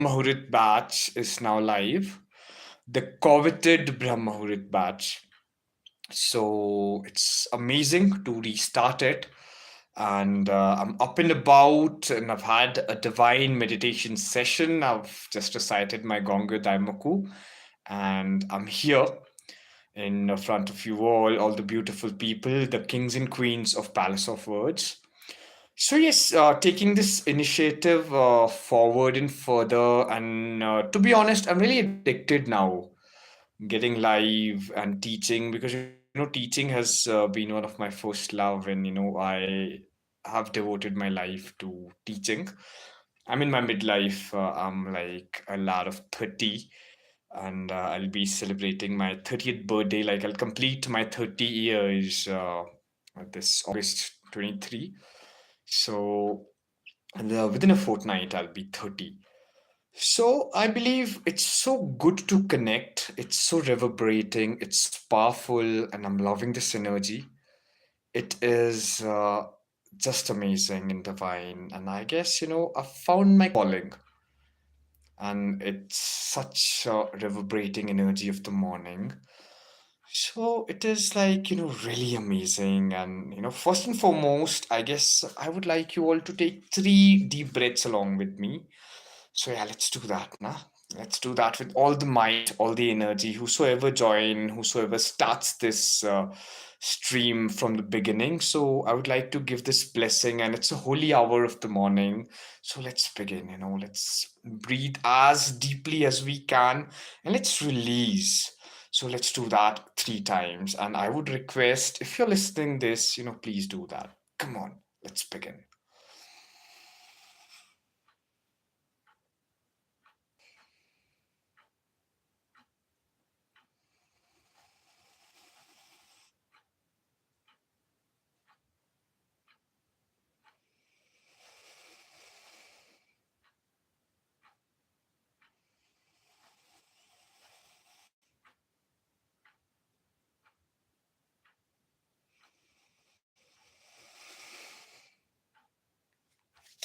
Mahurat Batch is now live. The coveted Bahram Mahurat Batch. So it's amazing to restart it. And I'm up and about, and I've had a divine meditation session. I've just recited my Gonga Daimoku, and I'm here in front of you all the beautiful people, the kings and queens of Palace of Words. So yes, taking this initiative forward and further, and to be honest, I'm really addicted now, getting live and teaching because teaching has been one of my first love, and I have devoted my life to teaching. I'm in my midlife. I'm like a lad of 30, and I'll be celebrating my 30th birthday. Like I'll complete my 30 years this August 23. So, and within a fortnight, I'll be 30. So, I believe it's so good to connect. It's so reverberating, it's powerful, and I'm loving this energy. It is just amazing and divine. And I guess, I found my calling, and it's such a reverberating energy of the morning. So it is like, really amazing. And, first and foremost, I guess I would like you all to take three deep breaths along with me. So yeah, let's do that now. Let's do that with all the might, all the energy. Whosoever starts this stream from the beginning. So I would like to give this blessing, and it's a holy hour of the morning. So let's begin. Let's breathe as deeply as we can, and let's release. So let's do that three times. And I would request, if you're listening this, please do that. Come on, let's begin.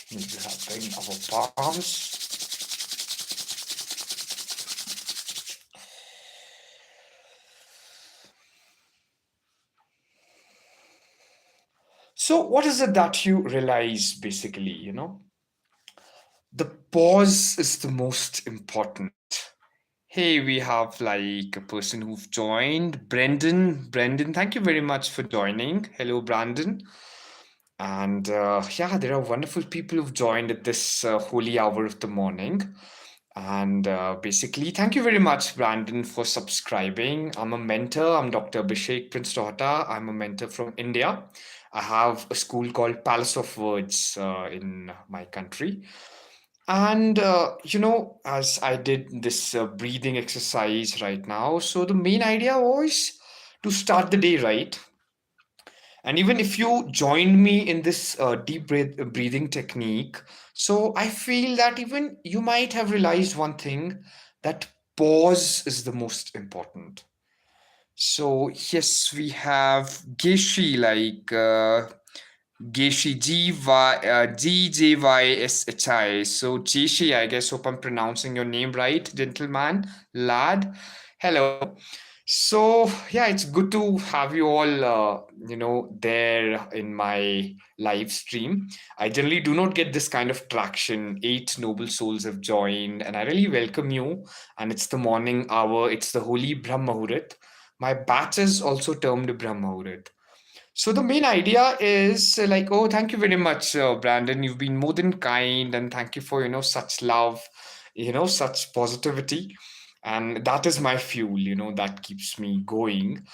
We have been our palms. So, what is it that you realize basically? The pause is the most important. Hey, we have like a person who've joined, Brendan. Brendan, thank you very much for joining. Hello, Brandon. And yeah, there are wonderful people who've joined at this holy hour of the morning. And basically, thank you very much, Brandon, for subscribing. I'm a mentor. I'm Dr. Abhishek Prince Rohta. I'm a mentor from India. I have a school called Palace of Words in my country. And, as I did this breathing exercise right now, so the main idea was to start the day right. And even if you join me in this breathing technique, so I feel that even you might have realized one thing, that pause is the most important. So, yes, we have Geshi, like Geshi, G-J-Y-S-H-I. So, Geshi, I guess, hope I'm pronouncing your name right, gentleman, lad. Hello. So, yeah, it's good to have you all, there in my live stream. I generally do not get this kind of traction. Eight noble souls have joined, and I really welcome you. And it's the morning hour, it's the holy Brahm Mahurat. My batch is also termed Brahm Mahurat. So the main idea is like, oh, thank you very much, Brandon. You've been more than kind, and thank you for such love, such positivity, and that is my fuel. That keeps me going.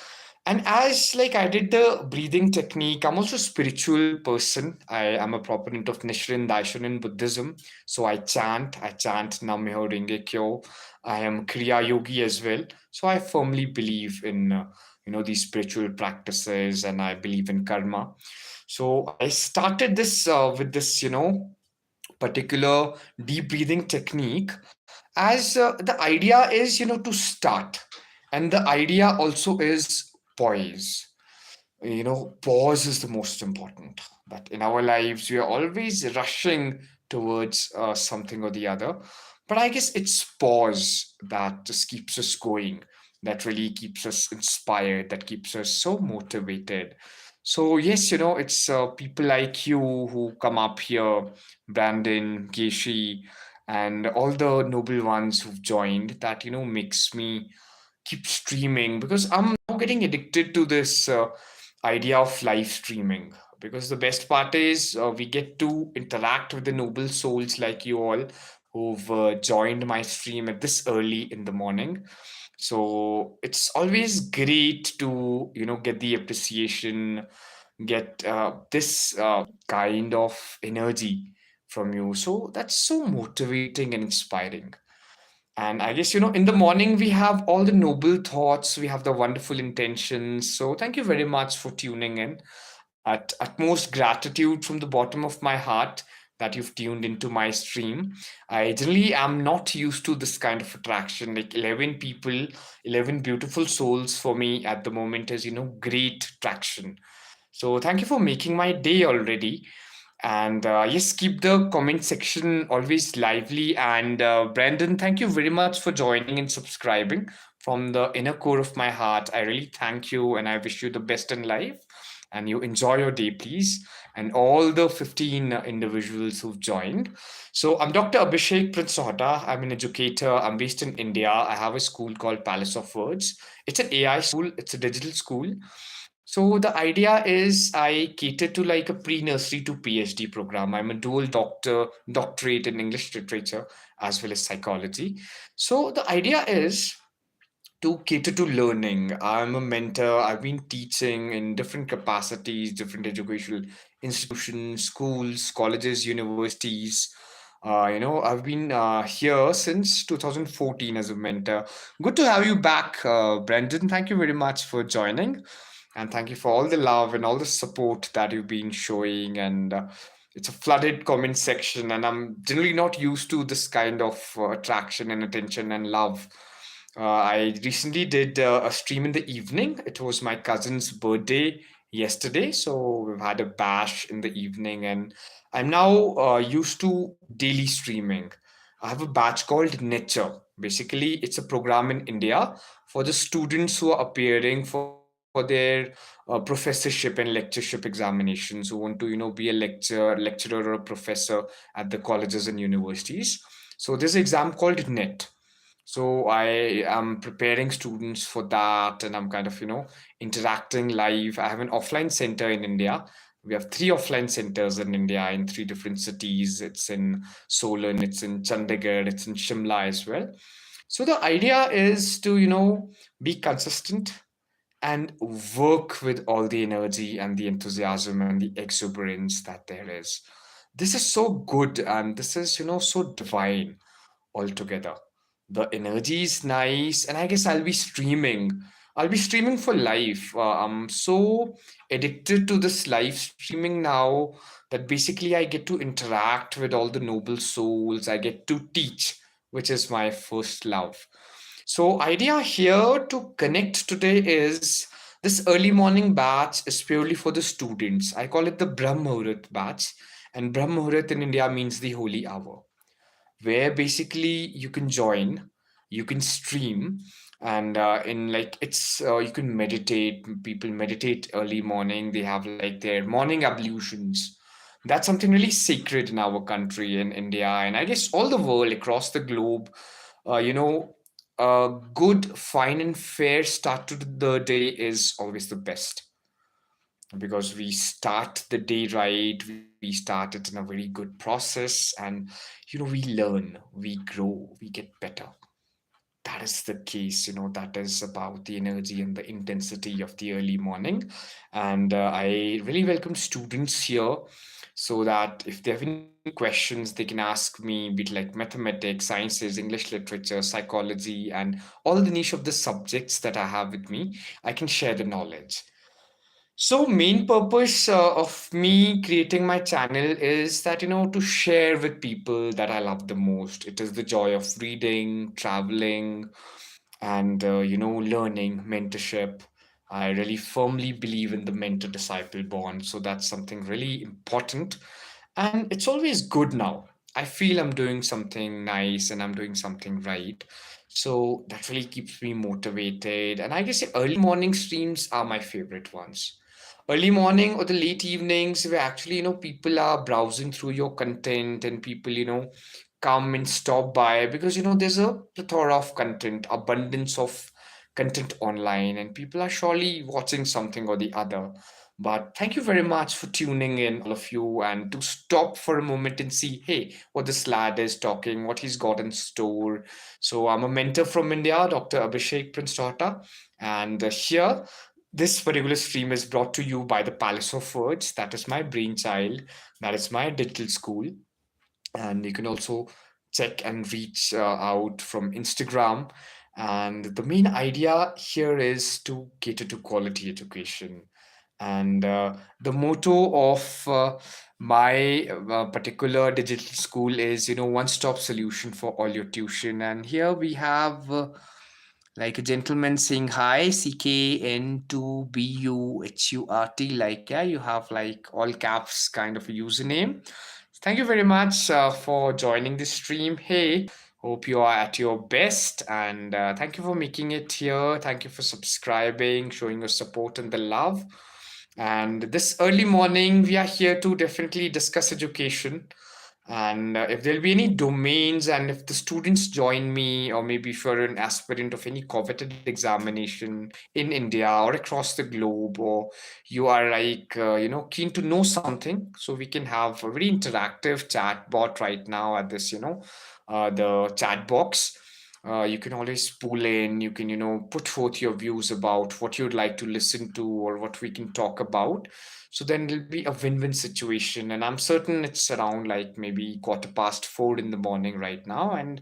And as like I did the breathing technique, I'm also a spiritual person. I am a proponent of Nichiren Daishonin Buddhism. So I chant Nam-myoho Renge Kyo. I am Kriya Yogi as well. So I firmly believe in these spiritual practices, and I believe in karma. So I started this with this particular deep breathing technique, as the idea is to start, and the idea also is poise. Pause is the most important. That in our lives we are always rushing towards something or the other, But I guess it's pause that just keeps us going, that really keeps us inspired, that keeps us so motivated. So yes, it's people like you who come up here, Brandon, Geshi, and all the noble ones who've joined, that makes me keep streaming, because I'm now getting addicted to this idea of live streaming. Because the best part is we get to interact with the noble souls like you all who've joined my stream at this early in the morning. So it's always great to get the appreciation, get this kind of energy from you. So that's so motivating and inspiring. And I guess, in the morning, we have all the noble thoughts, we have the wonderful intentions. So thank you very much for tuning in. At utmost gratitude from the bottom of my heart that you've tuned into my stream. I generally am not used to this kind of attraction. Like 11 people, 11 beautiful souls for me at the moment is, great traction. So thank you for making my day already. And yes, keep the comment section always lively. And Brandon, thank you very much for joining and subscribing from the inner core of my heart. I really thank you and I wish you the best in life. And you enjoy your day, please. And all the 15 individuals who've joined. So I'm Dr. Abhishek Prince Rohta. I'm an educator. I'm based in India. I have a school called Palace of Words. It's an AI school, it's a digital school. So the idea is I cater to like a pre-nursery to PhD program. I'm a dual doctorate in English literature as well as psychology. So the idea is to cater to learning. I'm a mentor. I've been teaching in different capacities, different educational institutions, schools, colleges, universities. I've been here since 2014 as a mentor. Good to have you back, Brendan. Thank you very much for joining. And thank you for all the love and all the support that you've been showing. And it's a flooded comment section. And I'm generally not used to this kind of attraction and attention and love. I recently did a stream in the evening. It was my cousin's birthday yesterday. So we've had a bash in the evening. And I'm now used to daily streaming. I have a batch called Nature. Basically, it's a program in India for the students who are appearing for their professorship and lectureship examinations, who want to be a lecturer or a professor at the colleges and universities. So there's an exam called NET. So I am preparing students for that, and I'm kind of interacting live. I have an offline center in India. We have three offline centers in India in three different cities. It's in Solan, it's in Chandigarh, it's in Shimla as well. So the idea is to be consistent and work with all the energy and the enthusiasm and the exuberance that there is. This is so good, and this is so divine altogether. The energy is nice, and I guess I'll be streaming. I'll be streaming for life. I'm so addicted to this live streaming now that basically I get to interact with all the noble souls. I get to teach, which is my first love. So, idea here to connect today is this early morning batch is purely for the students. I call it the Bahram Mahurat Batch, and Bahram Mahurat in India means the holy hour, where basically you can join, you can stream, and in like it's you can meditate. People meditate early morning. They have like their morning ablutions. That's something really sacred in our country, in India, and I guess all the world across the globe. A good, fine, and fair start to the day is always the best, because we start the day right, we start it in a very good process, and we learn, we grow, we get better. That is the case, that is about the energy and the intensity of the early morning. And I really welcome students here, so that if they have any questions, they can ask me, be it like mathematics, sciences, English literature, psychology, and all the niche of the subjects that I have with me. I can share the knowledge. So, main purpose of me creating my channel is that, to share with people that I love the most. It is the joy of reading, traveling, and, learning, mentorship. I really firmly believe in the mentor-disciple bond. So that's something really important. And it's always good now. I feel I'm doing something nice and I'm doing something right. So that really keeps me motivated. And I guess early morning streams are my favorite ones. Early morning or the late evenings where actually, people are browsing through your content and people, come and stop by because, there's a plethora of content, abundance of content online, and people are surely watching something or the other. But thank you very much for tuning in, all of you, and to stop for a moment and see, hey, what this lad is talking, what he's got in store. So I'm a mentor from India, Dr. Abhishek Prince Rohta, and here, this particular stream is brought to you by the Palace of Words. That is my brainchild. That is my digital school. And you can also check and reach out from Instagram. And the main idea here is to cater to quality education. And the motto of my particular digital school is, one-stop solution for all your tuition. And here we have like a gentleman saying hi, CKN2BUHURT, like, yeah, you have like all caps kind of a username. Thank you very much for joining this stream. Hey, hope you are at your best, and thank you for making it here. Thank you for subscribing, showing your support and the love. And this early morning, we are here to definitely discuss education. And if there'll be any domains, and if the students join me, or maybe if you're an aspirant of any coveted examination in India or across the globe, or you are like, keen to know something, so we can have a very interactive chat bot right now at this, the chat box. You can always pull in, you can, put forth your views about what you'd like to listen to or what we can talk about. So then it'll be a win-win situation. And I'm certain it's around like maybe 4:15 in the morning right now. And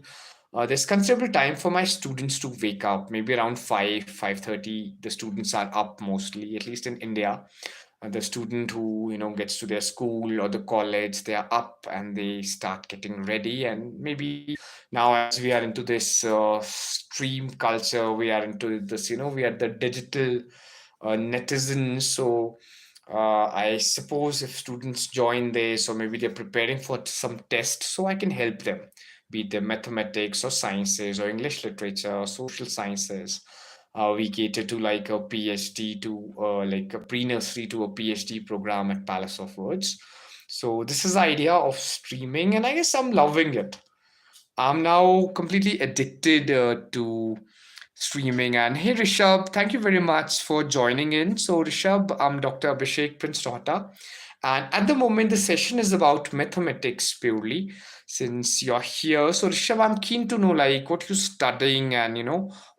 there's considerable time for my students to wake up. Maybe around 5:30, the students are up mostly, at least in India. The student who, gets to their school or the college, they are up and they start getting ready. And maybe now, as we are into this stream culture, we are into this, we are the digital netizens. So I suppose if students join this, or maybe they're preparing for some test, so I can help them, be it mathematics or sciences or English literature or social sciences. We cater to like a PhD to like a pre-nursery to a PhD program at Palace of Words. So this is the idea of streaming, and I guess I'm loving it. I'm now completely addicted to streaming. And hey, Rishabh, thank you very much for joining in. So, Rishabh, I'm Dr. Abhishek Prince Rohta. And at the moment, the session is about mathematics purely, since you're here. So, Rishabh, I'm keen to know like what you're studying and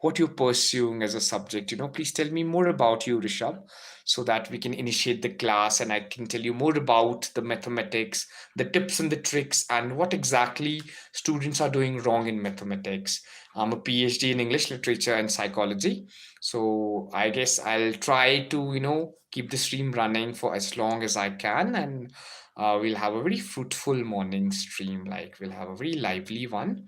what you're pursuing as a subject. Please tell me more about you, Rishabh, so that we can initiate the class and I can tell you more about the mathematics, the tips and the tricks, and what exactly students are doing wrong in mathematics. I'm a PhD in English literature and psychology. So I guess I'll try to, keep the stream running for as long as I can. And we'll have a very fruitful morning stream. Like we'll have a very lively one.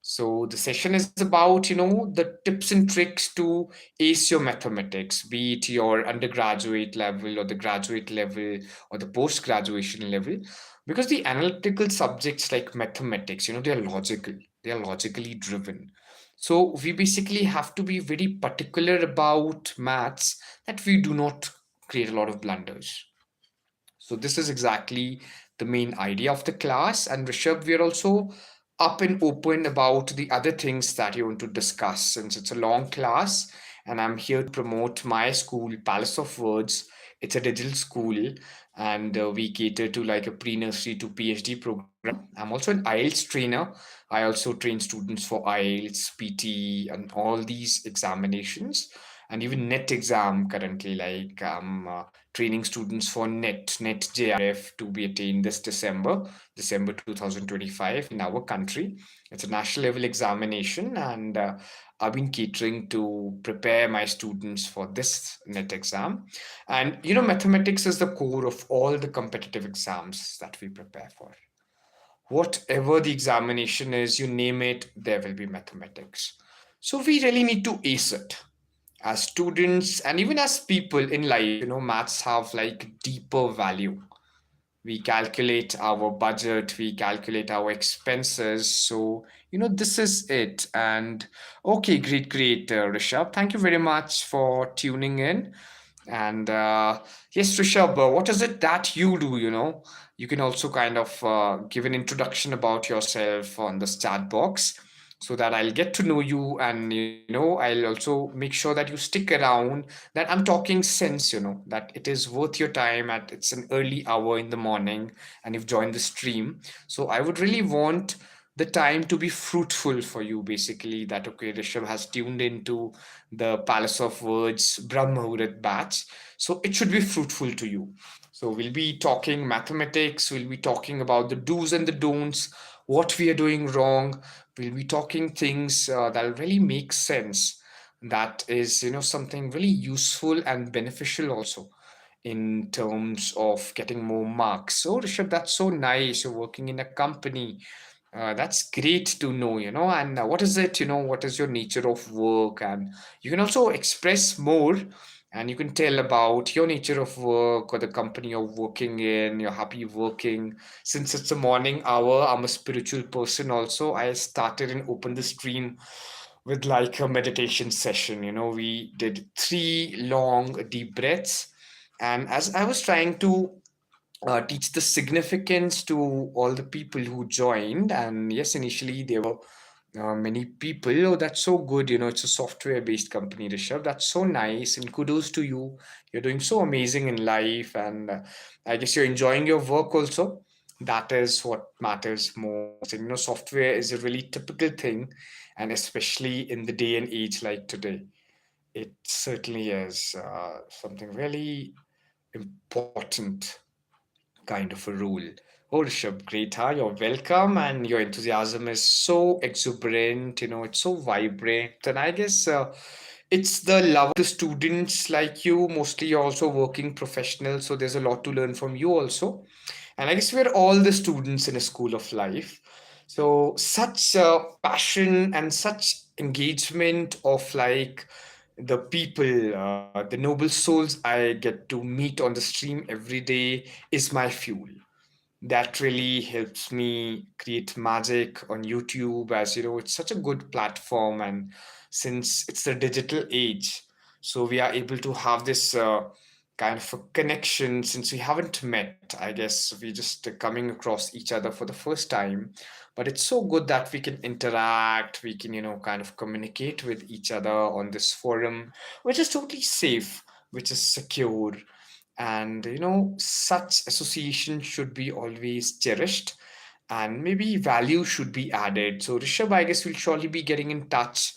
So the session is about, the tips and tricks to ace your mathematics, be it your undergraduate level or the graduate level or the post-graduation level. Because the analytical subjects like mathematics, they're logical, they're logically driven. So we basically have to be very particular about maths that we do not create a lot of blunders. So this is exactly the main idea of the class. And Rishabh, we are also up and open about the other things that you want to discuss since it's a long class. And I'm here to promote my school, Palace of Words. It's a digital school, and we cater to like a pre-nursery to PhD program. I'm also an IELTS trainer. I also train students for IELTS, PT, and all these examinations, and even NET exam currently. Like training students for NET JRF to be attained this December 2025 in our country. It's a national level examination, and I've been catering to prepare my students for this NET exam. And mathematics is the core of all the competitive exams that we prepare for. Whatever the examination is, you name it, there will be mathematics. So we really need to ace it as students and even as people in life. Maths have like deeper value. we calculate our budget, we calculate our expenses. So, this is it. And okay, great, great, Rishabh. Thank you very much for tuning in. And yes, Rishabh, what is it that you do? You can also kind of give an introduction about yourself on the chat box so that I'll get to know you, and I'll also make sure that you stick around, that I'm talking sense, that it is worth your time, at it's an early hour in the morning and you've joined the stream. So I would really want the time to be fruitful for you, basically, that okay, Rishabh has tuned into the Palace of Words Bahram Mahurat Batch, so it should be fruitful to you. So we'll be talking mathematics, we'll be talking about the do's and the don'ts, what we are doing wrong. We'll be talking things that'll really make sense. That is, something really useful and beneficial also in terms of getting more marks. So, Rishabh, that's so nice. You're working in a company. That's great to know, and what is it, what is your nature of work? And you can also express more, and you can tell about your nature of work or the company you're working in, you're happy working. Since it's a morning hour, I'm a spiritual person also. I started and opened the stream with like a meditation session. We did 3 long deep breaths. And as I was trying to teach the significance to all the people who joined. And yes, initially there were many people. Oh, that's so good. It's a software based company, Rishabh. That's so nice. And kudos to you. You're doing so amazing in life. And I guess you're enjoying your work also. That is what matters most. And, software is a really typical thing. And especially in the day and age like today, it certainly is something really important kind of a rule. Oh, Rishabh, great. Huh? You're welcome, and your enthusiasm is so exuberant, it's so vibrant. And I guess it's the love of the students like you. Mostly, you're also working professional, so there's a lot to learn from you also. And I guess we're all the students in a school of life. So, such passion and such engagement of like the people, the noble souls I get to meet on the stream every day is my fuel. That really helps me create magic on YouTube, as it's such a good platform. And since it's the digital age, so we are able to have this kind of a connection. Since we haven't met, I guess we just coming across each other for the first time, but it's so good that we can interact, we can kind of communicate with each other on this forum, which is totally safe, which is secure. And such association should be always cherished, and maybe value should be added. So, Rishabh, I guess we'll surely be getting in touch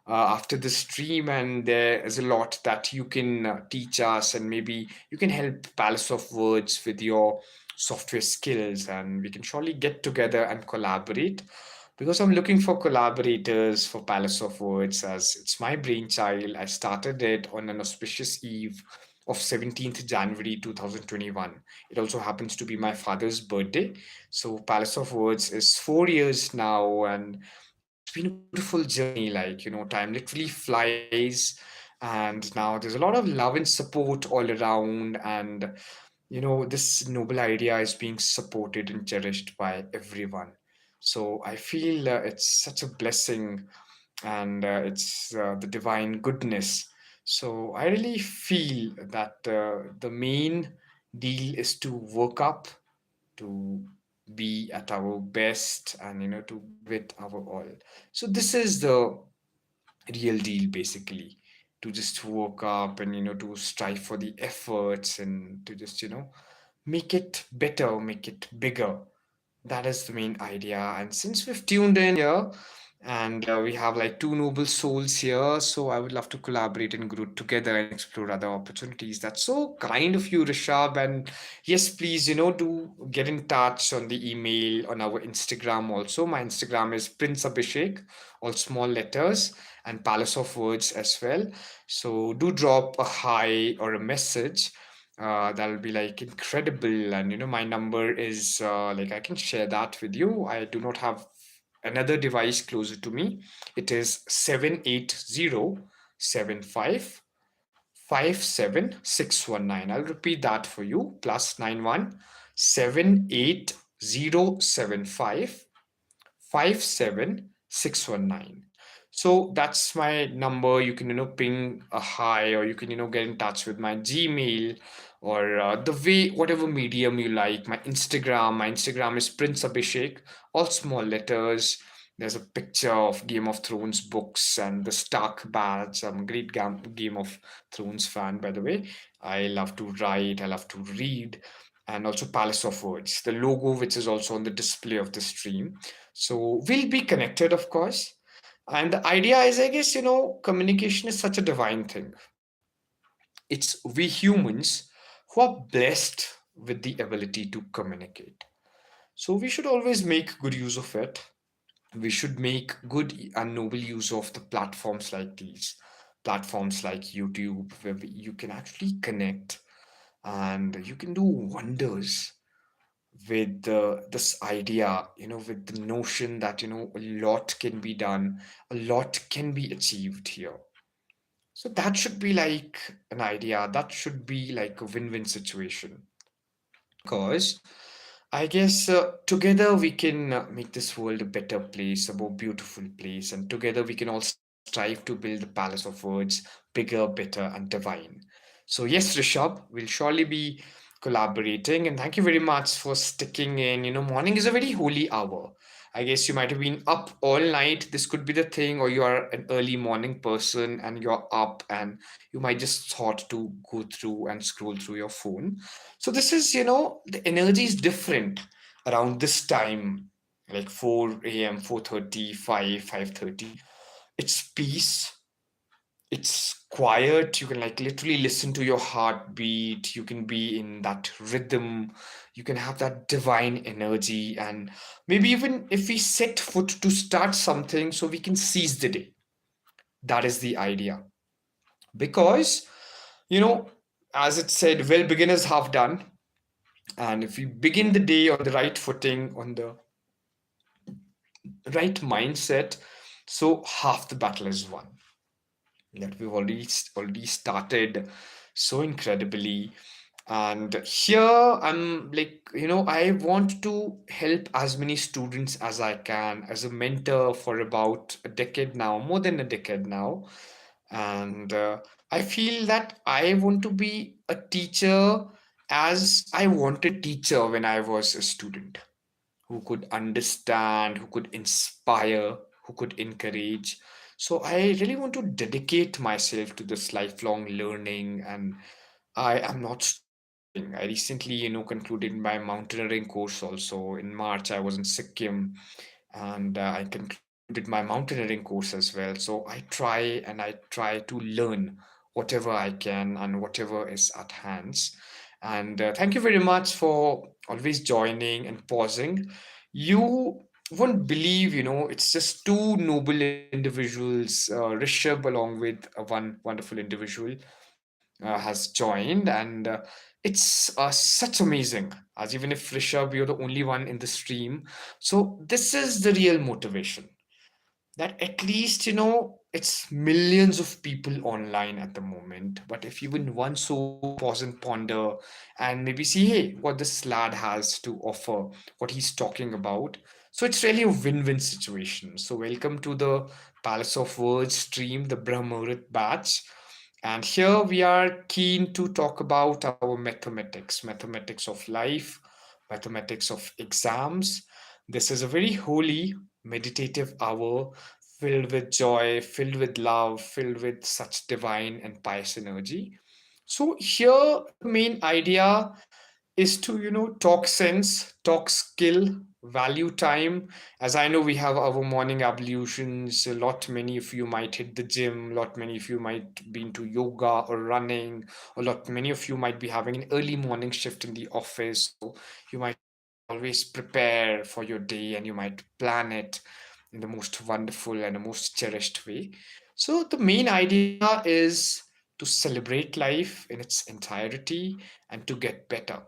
after the stream, and there is a lot that you can teach us, and maybe you can help Palace of Words with your software skills, and we can surely get together and collaborate, because I'm looking for collaborators for Palace of Words, as it's my brainchild. I started it on an auspicious eve of 17th January 2021. It also happens to be my father's birthday. So Palace of Words is 4 years now, and it's been a beautiful journey. Like, time literally flies, and now there's a lot of love and support all around. And this noble idea is being supported and cherished by everyone. So I feel it's such a blessing, and it's the divine goodness. So I really feel that the main deal is to work up, to be at our best, and to give it our all. So this is the real deal, basically, to just work up and to strive for the efforts, and to just make it better, make it bigger. That is the main idea. And since we've tuned in here, and we have like two noble souls here, so I would love to collaborate and grow together and explore other opportunities. That's so kind of you, Rishabh. And yes, please, do get in touch on the email, on our Instagram also. My Instagram is Prince Abhishek, all small letters, and Palace of Words as well. So do drop a hi or a message. That'll be like incredible. And my number is like, I can share that with you. I do not have another device closer to me. It is 7807557 619. I'll repeat that for you. +91 78075 57619. So that's my number. You can, ping a hi, or you can, get in touch with my Gmail, or the way, whatever medium you like. My Instagram. My Instagram is Prince Abhishek, all small letters. There's a picture of Game of Thrones books and the Stark badge. I'm a great Game of Thrones fan, by the way. I love to write, I love to read, and also Palace of Words, the logo, which is also on the display of the stream. So we'll be connected, of course. And the idea is, I guess, communication is such a divine thing. It's we humans who are blessed with the ability to communicate. So we should always make good use of it. We should make good and noble use of the platforms like these, platforms like YouTube, where you can actually connect and you can do wonders with this idea, with the notion that, a lot can be done, a lot can be achieved here. So that should be like an idea, that should be like a win-win situation. Because I guess together we can make this world a better place, a more beautiful place, and together we can all strive to build the palace of words bigger, better, and divine. So, yes, Rishabh, we'll surely be collaborating, and thank you very much for sticking in. Morning is a very holy hour. I guess you might have been up all night. This could be the thing, or you are an early morning person and you're up and you might just thought to go through and scroll through your phone. So this is, the energy is different around this time, like 4 a.m., 4:30, 5:30. It's peace, it's quiet. You can like literally listen to your heartbeat. You can be in that rhythm. You can have that divine energy. And maybe even if we set foot to start something, so we can seize the day. That is the idea. Because, you know, as it said, well, beginners half done. And if we begin the day on the right footing, on the right mindset, so half the battle is won. That we've already started so incredibly. And here I'm like, I want to help as many students as I can as a mentor for about a decade now, more than a decade now. And I feel that I want to be a teacher as I wanted teacher when I was a student, who could understand, who could inspire, who could encourage. So I really want to dedicate myself to this lifelong learning, and I am not stopping. I recently, concluded my mountaineering course also. In March, I was in Sikkim, and I concluded my mountaineering course as well. So I try to learn whatever I can and whatever is at hands. And thank you very much for always joining and pausing. You won't believe, it's just two noble individuals, Rishabh along with one wonderful individual has joined, and it's such amazing. As even if Rishabh, you're the only one in the stream, so this is the real motivation, that at least it's millions of people online at the moment, but if even one soul pause and ponder and maybe see, hey, what this lad has to offer, what he's talking about, so it's really a win-win situation. So welcome to the Palace of Words stream, the Bahram Mahurat Batch. And here we are keen to talk about our mathematics of life, mathematics of exams. This is a very holy, meditative hour, filled with joy, filled with love, filled with such divine and pious energy. So here the main idea is to, talk sense, talk skill, value time. As I know, we have our morning ablutions. A lot many of you might hit the gym, a lot many of you might be into yoga or running, a lot many of you might be having an early morning shift in the office. So you might always prepare for your day and you might plan it in the most wonderful and the most cherished way. So the main idea is to celebrate life in its entirety and to get better.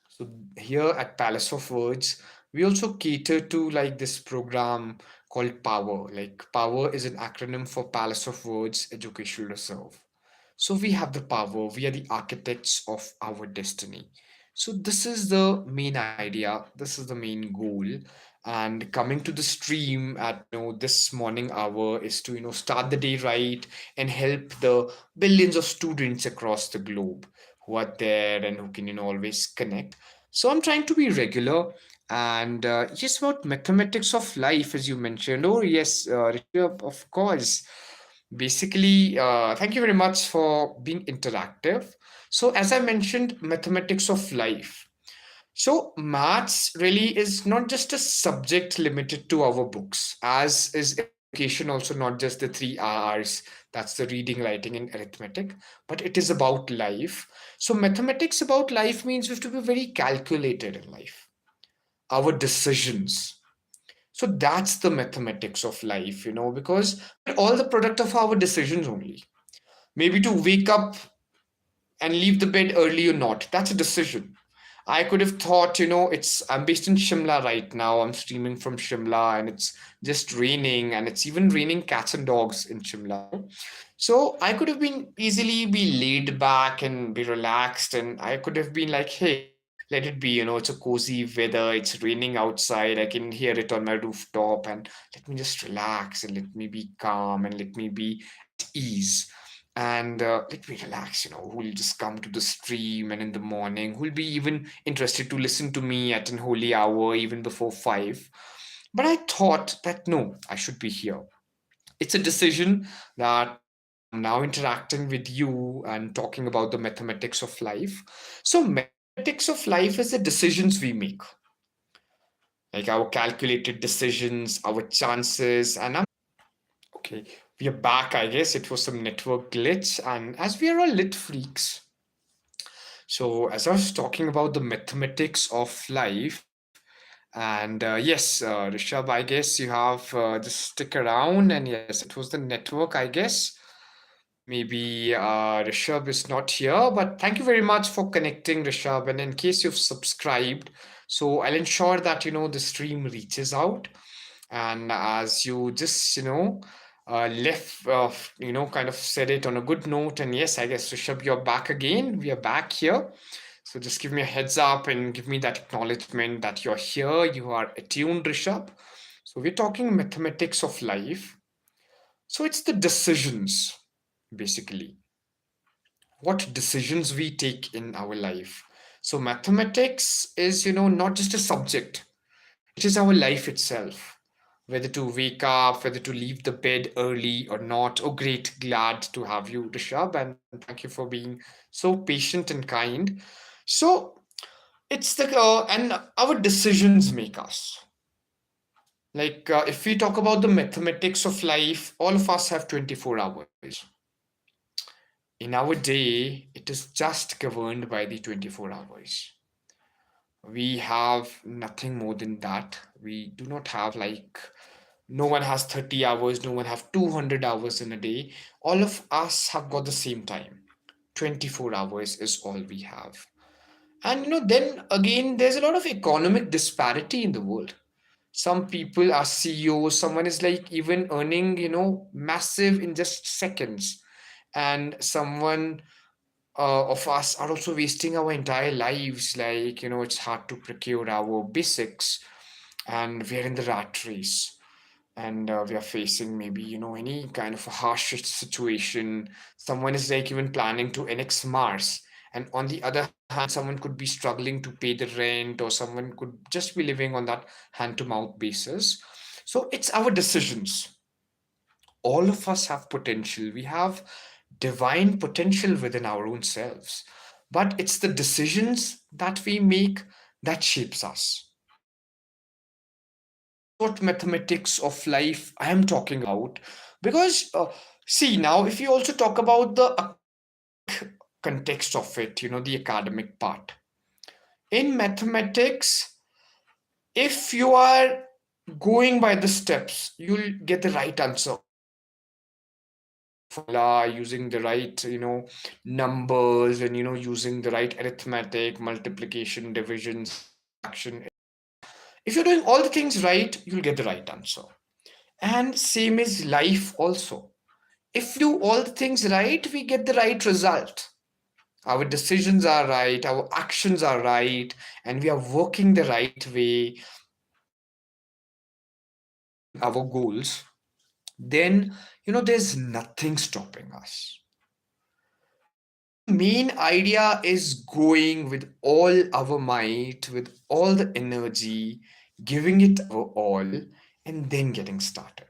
So here at Palace of Words, we also cater to like this program called Power. Like Power is an acronym for Palace of Words Educational Reserve. So we have the power, we are the architects of our destiny. So this is the main idea. This is the main goal. And coming to the stream at this morning hour is to start the day right and help the billions of students across the globe who are there and who can always connect. So I'm trying to be regular and yes, about mathematics of life as you mentioned. Oh yes, Rishabh, of course. Basically, thank you very much for being interactive. So, as I mentioned, mathematics of life. So, maths really is not just a subject limited to our books, as is education also not just the three R's, that's the reading, writing, and arithmetic, but it is about life. So, mathematics about life means we have to be very calculated in life. Our decisions. So, that's the mathematics of life, because we're all the product of our decisions only. Maybe to wake up and leave the bed early or not. That's a decision. I could have thought, I'm based in Shimla right now. I'm streaming from Shimla and it's just raining and it's even raining cats and dogs in Shimla. So I could have been easily be laid back and be relaxed and I could have been like, hey, let it be, it's a cozy weather, it's raining outside, I can hear it on my rooftop and let me just relax and let me be calm and let me be at ease and let me relax, who'll just come to the stream and in the morning, who'll be even interested to listen to me at an holy hour, even before 5. But I thought that no, I should be here. It's a decision that I'm now interacting with you and talking about the mathematics of life. So, mathematics of life is the decisions we make, like our calculated decisions, our chances, and I'm okay. We are back, I guess. It was some network glitch, and as we are all lit freaks, so as I was talking about the mathematics of life, and yes, Rishabh, I guess you have just stick around, and yes, it was the network, I guess. Maybe Rishabh is not here, but thank you very much for connecting, Rishabh. And in case you've subscribed, so I'll ensure that the stream reaches out. And as you just left, kind of said it on a good note. And yes, I guess Rishabh, you're back again. We are back here. So just give me a heads up and give me that acknowledgement that you're here. You are attuned, Rishabh. So we're talking mathematics of life. So it's the decisions, basically, what decisions we take in our life. So mathematics is, not just a subject, it is our life itself. Whether to wake up, whether to leave the bed early or not. Oh, great, glad to have you, Rishabh, and thank you for being so patient and kind. So it's and our decisions make us. Like if we talk about the mathematics of life, all of us have 24 hours. In our day, it is just governed by the 24 hours. We have nothing more than that. We do not have like no one has 30 hours, no one have 200 hours in a day. All of us have got the same time. 24 hours is all we have. And then again, there's a lot of economic disparity in the world. Some people are CEOs, someone is like even earning, massive in just seconds. And someone of us are also wasting our entire lives. Like, it's hard to procure our basics and we're in the rat race and we are facing maybe any kind of a harsh situation. Someone is like even planning to annex Mars, and on the other hand someone could be struggling to pay the rent, or someone could just be living on that hand to mouth basis. So it's our decisions. All of us have potential, we have divine potential within our own selves, but it's the decisions that we make that shapes us. That's what mathematics of life I am talking about. Because see, now if you also talk about the academic context of it, the academic part in mathematics, if you are going by the steps, you'll get the right answer using the right formula, using the right numbers, and using the right arithmetic, multiplication, division, subtraction. If you're doing all the things right, you'll get the right answer. And same is life also. If we do all the things right, we get the right result. our decisions are right, our actions are right, and we are working the right way, achieving our goals, then there's nothing stopping us. If the main idea is going with all our might, with all the energy, giving it our all, and then getting started.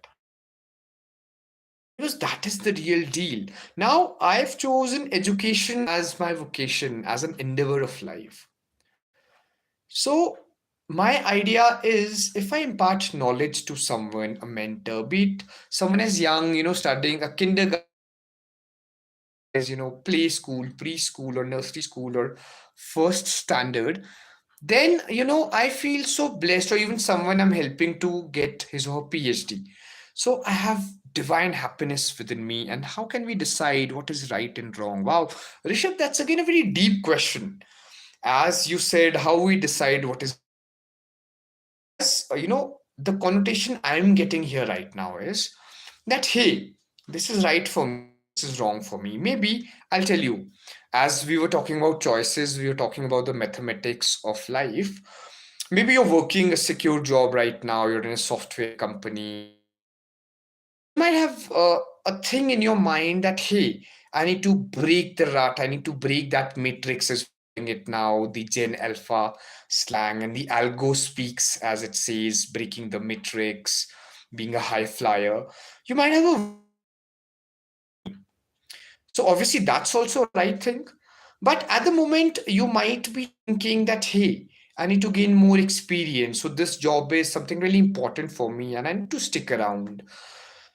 Because that is the real deal. Now, I've chosen education as my vocation, as an endeavor of life. So, my idea is if I impart knowledge to someone, a mentor, be it someone as young, studying a kindergarten, as far as, play school, preschool, or nursery school, or first standard, then, I feel so blessed, or even someone I'm helping to get his or her PhD. So, I have divine happiness within me. And how can we decide what is right and wrong? Wow, Rishabh, that's again a very deep question. As you said, how we decide what is right and wrong. I guess, the connotation I'm getting here right now is that, hey, this is right for me and this is wrong for me. Maybe I'll tell you, as we were talking about choices, we were talking about the mathematics of life. Maybe you're working a secure job right now, you're in a software company, and you might have a thing in your mind that, hey, I need to break the rut, I need to break that matrix, as we're calling it now, the Gen Alpha slang, and the algo speaks as it says, breaking the matrix, being a high flyer. You might have a vision of making a lot of money. So, obviously, that's also a right thing. But at the moment, you might be thinking that, hey, I need to gain more experience. So, this job is something really important for me and I need to stick around.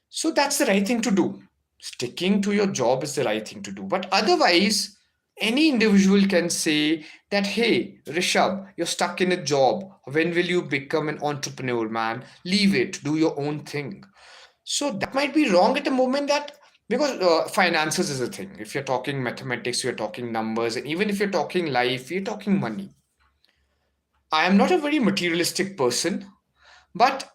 So that's the right thing to do. Sticking to your job is the right thing to do. But otherwise, any individual can say that, hey, Rishabh, you're stuck in a job. When will you become an entrepreneur, man? Leave it, do your own thing. So that might be wrong at the moment that because finances is a thing. If you're talking mathematics, you're talking numbers, and even if you're talking life, you're talking money. I am not a very materialistic person, but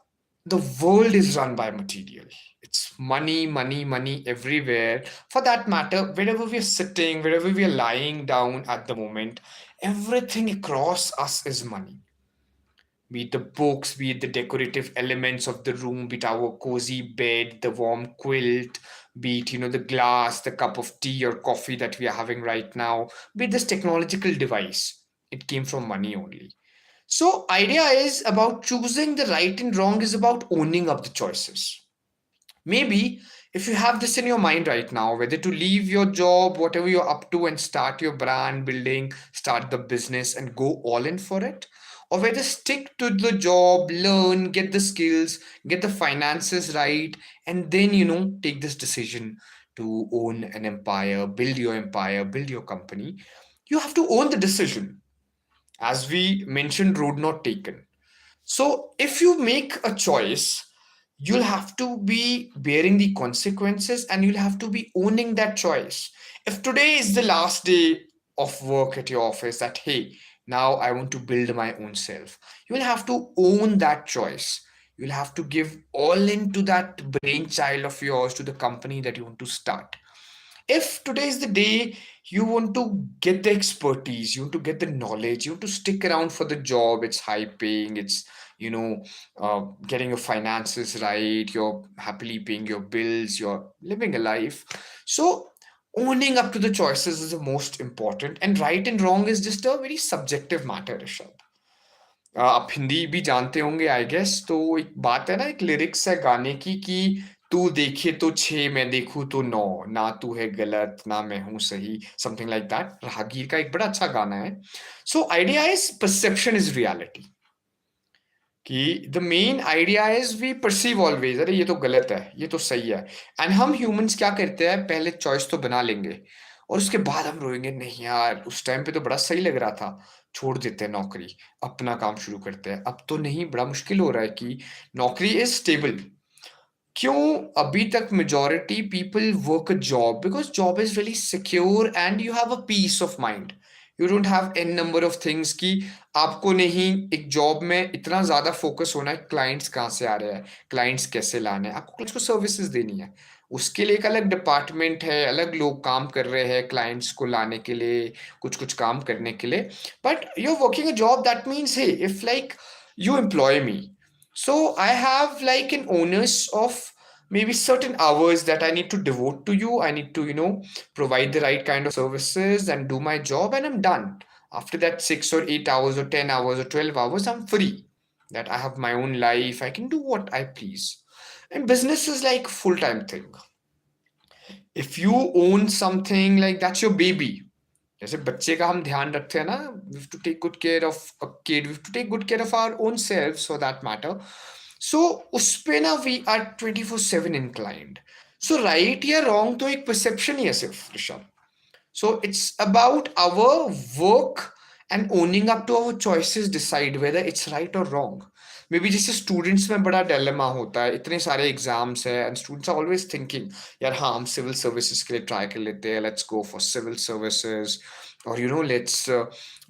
the world is run by material. It's money, money, money everywhere. For that matter, wherever we are sitting, wherever we are lying down at the moment, everything across us is money. Be it the books, be it the decorative elements of the room, be it our cozy bed, the warm quilt, be it, the glass, the cup of tea or coffee that we are having right now, be it this technological device. It came from money only. So, idea is about choosing the right and wrong is about owning up the choices. Maybe if you have this in your mind right now, whether to leave your job, whatever you're up to, and start your brand building, start the business, and go all in for it, or whether stick to the job, learn, get the skills, get the finances right, and then, take this decision to own an empire, build your company, you have to own the decision. As we mentioned, road not taken. So if you make a choice, you'll have to be bearing the consequences and you'll have to be owning that choice. If today is the last day of work at your office, that hey, now I want to build my own self, you will have to own that choice. You'll have to give all into that brainchild of yours to the company that you want to start. If today is the day you want to get the expertise, you want to get the knowledge, you want to stick around for the job, it's high paying, it's getting your finances right, you're happily paying your bills, you're living a life. So owning up to the choices is the most important, and right and wrong is just a very subjective matter, Rishabh. आप हिंदी भी जानते होंगे I guess, तो एक बात है ना, एक लिरिक्स है गाने की कि तू देखे तो छह मैं देखूं तो नौ, ना तू है गलत ना मैं हूं सही, समथिंग लाइक दैट। राहगीर का एक बड़ा अच्छा गाना है। So idea is perception is reality, कि the main idea is we perceive always, अरे ये तो गलत है, ये तो सही है। एंड हम ह्यूमंस क्या करते हैं, पहले चॉइस तो बना लेंगे और उसके बाद हम रोएंगे, नहीं यार उस टाइम पे तो बड़ा सही लग रहा था, छोड़ देते हैं नौकरी, अपना काम शुरू करते हैं। अब तो नहीं, बड़ा मुश्किल हो रहा है कि नौकरी इज स्टेबल। क्यों अभी तक majority people work a job? Because job is really secure and you have a peace of mind. You don't have an number of things कि आपको नहीं एक जॉब में इतना ज़्यादा फोकस होना है क्लाइंट्स कहाँ से आ रहे हैं, क्लाइंट्स कैसे लाने हैं, आपको क्लाइंट्स को सर्विसेज देनी है। उसके लिए एक अलग डिपार्टमेंट है, अलग लोग काम कर रहे हैं क्लाइंट्स को लाने के लिए, कुछ कुछ काम करने के लिए। But you are working a job that means hey if like you employ me, so I have like an onus of maybe certain hours that I need to devote to you. I need to, provide the right kind of services and do my job, and I'm done. After that 6 or 8 hours or 10 hours or 12 hours, I'm free. That I have my own life, I can do what I please. And business is like full-time thing. If you own something, like that's your baby. जैसे बच्चे का हम ध्यान रखते हैं ना, we have to take good care of a kid, we have to take good care of our own selves for that matter. So उस पे ना we are 24/7 inclined. So right या wrong तो एक perception ही है सिर्फ, Rishabh. So it's about our work and owning up to our choices decide whether it's right or wrong. Maybe जैसे students में बड़ा डिलेमा होता है, इतने सारे एग्जाम्स है and students are always thinking यार हाँ हम सिविल सर्विसेज के लिए ट्राई कर लेते हैं, let's go for civil services, or let's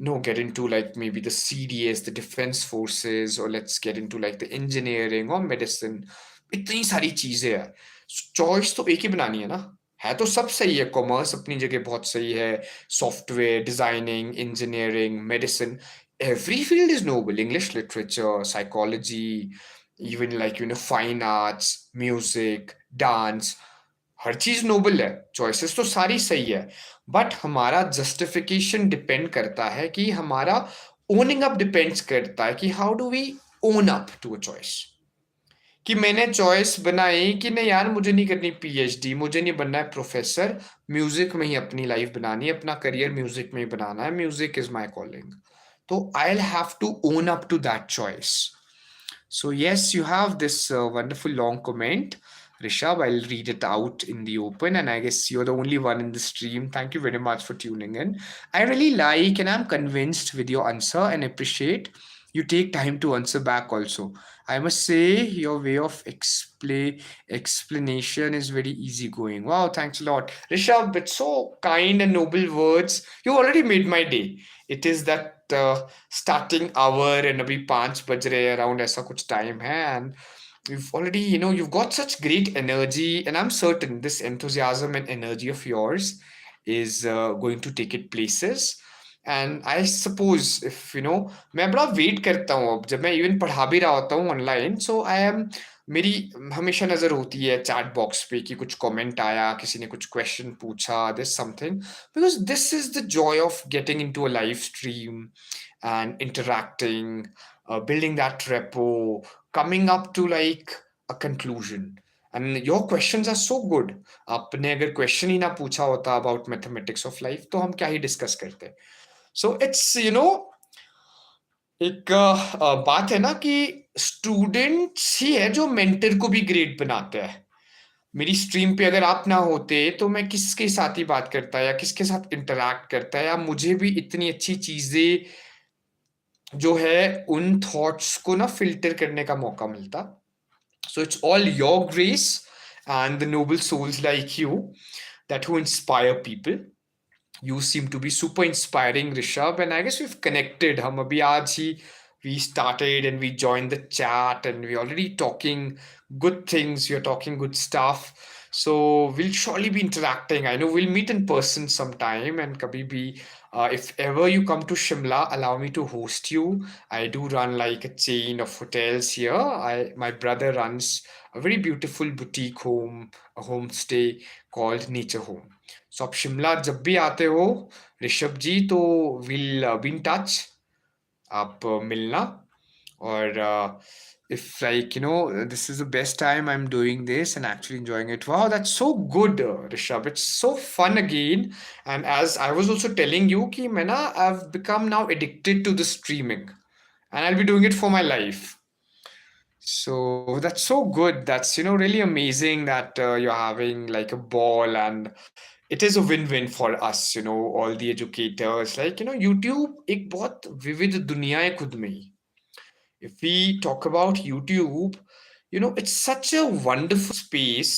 no get into like maybe the CDS, the defense forces, or let's get into like the engineering or medicine. इतनी सारी चीजें है, चॉइस तो एक ही बनानी है तो सब सही है, कॉमर्स अपनी जगह बहुत सही है, software designing, engineering, medicine, every field is noble. English literature, psychology, even like fine arts, music, dance, हर चीज नोबल है, चॉइसेस तो सारी सही है, बट हमारा जस्टिफिकेशन डिपेंड करता है कि हमारा ओनिंग अप डिपेंड्स करता है कि how do we own up to a choice. कि मैंने चॉइस बनाई कि नहीं यार मुझे नहीं करनी पीएचडी, मुझे नहीं बनना है प्रोफेसर, म्यूजिक में ही अपनी लाइफ बनानी है, अपना करियर म्यूजिक में ही बनाना है, म्यूजिक इज माय कॉलिंग, तो I will have to own up to that choice. So yes, you have this wonderful long comment, Rishabh. I'll read it out in the open, and I guess you're the only one in the stream. Thank you very much for tuning in. I really like and I'm convinced with your answer and appreciate you take time to answer back also. I must say your way of explanation is very easygoing. Wow, thanks a lot. Rishabh, it's so kind and noble words. You already made my day. It is that starting hour and अभी 5 बज रहे हैं around ऐसा कुछ time है, and you've already, you've got such great energy, and I'm certain this enthusiasm and energy of yours is going to take it places. And I suppose if मैं बड़ा wait करता हूँ अब, जब मैं इवन पढ़ा भी रहा होता हूँ ऑनलाइन, सो आई एम, मेरी हमेशा नजर होती है चैट बॉक्स पे कि कुछ कमेंट आया, किसी ने कुछ क्वेश्चन पूछा, this something, because this is the joy of getting into a live stream and interacting, building that rapport, coming up to like a conclusion. And your questions are so good. आपने अगर question ही ना पूछा होता about mathematics of life तो हम क्या ही discuss करते। So it's एक बात है ना कि स्टूडेंट्स ही है जो मेंटर को भी ग्रेट बनाते हैं। मेरी स्ट्रीम पे अगर आप ना होते तो मैं किसके साथ ही बात करता या किसके साथ इंटरैक्ट करता, या मुझे भी इतनी अच्छी चीजें जो है उन थॉट्स को ना फिल्टर करने का मौका मिलता। So it's all your grace and the noble souls like you that who inspire people. You seem to be super inspiring, Rishabh, and I guess we've connected. हम अभी आज ही we started and we joined the chat and we're already talking good things. You're talking good stuff. So we'll surely be interacting. I know we'll meet in person sometime, and kabhi bhi, if ever you come to Shimla, allow me to host you. I do run like a chain of hotels here. My brother runs a very beautiful boutique home, a homestay called Nature Home. सो आप शिमला जब भी आते हो ऋषभ जी तो will be in touch, आप मिलना। और if like this is the best time I'm doing this and actually enjoying it. Wow, that's so good, Rishabh. It's so fun again. And as I was also telling you कि मैं ना I've become now addicted to the streaming, and I'll be doing it for my life. So that's so good. That's really amazing that you're having like a ball, and it is a win-win for us, all the educators. Like YouTube एक बहुत विविध दुनिया है खुद में ही. If we talk about YouTube, it's such a wonderful space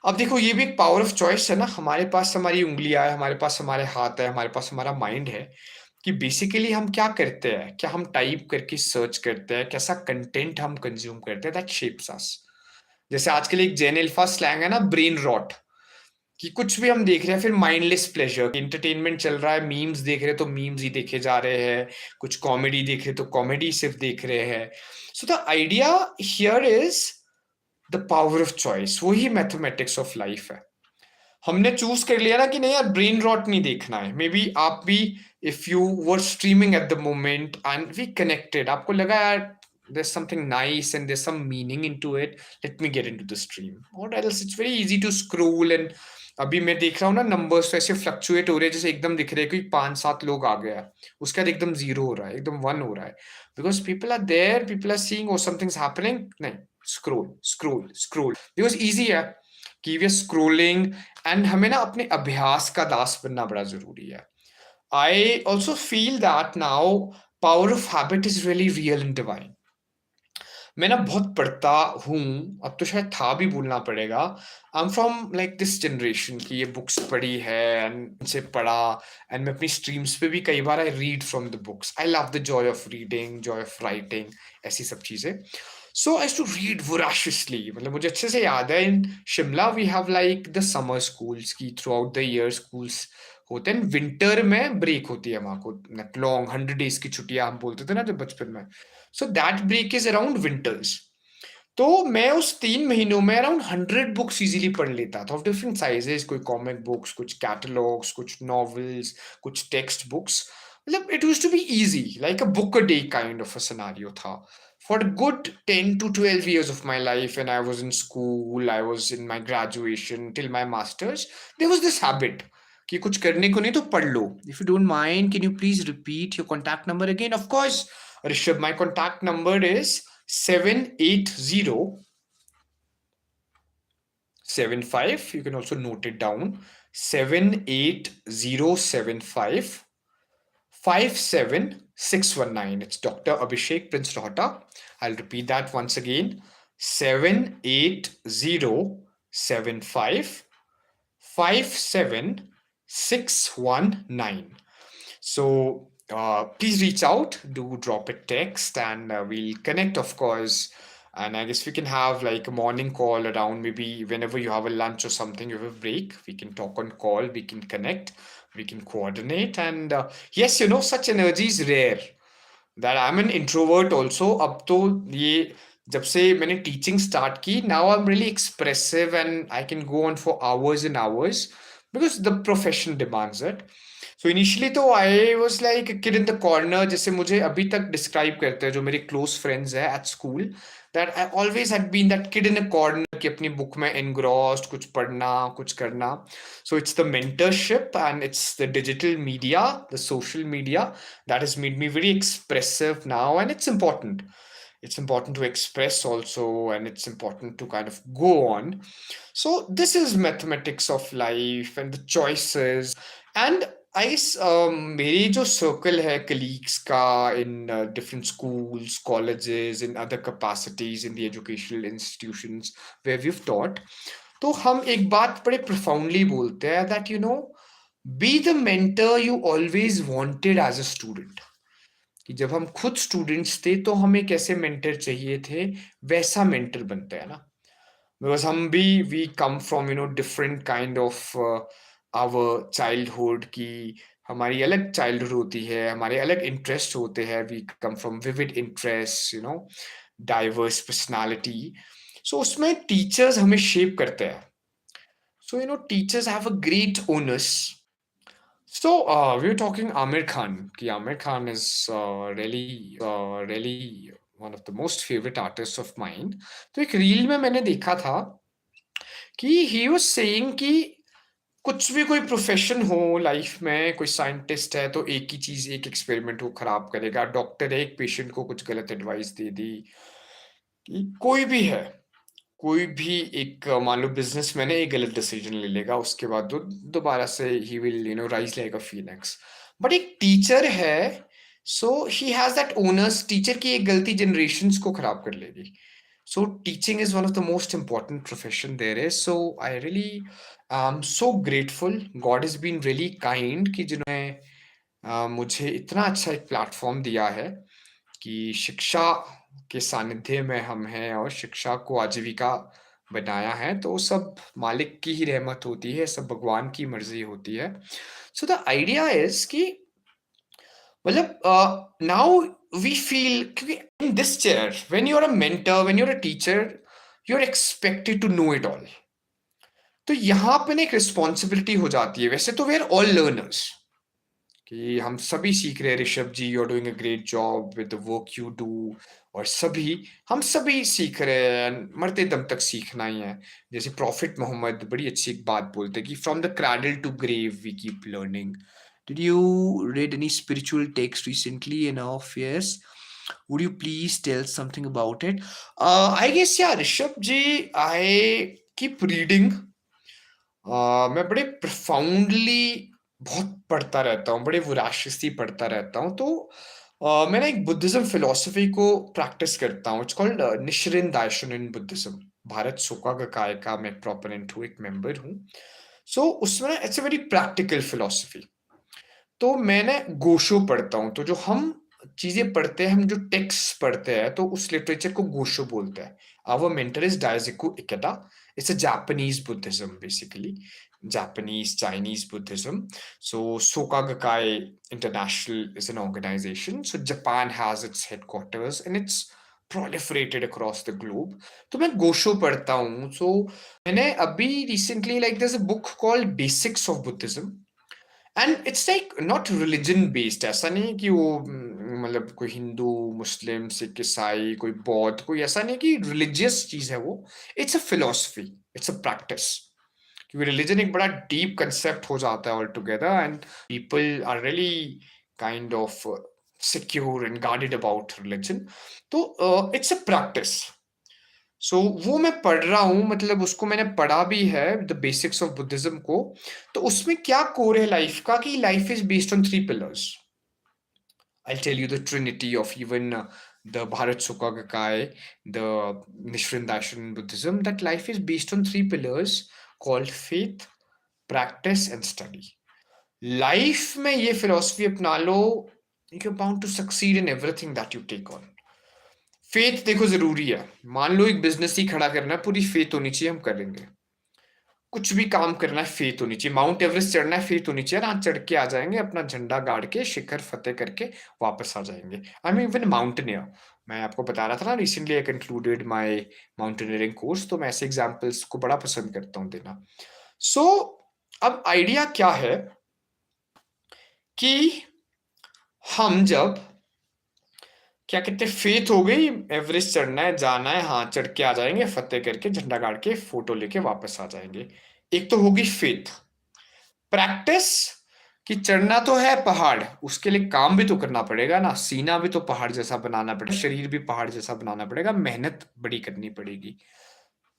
अब देखो ये भी एक पावर ऑफ चॉइस है ना, हमारे पास हमारी उंगलियां है, हमारे पास हमारे हाथ है, हमारे पास हमारा माइंड है, कि बेसिकली हम क्या करते हैं, क्या हम टाइप करके सर्च करते हैं, कैसा कंटेंट हम कंज्यूम करते हैं, दैट शेप्स अस। जैसे आजकल एक जेन अल्फा स्लैंग है ना, ब्रेन रॉट, कि कुछ भी हम देख रहे हैं फिर माइंडलेस प्लेजर, इंटरटेनमेंट चल रहा है, मीम्स देख रहे हैं तो मीम्स ही देखे जा रहे हैं, कुछ कॉमेडी देख रहे हैं तो कॉमेडी सिर्फ देख रहे हैं। So the idea here is the power of choice, वही मैथमेटिक्स ऑफ लाइफ है। हमने चूज कर लिया ना कि नहीं यार ब्रेन रॉट नहीं देखना है, मे बी आप भी, if you were streaming at the moment and we connected, आपको लगा यार there's something nice and there's some meaning into it, let me get into the stream, or else it's very easy to scroll and अभी मैं देख रहा हूँ ना numbers तो ऐसे फ्लक्चुएट हो रहे हैं, जैसे एकदम दिख रहे हैं कि 5-7 लोग आ गया, उसके बाद एकदम जीरो हो रहा है, एकदम 1 हो रहा है, because people are there, people are seeing और समथिंग्स हैपनिंग, नहीं, scroll scroll scroll, because easy है कि वी आर स्क्रोलिंग। एंड हमें ना अपने अभ्यास का दास बनना बड़ा जरूरी है। I also feel that now power of habit is really real and divine. मैं ना बहुत पढ़ता हूँ, अब तो शायद था भी बोलना पड़ेगा। I am from like this generation की ये बुक्स पढ़ी है एंड से पढ़ा, एंड मैं अपनी स्ट्रीम्स पे भी कई बार I read from the books, I love the joy of reading, joy of writing, ऐसी सब चीज़ें। सो आई टू रीड वोराशियसली, मतलब मुझे अच्छे से याद है, in Shimla we have like the summer schools की throughout the year schools होते हैं, विंटर में ब्रेक होती है वहाँ को, लॉन्ग 100 days की छुट्टियां हम बोलते थे ना जब बचपन में। So that break is around winters. तो मैं उस 3 महीनों में अराउंड 100 बुक्स इजीली पढ़ लेता था, ऑफ डिफरेंट साइजेस, कोई कॉमिक बुक्स, कुछ कैटलॉग्स, कुछ नॉवेल्स, कुछ टेक्स्ट बुक्स। मतलब it used to be easy, like a book a day kind of a scenario था। For a good 10 to 12 years of my life, when I was in school, I was in my graduation, till my masters, there was this habit कि कुछ करने को नहीं तो पढ़ लो। If you don't mind, can you please repeat your contact number again? Of course, Rishabh, my contact number is 78075. You can also note it down. 78075 57619. It's Dr. Abhishek Prince Rohta. I'll repeat that once again. 78075 57619. So please reach out, do drop a text, and we'll connect, of course. And I guess we can have like a morning call around maybe whenever you have a lunch or something, you have a break. We can talk on call, we can connect, we can coordinate. And yes, such energy is rare. That I'm an introvert also. अब तो ये जब से मैंने teaching start की, now I am really expressive and I can go on for hours and hours because the profession demands it. So initially तो I was like kid in the corner, जैसे मुझे अभी तक डिस्क्राइब करते हैं जो मेरे क्लोज फ्रेंड्स हैं at school, that I always had been that kid in a corner कि अपनी बुक में एनग्रॉस्ड, कुछ पढ़ना, कुछ करना। So it's the mentorship and it's the digital media, the social media that has made me very expressive now, and it's important. It's important to express also, and it's important to kind of go on. So this is mathematics of life and the choices. And I guess मेरी जो circle है colleagues का in different schools, colleges, in other capacities in the educational institutions where we've taught, तो हम एक बात बड़े profoundly बोलते हैं that be the mentor you always wanted as a student। कि जब हम खुद स्टूडेंट्स थे तो हमें कैसे मेंटर चाहिए थे, वैसा मेंटर बनते हैं ना। बिकॉज हम भी we come from different kind of our childhood की, हमारी अलग चाइल्डहुड होती है, हमारे अलग इंटरेस्ट होते हैं, we come from vivid interest, diverse personality. So उसमें टीचर्स हमें शेप करते हैं। So teachers have a great onus. So we were talking Amir Khan. Ki Amir Khan is really one of the most favorite artists of mine. तो एक reel में मैंने देखा था कि he was saying कि कुछ भी कोई प्रोफेशन हो लाइफ में, कोई साइंटिस्ट है तो एक ही चीज, एक एक्सपेरिमेंट वो खराब करेगा, डॉक्टर है एक पेशेंट को कुछ गलत एडवाइस दे दी, कोई भी है, कोई भी एक मान लो बिजनेसमैन है, एक गलत डिसीजन ले लेगा, उसके बाद दोबारा से ही will rise like a phoenix. But एक टीचर है, so he has that onus, teacher की एक गलती जनरेशंस को खराब कर लेगी। So teaching is one of the most important profession there is. So I really am so grateful. God has been really kind कि जिन्होंने मुझे इतना अच्छा एक प्लेटफॉर्म दिया है कि शिक्षा के सानिध्य में हम हैं और शिक्षा को आजीविका बनाया है, तो सब मालिक की ही रहमत होती है, सब भगवान की मर्जी होती है। सो द आइडिया इज कि मतलब नाउ वी फील, क्योंकि in this chair when you are a mentor, when you are a teacher, you are expected to know it all. तो यहाँ पे ना एक रिस्पॉन्सिबिलिटी हो जाती है। वैसे तो वी आर ऑल लर्नर्स, कि हम सभी सीख रहे हैं। Rishabh ji, you are doing a great job with the work you do. और सभी, हम सभी सीख रहे हैं, मरते दम तक सीखना ही है। जैसे प्रॉफिट मोहम्मद बड़ी अच्छी एक बात बोलते हैं कि from the cradle to grave we keep learning. Did you read any spiritual text recently in our affairs? Would you please tell something about it? I guess, yeah, Rishabh ji, I keep reading. मैं बड़े profoundly बहुत पढ़ता रहता हूँ, बड़े वोराशियसली पढ़ता रहता हूँ। तो मैं एक बुद्धिज्म फिलॉसफी को प्रैक्टिस करता हूँ। It's called Nichiren Daishonin Buddhism. Bharat Soka Gakkai का मैं प्रोपोनेंट हूँ, एक मेंबर हूँ। सो उसमें it's a very practical philosophy. तो मैं ना गोशो पढ़ता हूँ। तो जो हम चीजें पढ़ते हैं, हम जो टेक्स्ट पढ़ते हैं, तो उस लिटरेचर को गोशो बोलते हैं। Our mentor is Daisaku Ikeda. It's a Japanese Buddhism, basically Japanese Chinese Buddhism. So Soka Gakkai International is an organization. So Japan has its headquarters and it's proliferated across the globe. तो मैं गोशो पढ़ता हूँ। So मैंने अभी recently, like, there's a book called Basics of Buddhism. And it's like not religion based. ऐसा नहीं कि वो मतलब कोई हिंदू, मुस्लिम, सिख, ईसाई, कोई बौद्ध, कोई ऐसा नहीं कि रिलीजियस चीज है वो। It's a philosophy, it's a practice. क्योंकि रिलीजन एक बड़ा डीप कंसेप्ट हो जाता है all together, and people are really kind of secure and guarded about religion. तो इट्स अ प्रैक्टिस। सो वो मैं पढ़ रहा हूँ, मतलब उसको मैंने पढ़ा भी है, द बेसिक्स ऑफ बुद्धिज्म को। तो उसमें क्या कोर है लाइफ का, कि life is based on three pillars. I'll tell you the trinity of even the Bharat Sukha Gakkai, the Nichiren Daishonin Buddhism, that life is based on three pillars called faith, practice and study. Life में ये philosophy अपना लो, you're bound to succeed in everything that you take on. Faith देखो जरूरी है। मान लो एक business ही खड़ा करना है, पूरी फेथ होनी चाहिए हम करेंगे। कुछ भी काम करना है, फेथ होनी चाहिए। माउंट एवरेस्ट चढ़ना है, फेथ होनी चाहिए, रात चढ़ के आ जाएंगे, अपना झंडा गाड़ के शिखर फतेह करके वापस आ जाएंगे। आई मीन इवन माउंटेनियर, मैं आपको बता रहा था ना, recently I concluded my mountaineering course. तो मैं ऐसे एग्जांपल्स को बड़ा पसंद करता हूँ देना। सो अब आइडिया क्या है कि हम जब, क्या कहते हैं, फेथ हो गई, एवरेस्ट चढ़ना है, जाना है, हाँ चढ़ के आ जाएंगे, फतेह करके झंडा गाड़ के फोटो लेके वापस आ जाएंगे। एक तो होगी फेथ। प्रैक्टिस, कि चढ़ना तो है पहाड़, उसके लिए काम भी तो करना पड़ेगा ना, सीना भी तो पहाड़ जैसा बनाना पड़ेगा, शरीर भी पहाड़ जैसा बनाना पड़ेगा, मेहनत बड़ी करनी पड़ेगी।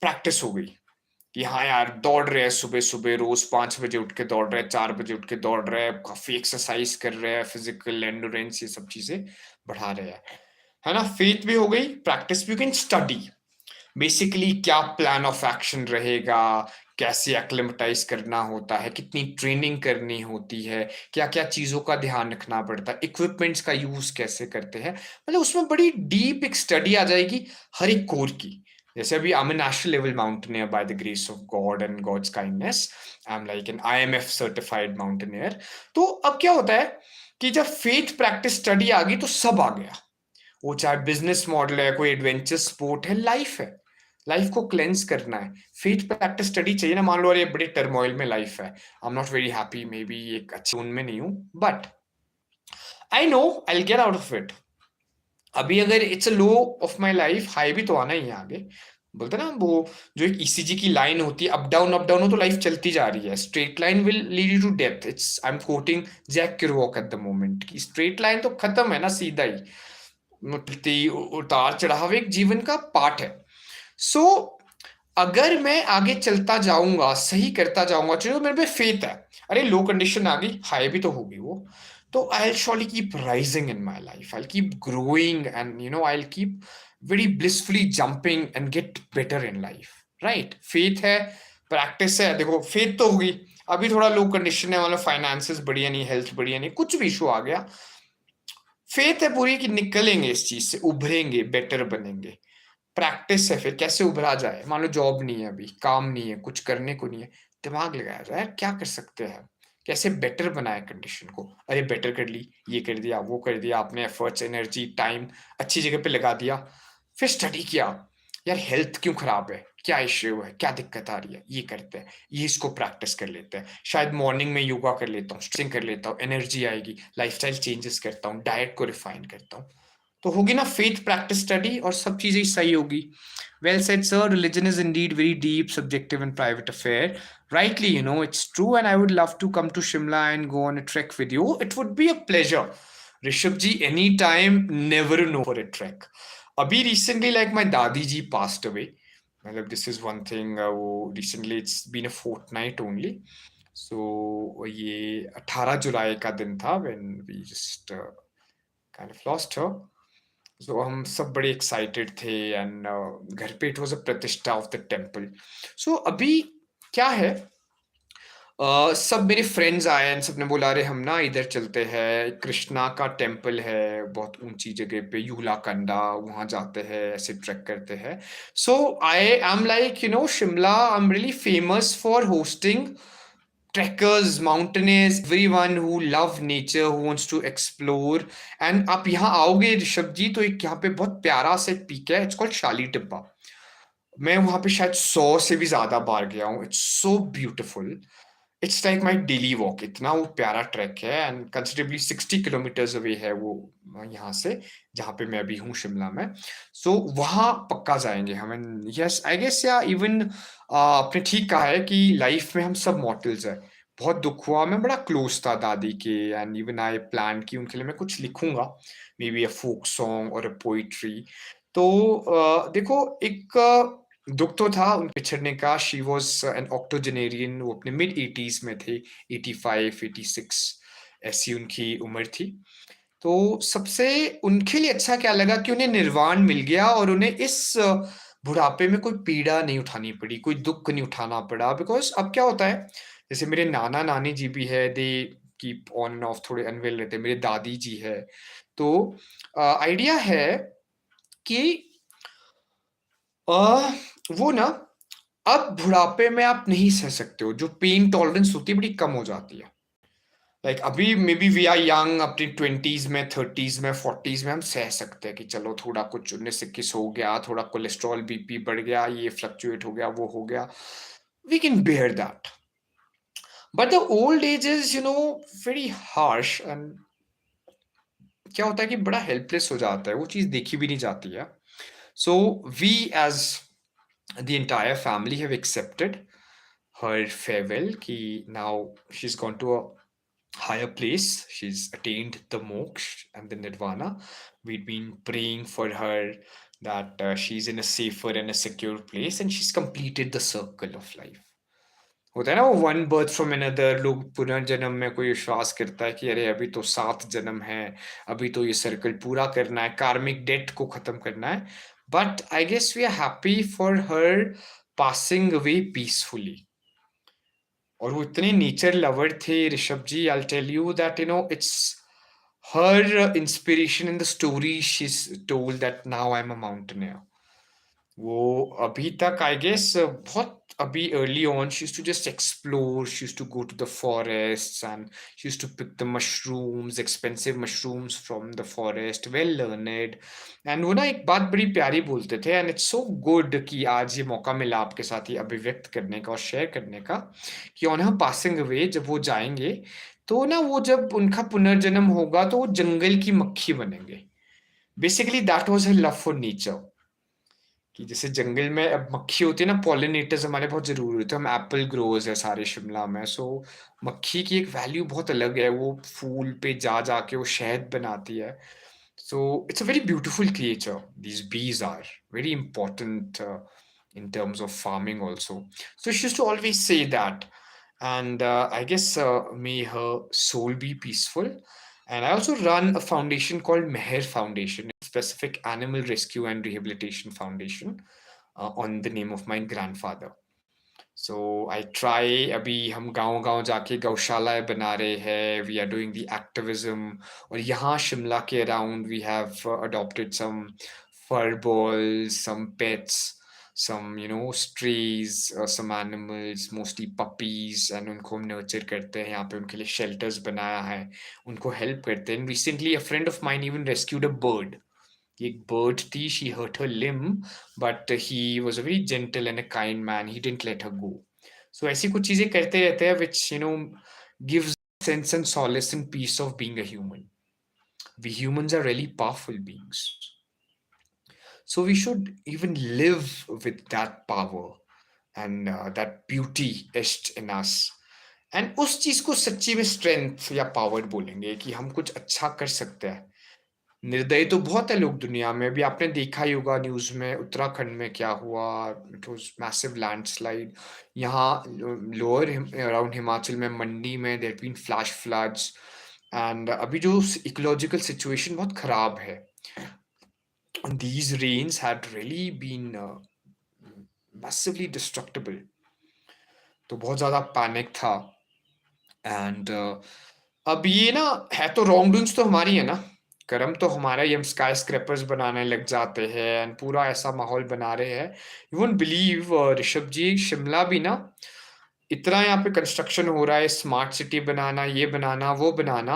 प्रैक्टिस हो गई कि हाँ यार दौड़ रहे हैं, सुबह सुबह रोज 5 बजे उठ के दौड़ रहे हैं, 4 बजे उठ के दौड़ रहे हैं, काफी एक्सरसाइज कर रहे हैं, फिजिकल एंडोरेंस, ये सब चीजें बढ़ा रहे हैं, है ना। फेथ भी हो गई, प्रैक्टिस भी हो गई, स्टडी। बेसिकली क्या प्लान ऑफ एक्शन रहेगा, कैसे एक्लेमेटाइज करना होता है, कितनी ट्रेनिंग करनी होती है, क्या क्या चीजों का ध्यान रखना पड़ता है, इक्विपमेंट्स का यूज कैसे करते हैं, मतलब उसमें बड़ी डीप एक स्टडी आ जाएगी हर एक कोर की। जैसे अभी I am a national level mountaineer by the grace of God and God's kindness. I am like an IMF certified mountaineer. तो अब क्या होता है कि जब फेथ प्रैक्टिस स्टडी आ गई तो सब आ गया। वो चाहे बिजनेस मॉडल है, कोई एडवेंचर स्पोर्ट है, लाइफ है, लाइफ को क्लेंस करना है। फेथ प्रैक्टिस स्टडी चाहिए ना। मान लो अरे बड़े टर्मोइल में लाइफ है, I am not very happy, may be एक अच्छे उनमें नहीं हूं, but I know I will get out of it. अभी अगर it's a low of my life, high भी तो आना ही है आगे। बोलते ना वो, जो एक ECG की लाइन होती है, अप डाउन हो तो लाइफ चलती जा रही है। Straight line will lead you to death. It's, I am quoting Jack Kerouac at the moment, कि स्ट्रेट लाइन तो खत्म है ना, सीधा ही। उतार चढ़ाव एक जीवन का पार्ट है। सो अगर मैं आगे चलता जाऊंगा, सही करता जाऊंगा, चलो मेरे पे फेथ है, अरे लो कंडीशन आ गई, हाई भी तो होगी वो, तो I will surely keep rising in my life, I'll keep growing, and you know I'll keep very blissfully jumping and get better in life, right? Faith है, प्रैक्टिस है, देखो फेथ तो होगी, अभी थोड़ा लो कंडीशन है, मतलब फाइनेंसेस बढ़िया नहीं, हेल्थ बढ़िया नहीं, कुछ भी इशू आ गया, फेथ है पूरी कि निकलेंगे इस चीज से, उभरेंगे, बेटर बनेंगे। प्रैक्टिस है फिर कैसे उभरा जाए, मान लो जॉब नहीं है, अभी काम नहीं है, कुछ करने को नहीं है, दिमाग लगाया जाए यार क्या कर सकते हैं, कैसे बेटर बनाए कंडीशन को। अरे बेटर कर ली, ये कर दिया, वो कर दिया, आपने एफर्ट्स, एनर्जी, टाइम अच्छी जगह पे लगा दिया, फिर स्टडी किया, यार हेल्थ क्यों खराब है, क्या इश्यू है, क्या दिक्कत आ रही है, ये करते हैं, ये इसको प्रैक्टिस कर लेते हैं, शायद मॉर्निंग में योगा कर लेता हूँ, स्ट्रेचिंग कर लेता हूँ, एनर्जी आएगी, लाइफस्टाइल चेंजेस करता हूँ, डाइट को रिफाइन करता हूँ, तो होगी ना फेथ, प्रैक्टिस, स्टडी, और सब चीजें सही होगी। Well said, sir. Religion is indeed very deep, subjective, and private affair. Rightly, it's true, and I would love to come to Shimla and go on a trek with you. It would be a pleasure. Rishabh ji, anytime, never no for a trek. Abhi recently, like my dadi ji passed away. Matlab, this is one thing. Recently, it's been a fortnight only. So, ये 18 जुलाई का दिन था when we just kind of lost her. So हम सब बड़े excited थे, and घर पे इट वाज अ प्रतिष्ठा ऑफ द टेम्पल। सो अभी क्या है, सब मेरे फ्रेंड्स आए एंड सबने बोला अरे हम ना इधर चलते हैं, कृष्णा का टेम्पल है बहुत ऊंची जगह पे, यूला कंडा, वहां जाते हैं, ऐसे ट्रैक करते हैं। So I am like Shimla, I am really famous for hosting trekkers, mountaineers, everyone who love nature, who wants to explore. And आप यहाँ आओगे ऋषभ जी, तो एक यहाँ पे बहुत प्यारा सा एक पीक है, इट्स कॉल्ड शाली टिब्बा। मैं वहां पे शायद 100 से भी ज्यादा बार गया हूँ, it's so beautiful, it's like my daily walk, इतना वो प्यारा ट्रैक है, एंड कंसिडरेबली 60 किलोमीटर्स अवे है वो यहाँ से, जहाँ पे मैं अभी हूँ शिमला में। सो वहाँ पक्का जाएंगे हम, यस आई गेस, या इवन आपने ठीक कहा है कि लाइफ में हम सब मॉर्टल्स है। बहुत दुख हुआ, मैं बड़ा क्लोज था दादी के, एंड इवन आई प्लान कि उनके लिए मैं कुछ लिखूंगा, may be a folk song और अ पोइट्री। तो देखो एक दुख तो था उन पिछड़ने का, शी वॉज एन ऑक्टोजेनेरियन, वो अपने मिड 80s में थे, 85 86 ऐसी उनकी उम्र थी। तो सबसे उनके लिए अच्छा क्या लगा कि उन्हें निर्वाण मिल गया, और उन्हें इस बुढ़ापे में कोई पीड़ा नहीं उठानी पड़ी, कोई दुख नहीं उठाना पड़ा। बिकॉज अब क्या होता है, जैसे मेरे नाना नानी जी भी है, they keep on end of, थोड़े अनवेल रहते हैं, मेरे दादी जी है। तो आइडिया है कि वो ना, अब बुढ़ापे में आप नहीं सह सकते हो, जो पेन टॉलरेंस होती है बड़ी कम हो जाती है। लाइक अभी maybe we are young, अपनी 20s में, 30s में, 40s में हम सह सकते हैं कि चलो थोड़ा कुछ 19 21 हो गया, थोड़ा कोलेस्ट्रॉल बीपी बढ़ गया, ये फ्लक्चुएट हो गया, वो हो गया, we can bear that. But the old age is very harsh, and क्या होता है कि बड़ा हेल्पलेस हो जाता है, वो चीज देखी भी नहीं जाती है। So we as the entire family have accepted her farewell, ki now she's gone to a higher place, she's attained the moksha and the nirvana. We've been praying for her that she's in a safer and a secure place, and she's completed the circle of life. होता है ना वो one birth from another, लोग पुनर्जन्म में कोई विश्वास करता है कि अरे अभी तो 7 जन्म है, अभी तो ये सर्कल पूरा करना है, कार्मिक डेट को खत्म करना है। But I guess we are happy for her passing away peacefully. और वो इतने नेचर लवर थे Rishabh ji, I tell you that it's her inspiration in the story she told that now I am a mountaineer. वो अभी तक I guess बहुत अभी early on she used to just explore, she used to go to the forests and she used to pick the mushrooms, expensive mushrooms from the forest, well learned. And वो ना एक बात बड़ी प्यारी बोलते थे, एंड इट्स सो गुड कि आज ये मौका मिला आपके साथ ये अभिव्यक्त करने का और शेयर करने का, कि ऑन हर पासिंग अवे जब वो जाएंगे, तो ना वो जब उनका पुनर्जन्म होगा तो वो जंगल की मक्खी बनेंगे। Basically that was her love for nature, कि जैसे जंगल में अब मक्खी होती है ना, पॉलिनेटर्स हमारे बहुत जरूरी होते हैं, हम एप्पल ग्रोवर्स है सारे शिमला में। सो मक्खी की एक वैल्यू बहुत अलग है, वो फूल पे जा जाके वो शहद बनाती है। So it's a very beautiful creature, these bees are very important in terms of farming also. So she used to always say that. And I guess may her soul be peaceful. And I also run a foundation called Meher Foundation. specific animal rescue and rehabilitation foundation on the name of my grandfather. So I try, अभी हम गाँव-गाँव जाके गौशालाएँ बना रहे हैं, we are doing the activism. और यहाँ शिमला के around we have adopted some fur balls, some pets, some strays, some animals, mostly puppies, and उनको हम nurture करते हैं, यहाँ पे उनके लिए shelters बनाया है, उनको help करते हैं. Recently a friend of mine even rescued a bird. एक bird थी, she hurt her limb, but he was a very gentle and a kind man. He didn't let her go. So ऐसी कुछ चीजें करते रहते हैं, which gives sense and solace and peace of being a human. We humans are really powerful beings. So we should even live with that power and that beauty etched in us. And उस चीज को सच्ची में strength या power बोलेंगे कि हम कुछ अच्छा कर सकते हैं. निर्दयी तो बहुत है लोग दुनिया में. अभी आपने देखा ही होगा न्यूज में उत्तराखंड में क्या हुआ. It was massive landslide. यहाँ लोअर अराउंड हिमाचल में मंडी में there been flash floods. And अभी जो इकोलॉजिकल सिचुएशन बहुत खराब है. These rains had really been massively destructible. तो बहुत ज्यादा पैनिक था. एंड अब ये ना है तो रॉन्ग डूइंग्स तो हमारी है ना. कर्म तो हमारा ही. हम स्काई स्क्रैपर्स बनाने लग जाते हैं एंड पूरा ऐसा माहौल बना रहे हैं. यू वोंट बिलीव ऋषभ जी, शिमला भी ना इतना यहाँ पे कंस्ट्रक्शन हो रहा है. स्मार्ट सिटी बनाना, ये बनाना, वो बनाना.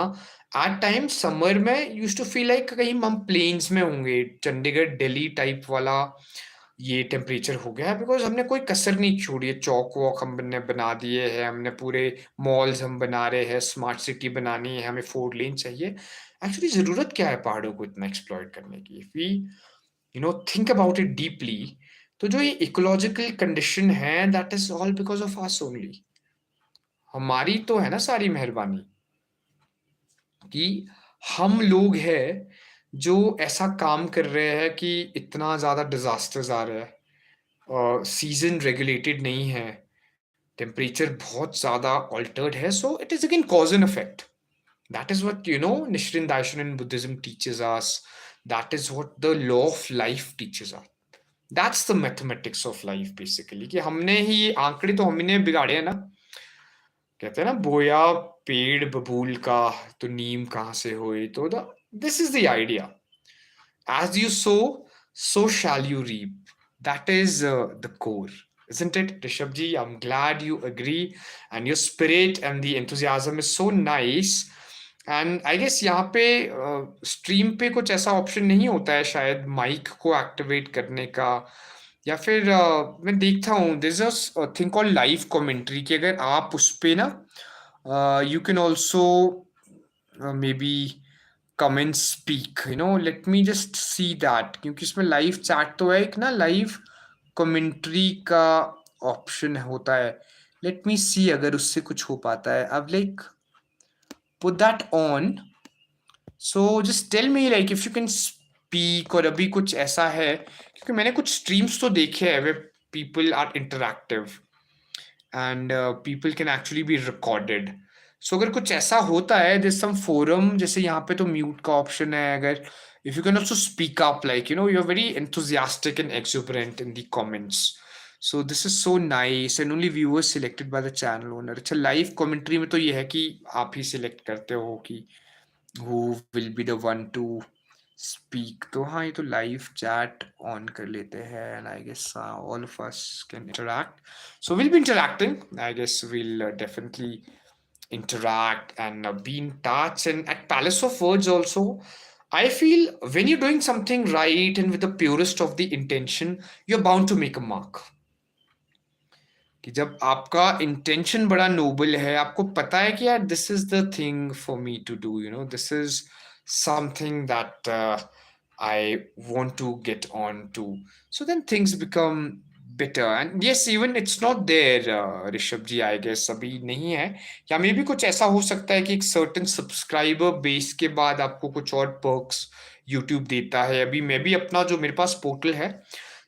एट टाइम समर में यूज्ड टू फील लाइक कहीं हम प्लेन्स में होंगे. चंडीगढ़ दिल्ली टाइप वाला ये टेम्परेचर हो गया है बिकॉज हमने कोई कसर नहीं छोड़ी है. चौक वॉक हमने बना दिए हैं, हमने पूरे मॉल्स हम बना रहे हैं. स्मार्ट सिटी बनानी है, हमें 4 लेन चाहिए. एक्चुअली जरूरत क्या है पहाड़ों को इतना एक्सप्लॉइट करने की? If we think about it deeply, तो जो ये इकोलॉजिकल कंडीशन है that is all because of us only. हमारी तो है ना सारी मेहरबानी कि हम लोग हैं जो ऐसा काम कर रहे हैं कि इतना ज्यादा डिजास्टर्स आ रहे हैं. सीजन रेगुलेटेड नहीं है, टेम्परेचर बहुत ज्यादा ऑल्टर्ड है. सो it is again cause and effect. That is what Nichiren Daishonin in Buddhism teaches us. That is what the law of life teaches us. That's the mathematics of life basically. कि हमने ही आंकड़े तो हमने बिगाड़े हैं ना. कहते हैं ना बोया पेड़ बबूल का तो नीम कहाँ से होए. तो this is the idea. As you sow, so shall you reap. That is the core, isn't it, Rishabh ji? I'm glad you agree, and your spirit and the enthusiasm is so nice. And I guess यहाँ पे stream पे कुछ ऐसा option नहीं होता है शायद mic को एक्टिवेट करने का. या फिर मैं देखता हूँ this is a thing called live commentary कि अगर आप उस पे ना you can also may be come and speak. Let me just see that. क्योंकि इसमें लाइव चैट तो है, एक ना लाइव कमेंट्री का ऑप्शन होता है. लेट मी सी अगर उससे कुछ हो पाता है. अब like put that on. So just tell me like if you can speak. और अभी कुछ ऐसा है क्योंकि मैंने कुछ स्ट्रीम्स तो देखे हैं where people are interactive and people can actually be recorded. So अगर कुछ ऐसा होता है दिस सम फोरम, जैसे यहाँ पे तो म्यूट का ऑप्शन है. अगर if you can also speak up like you are very enthusiastic and exuberant in the comments. So this is so nice and only viewers selected by the channel owner. अच्छा, live commentary में तो ये है कि आप ही select करते हो कि who will be the one to speak. तो हाँ, ये तो लाइव चैट ऑन कर लेते हैं and I guess all of us can interact. So we'll be interacting. I guess we'll definitely interact and be in touch. And at Palace of Words also, I feel when you're doing something right and with the purest of the intention, you're bound to make a mark. कि जब आपका intention बड़ा Nobel है, आपको पता है कि यार this is the thing for me to do, this is something that I want to get on to. So then things become better. And yes, even it's not there, Rishabh ji, I guess अभी नहीं है. या मे भी कुछ ऐसा हो सकता है कि एक सर्टेन सब्सक्राइबर बेस के बाद आपको कुछ और पर्क्स यूट्यूब देता है. अभी मैं भी अपना जो मेरे पास पोर्टल है,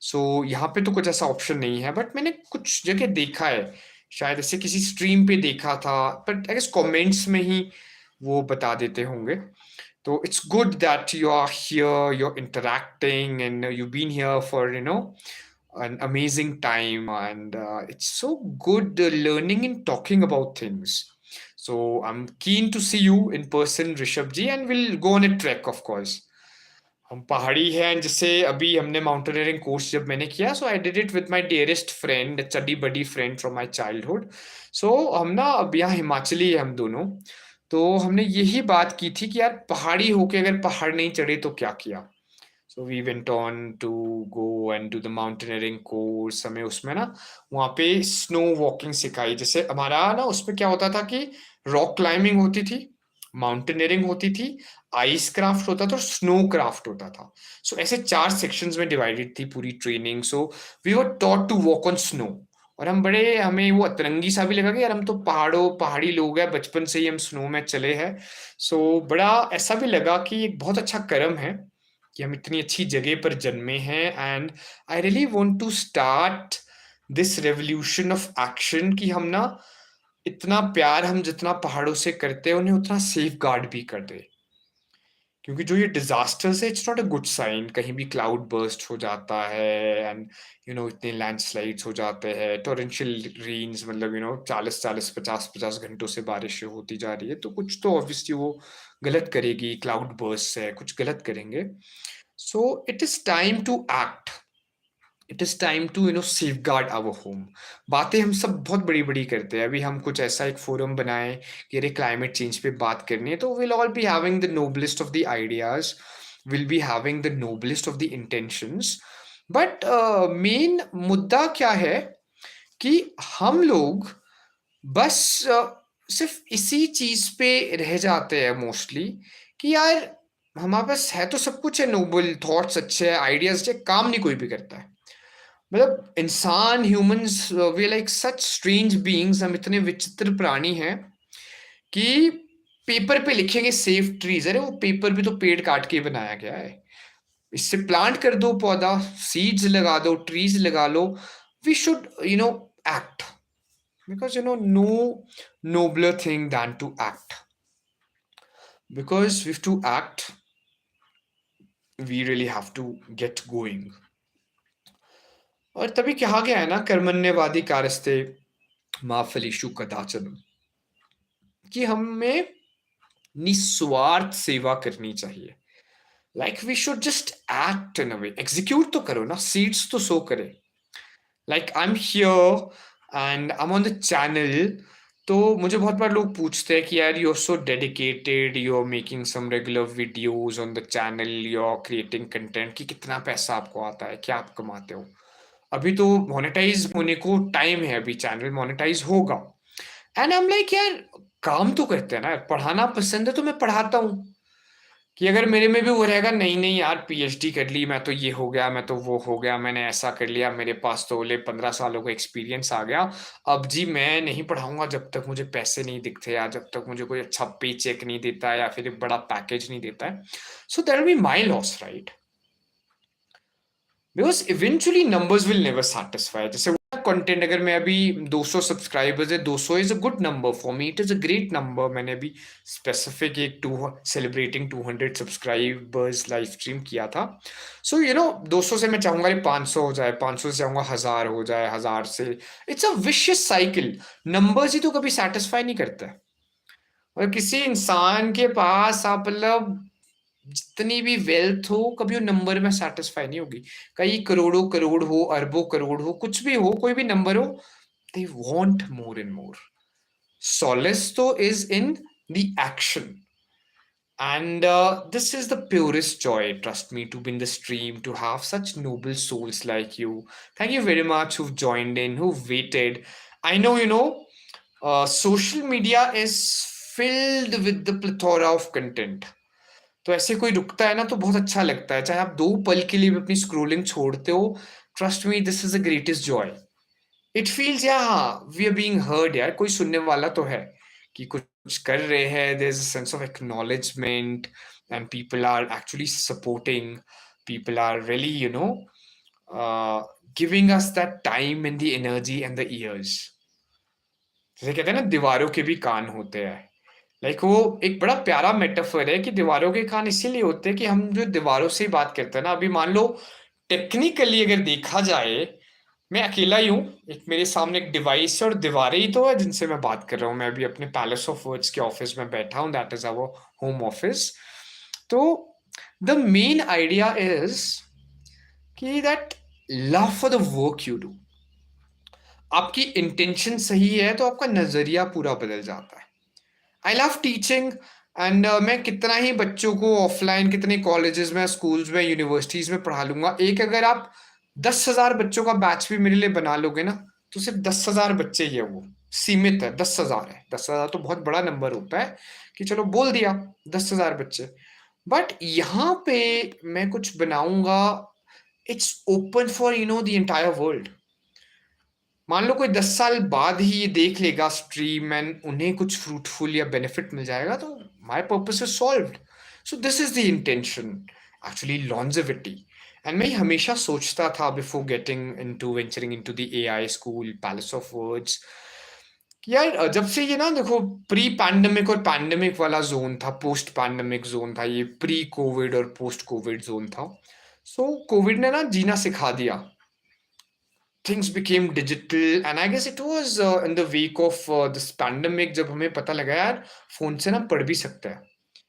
सो यहाँ पे तो कुछ ऐसा ऑप्शन नहीं है. बट मैंने कुछ जगह देखा है, शायद ऐसे किसी स्ट्रीम पे देखा था, बट आई गेस कमेंट्स में ही वो बता देते होंगे. So it's good that you are here, you're interacting, and you've been here for, an amazing time. And it's so good learning and talking about things. So I'm keen to see you in person, Rishabh ji, and we'll go on a trek, of course. हम पहाड़ी हैं, जैसे अभी हमने mountaineering course जब मैंने किया, so I did it with my dearest friend, chaddi buddy friend from my childhood. So हम ना अब यहाँ हिमाचली है हम दोनों. तो हमने यही बात की थी कि यार पहाड़ी होके अगर पहाड़ नहीं चढ़े तो क्या किया. So we went on to go and do the mountaineering course. हमें उसमें ना वहाँ पे स्नो वॉकिंग सिखाई. जैसे हमारा ना उसमें क्या होता था कि रॉक क्लाइंबिंग होती थी, माउंटेनियरिंग होती थी, आइस क्राफ्ट होता था और स्नो क्राफ्ट होता था. सो ऐसे 4 सेक्शंस में डिवाइडेड थी पूरी training. So we were taught to walk on snow. और हम बड़े, हमें वो अतरंगी सा भी लगा कि यार हम तो पहाड़ी लोग हैं, बचपन से ही हम स्नो में चले हैं. सो बड़ा ऐसा भी लगा कि एक बहुत अच्छा कर्म है कि हम इतनी अच्छी जगह पर जन्मे हैं. And I really want to start this revolution of action कि हम ना इतना प्यार हम जितना पहाड़ों से करते हैं उन्हें उतना सेफ गार्ड भी कर दे. क्योंकि जो ये डिजास्टर्स है, it's not a good sign. कहीं भी क्लाउड बर्स्ट हो जाता है एंड इतने लैंडस्लाइड्स हो जाते हैं, टोरेंशियल रेन्स, मतलब 40-40 50-50 घंटों से बारिशें होती जा रही है, तो कुछ तो ऑब्वियसली वो गलत करेगी. क्लाउड बर्स्ट है, कुछ गलत करेंगे. So it is time to act. It is time to safeguard our home. बातें हम सब बहुत बड़ी बड़ी करते हैं. अभी हम कुछ ऐसा एक फोरम बनाए कि अरे क्लाइमेट चेंज पे बात करनी है, तो will all be having the noblest of the ideas, will be having the noblest of the intentions. But main मुद्दा क्या है कि हम लोग बस सिर्फ इसी चीज पे रह जाते हैं मोस्टली कि यार हमारे पास है तो सब कुछ है, नोबल थॉट्स अच्छे हैं, आइडियाज है, काम नहीं कोई भी करता है. मतलब इंसान, humans, we like such strange beings. हम इतने विचित्र प्राणी हैं कि पेपर पे लिखेंगे सेफ ट्रीज. अरे वो पेपर भी तो पेड़ काट के बनाया गया है. इससे प्लांट कर दो पौधा, सीड्स लगा दो, ट्रीज लगा लो. We should act, because no nobler thing than to act. Because we have to act, we really have to get going. और तभी कहा गया है ना, कर्मण्यवादी कारस्ते माँ फलीशु कदाचन, कि हमें निस्वार्थ सेवा करनी चाहिए. Like we should just act in a way. Execute तो करो ना, सीड्स तो सो करे. Like I am here and I am on the channel. तो मुझे बहुत बार लोग पूछते हैं कि यार you are so dedicated, you are making some regular videos on the channel, you are creating content, कि कितना पैसा आपको आता है, क्या आप कमाते हो. अभी तो मोनेटाइज होने को टाइम है, अभी चैनल मोनेटाइज होगा. एंड आई एम लाइक यार काम तो करते हैं ना, पढ़ाना पसंद है तो मैं पढ़ाता हूँ. कि अगर मेरे में भी वो रहेगा, नहीं नहीं यार पीएचडी कर ली, मैं तो ये हो गया, मैं तो वो हो गया, मैंने ऐसा कर लिया, मेरे पास तो ले 15 सालों का एक्सपीरियंस आ गया, अब जी मैं नहीं पढ़ाऊंगा जब तक मुझे पैसे नहीं दिखते, या जब तक मुझे कोई अच्छा पे चेक नहीं देता है, या फिर एक बड़ा पैकेज नहीं देता है. So that will be my loss, right. Because eventually numbers will never satisfy. जैसे कंटेंट, अगर मैं अभी 200 सब्सक्राइबर्स है, 200 is a good number for me, it is a great number. मैंने अभी स्पेसिफिक एक to celebrating 200 subscribers live stream किया था. सो 200 से मैं चाहूंगा 500 हो जाए, 500 से चाहूंगा 1000 हो जाए, 1000 से. It's a vicious cycle. Numbers ही तो कभी सेटिस्फाई नहीं करता है. और किसी इंसान के पास आप मतलब जितनी भी वेल्थ हो, कभी वो नंबर में सेटिस्फाई नहीं होगी. कई करोड़ों करोड़ हो, अरबों करोड़ हो, कुछ भी हो, कोई भी नंबर हो, they want more and more. solace though is in the action. And this is the purest joy, trust me, to be in the stream, to have such noble souls like you. Thank you very much who've joined in, who've waited. I know, social media is filled with the plethora of content. तो ऐसे कोई रुकता है ना तो बहुत अच्छा लगता है, चाहे आप 2 पल के लिए भी अपनी स्क्रोलिंग छोड़ते हो. Trust me, this is the greatest Joy. It feels या हाँ वी आर बीइंग हर्ड, यार कोई सुनने वाला तो है कि कुछ कर रहे हैं. There is a sense of acknowledgement and people are actually supporting. People are really giving us that time and the energy and the years. जैसे कहते हैं ना, दीवारों के भी कान होते हैं. लाइक वो एक बड़ा प्यारा मेटाफर है कि दीवारों के कान इसीलिए होते हैं कि हम जो दीवारों से ही बात करते हैं ना, अभी मान लो टेक्निकली अगर देखा जाए, मैं अकेला ही हूँ, एक मेरे सामने एक डिवाइस है और दीवारें ही तो है जिनसे मैं बात कर रहा हूँ। मैं अभी अपने पैलेस ऑफ वर्ड्स के ऑफिस में बैठा हूँ, that is our home office. तो द मेन आइडिया इज कि that love for the work you do, आपकी इंटेंशन सही है तो आपका नजरिया पूरा बदल जाता है। आई लव टीचिंग एंड मैं कितना ही बच्चों को ऑफलाइन कितने कॉलेजेस में, स्कूल्स में, यूनिवर्सिटीज में पढ़ा लूंगा, एक अगर आप 10,000 बच्चों का बैच भी मेरे लिए बना लोगे ना, तो सिर्फ 10,000 बच्चे ही है, वो सीमित है, 10,000 है। 10,000 तो बहुत बड़ा नंबर होता है कि चलो बोल दिया 10,000 बच्चे, बट यहाँ पे मैं कुछ बनाऊंगा, it's open for the entire world. मान लो कोई 10 साल बाद ही ये देख लेगा स्ट्रीम एंड उन्हें कुछ फ्रूटफुल या बेनिफिट मिल जाएगा, तो my purpose is solved. So this is the intention, actually longevity. And मैं हमेशा सोचता था before getting into venturing into the AI school palace of words, कि यार जब से ये ना देखो, प्री पैंडेमिक और पैंडेमिक वाला जोन था, पोस्ट पैंडेमिक जोन था, ये प्री कोविड और पोस्ट कोविड जोन था। सो कोविड ने ना जीना सिखा दिया, things became digital, and I guess it was in the wake of this pandemic, जब हमें पता लगा यार फोन से ना पढ़ भी सकता है,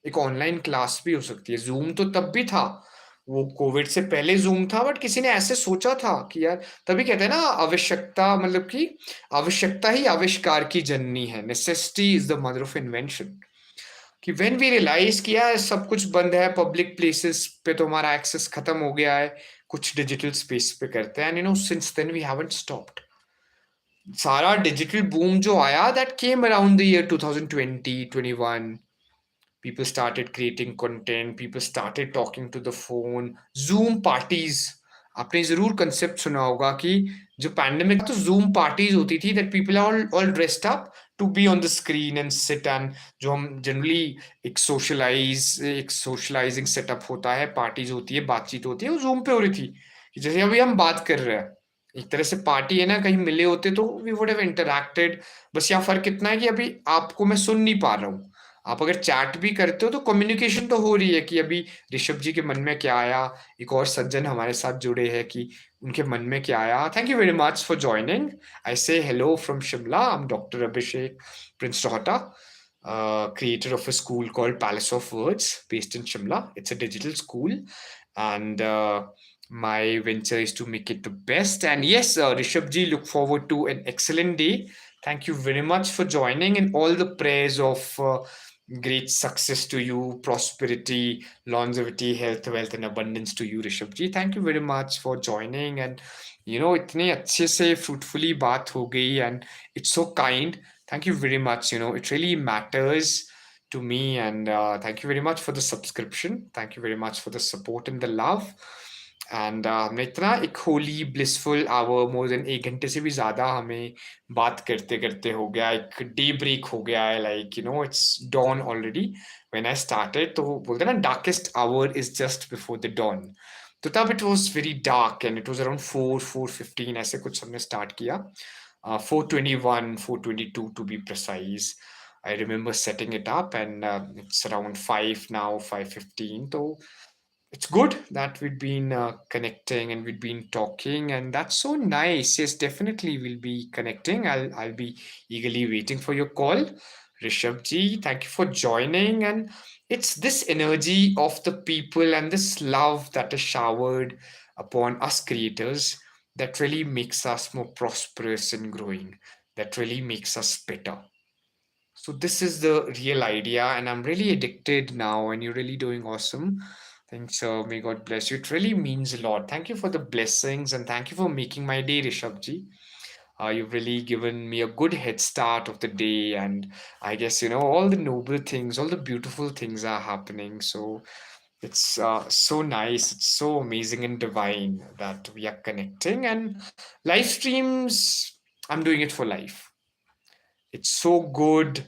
एक ऑनलाइन क्लास भी हो सकती है। जूम तो तब भी था, वो कोविड से पहले जूम था, बट किसी ने ऐसे सोचा था कि यार, तभी कहते हैं ना आवश्यकता, मतलब कि आवश्यकता ही आविष्कार की जननी है, necessity is the mother of invention. कि व्हेन वी रियलाइज किया सब कुछ बंद है, पब्लिक प्लेसेस पे तो हमारा एक्सेस खत्म हो गया है, कुछ डिजिटल स्पेस पे करते हैं, and since then we haven't stopped. सारा डिजिटल बूम जो आया, that came around the year 2020 21, people started creating content, people started talking to the phone, zoom parties। आपने जरूर कंसेप्ट सुना होगा कि जो पैंडेमिक तो जूम पार्टीज होती थी, that people are all dressed up to be on the screen and sit, and जो हम जनरली एक सोशलाइजिंग सेटअप होता है, पार्टीज होती है, बातचीत होती है, वो जूम पे हो रही थी। कि जैसे अभी हम बात कर रहे हैं, एक तरह से पार्टी है ना, कहीं मिले होते तो वी वुड हैव इंटरैक्टेड। बस यहाँ फर्क इतना है कि अभी आपको मैं सुन नहीं पा रहा हूँ, आप अगर चैट भी करते हो तो कम्युनिकेशन तो हो रही है कि अभी ऋषभ जी के मन में क्या आया, एक और सज्जन हमारे साथ जुड़े हैं कि उनके मन में क्या आया। Thank you very much for joining. I say hello from Shimla, I am doctor Abhishek Prince Rohta, creator of a school called Palace of Words based in Shimla. It's a digital school, and my venture is to make it the best. And yes, Rishabh ji, look forward to an excellent day. Thank you very much for joining, and all the prayers of great success to you, prosperity, longevity, health, wealth, and abundance to you, Rishabh ji. Thank you very much for joining, and इतने अच्छे से fruitfully बात हो गई, and it's so kind. Thank you very much. It really matters to me, and thank you very much for the subscription. Thank you very much for the support and the love. And हमने इतना एक holy blissful hour, more than 1 घंटे से भी ज्यादा हमें बात करते करते हो गया, एक डे ब्रेक हो गया है, like it's dawn already when I started. तो बोलते हैं ना, darkest hour is just before the dawn. तो तब it was very dark and it was around 4:15 ऐसे कुछ हमने स्टार्ट किया, 4:21 4:22 to be precise. I remember setting it up, and it's around 5 now, 5:15. So it's good that we've been connecting and we've been talking, and that's so nice. Yes, definitely we'll be connecting. I'll be eagerly waiting for your call, Rishabh ji. Thank you for joining. And it's this energy of the people and this love that is showered upon us creators that really makes us more prosperous and growing. That really makes us better. So this is the real idea, and I'm really addicted now, and you're really doing awesome. Thanks, may God bless you. It really means a lot. Thank you for the blessings, and thank you for making my day, Rishabh ji. You've really given me a good head start of the day, and I guess all the noble things, all the beautiful things are happening. So it's so nice, it's so amazing and divine that we are connecting. And live streams, I'm doing it for life. It's so good.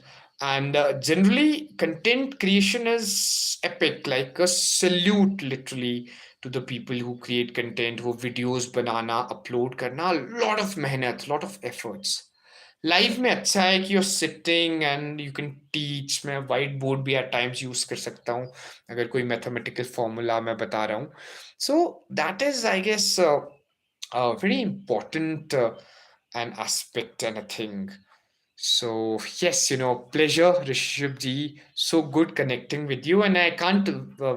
And generally, content creation is epic, like a salute literally to the people who create content, who videos banana, upload karna, a lot of mehnat, lot of efforts. Life में अच्छा है कि you're sitting and you can teach. मैं white board भी at times use कर सकता हूँ अगर कोई मैथमेटिकल फॉर्मूला मैं बता रहा हूँ. So that is, I guess, a very important an aspect and a thing. So yes, pleasure, Rishabh ji. So good connecting with you, and I can't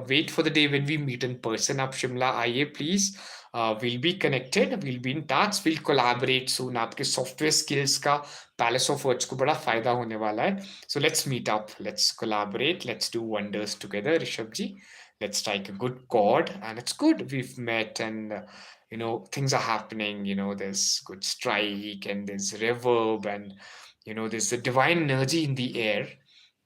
wait for the day when we meet in person. Up Shimla, आइए please. We'll be connected. We'll be in touch. We'll collaborate soon. आपके software skills का Palace of Words को बड़ा फायदा होने वाला है. So let's meet up. Let's collaborate. Let's do wonders together, Rishabh ji. Let's strike a good chord, and it's good we've met and. Things are happening. There's good strike and there's reverb and there's a divine energy in the air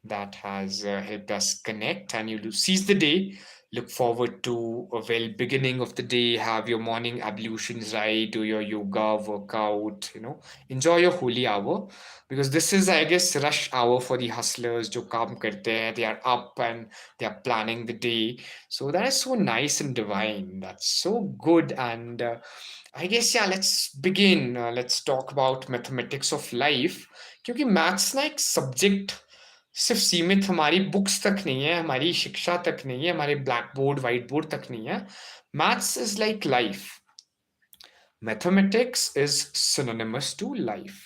that has helped us connect, and you seize the day, look forward to a well beginning of the day, have your morning ablutions right, do your yoga workout, enjoy your holy hour, because this is, I guess, rush hour for the hustlers jo kaam karte hain. They are up and they are planning the day, so that is so nice and divine. That's so good. And I guess, yeah, let's begin. Let's talk about mathematics of life. क्योंकि maths ना एक subject सिर्फ सीमित हमारी books तक नहीं है, हमारी शिक्षा तक नहीं है, हमारे ब्लैक बोर्ड व्हाइट बोर्ड तक नहीं है. Maths is like life. Mathematics is synonymous to life.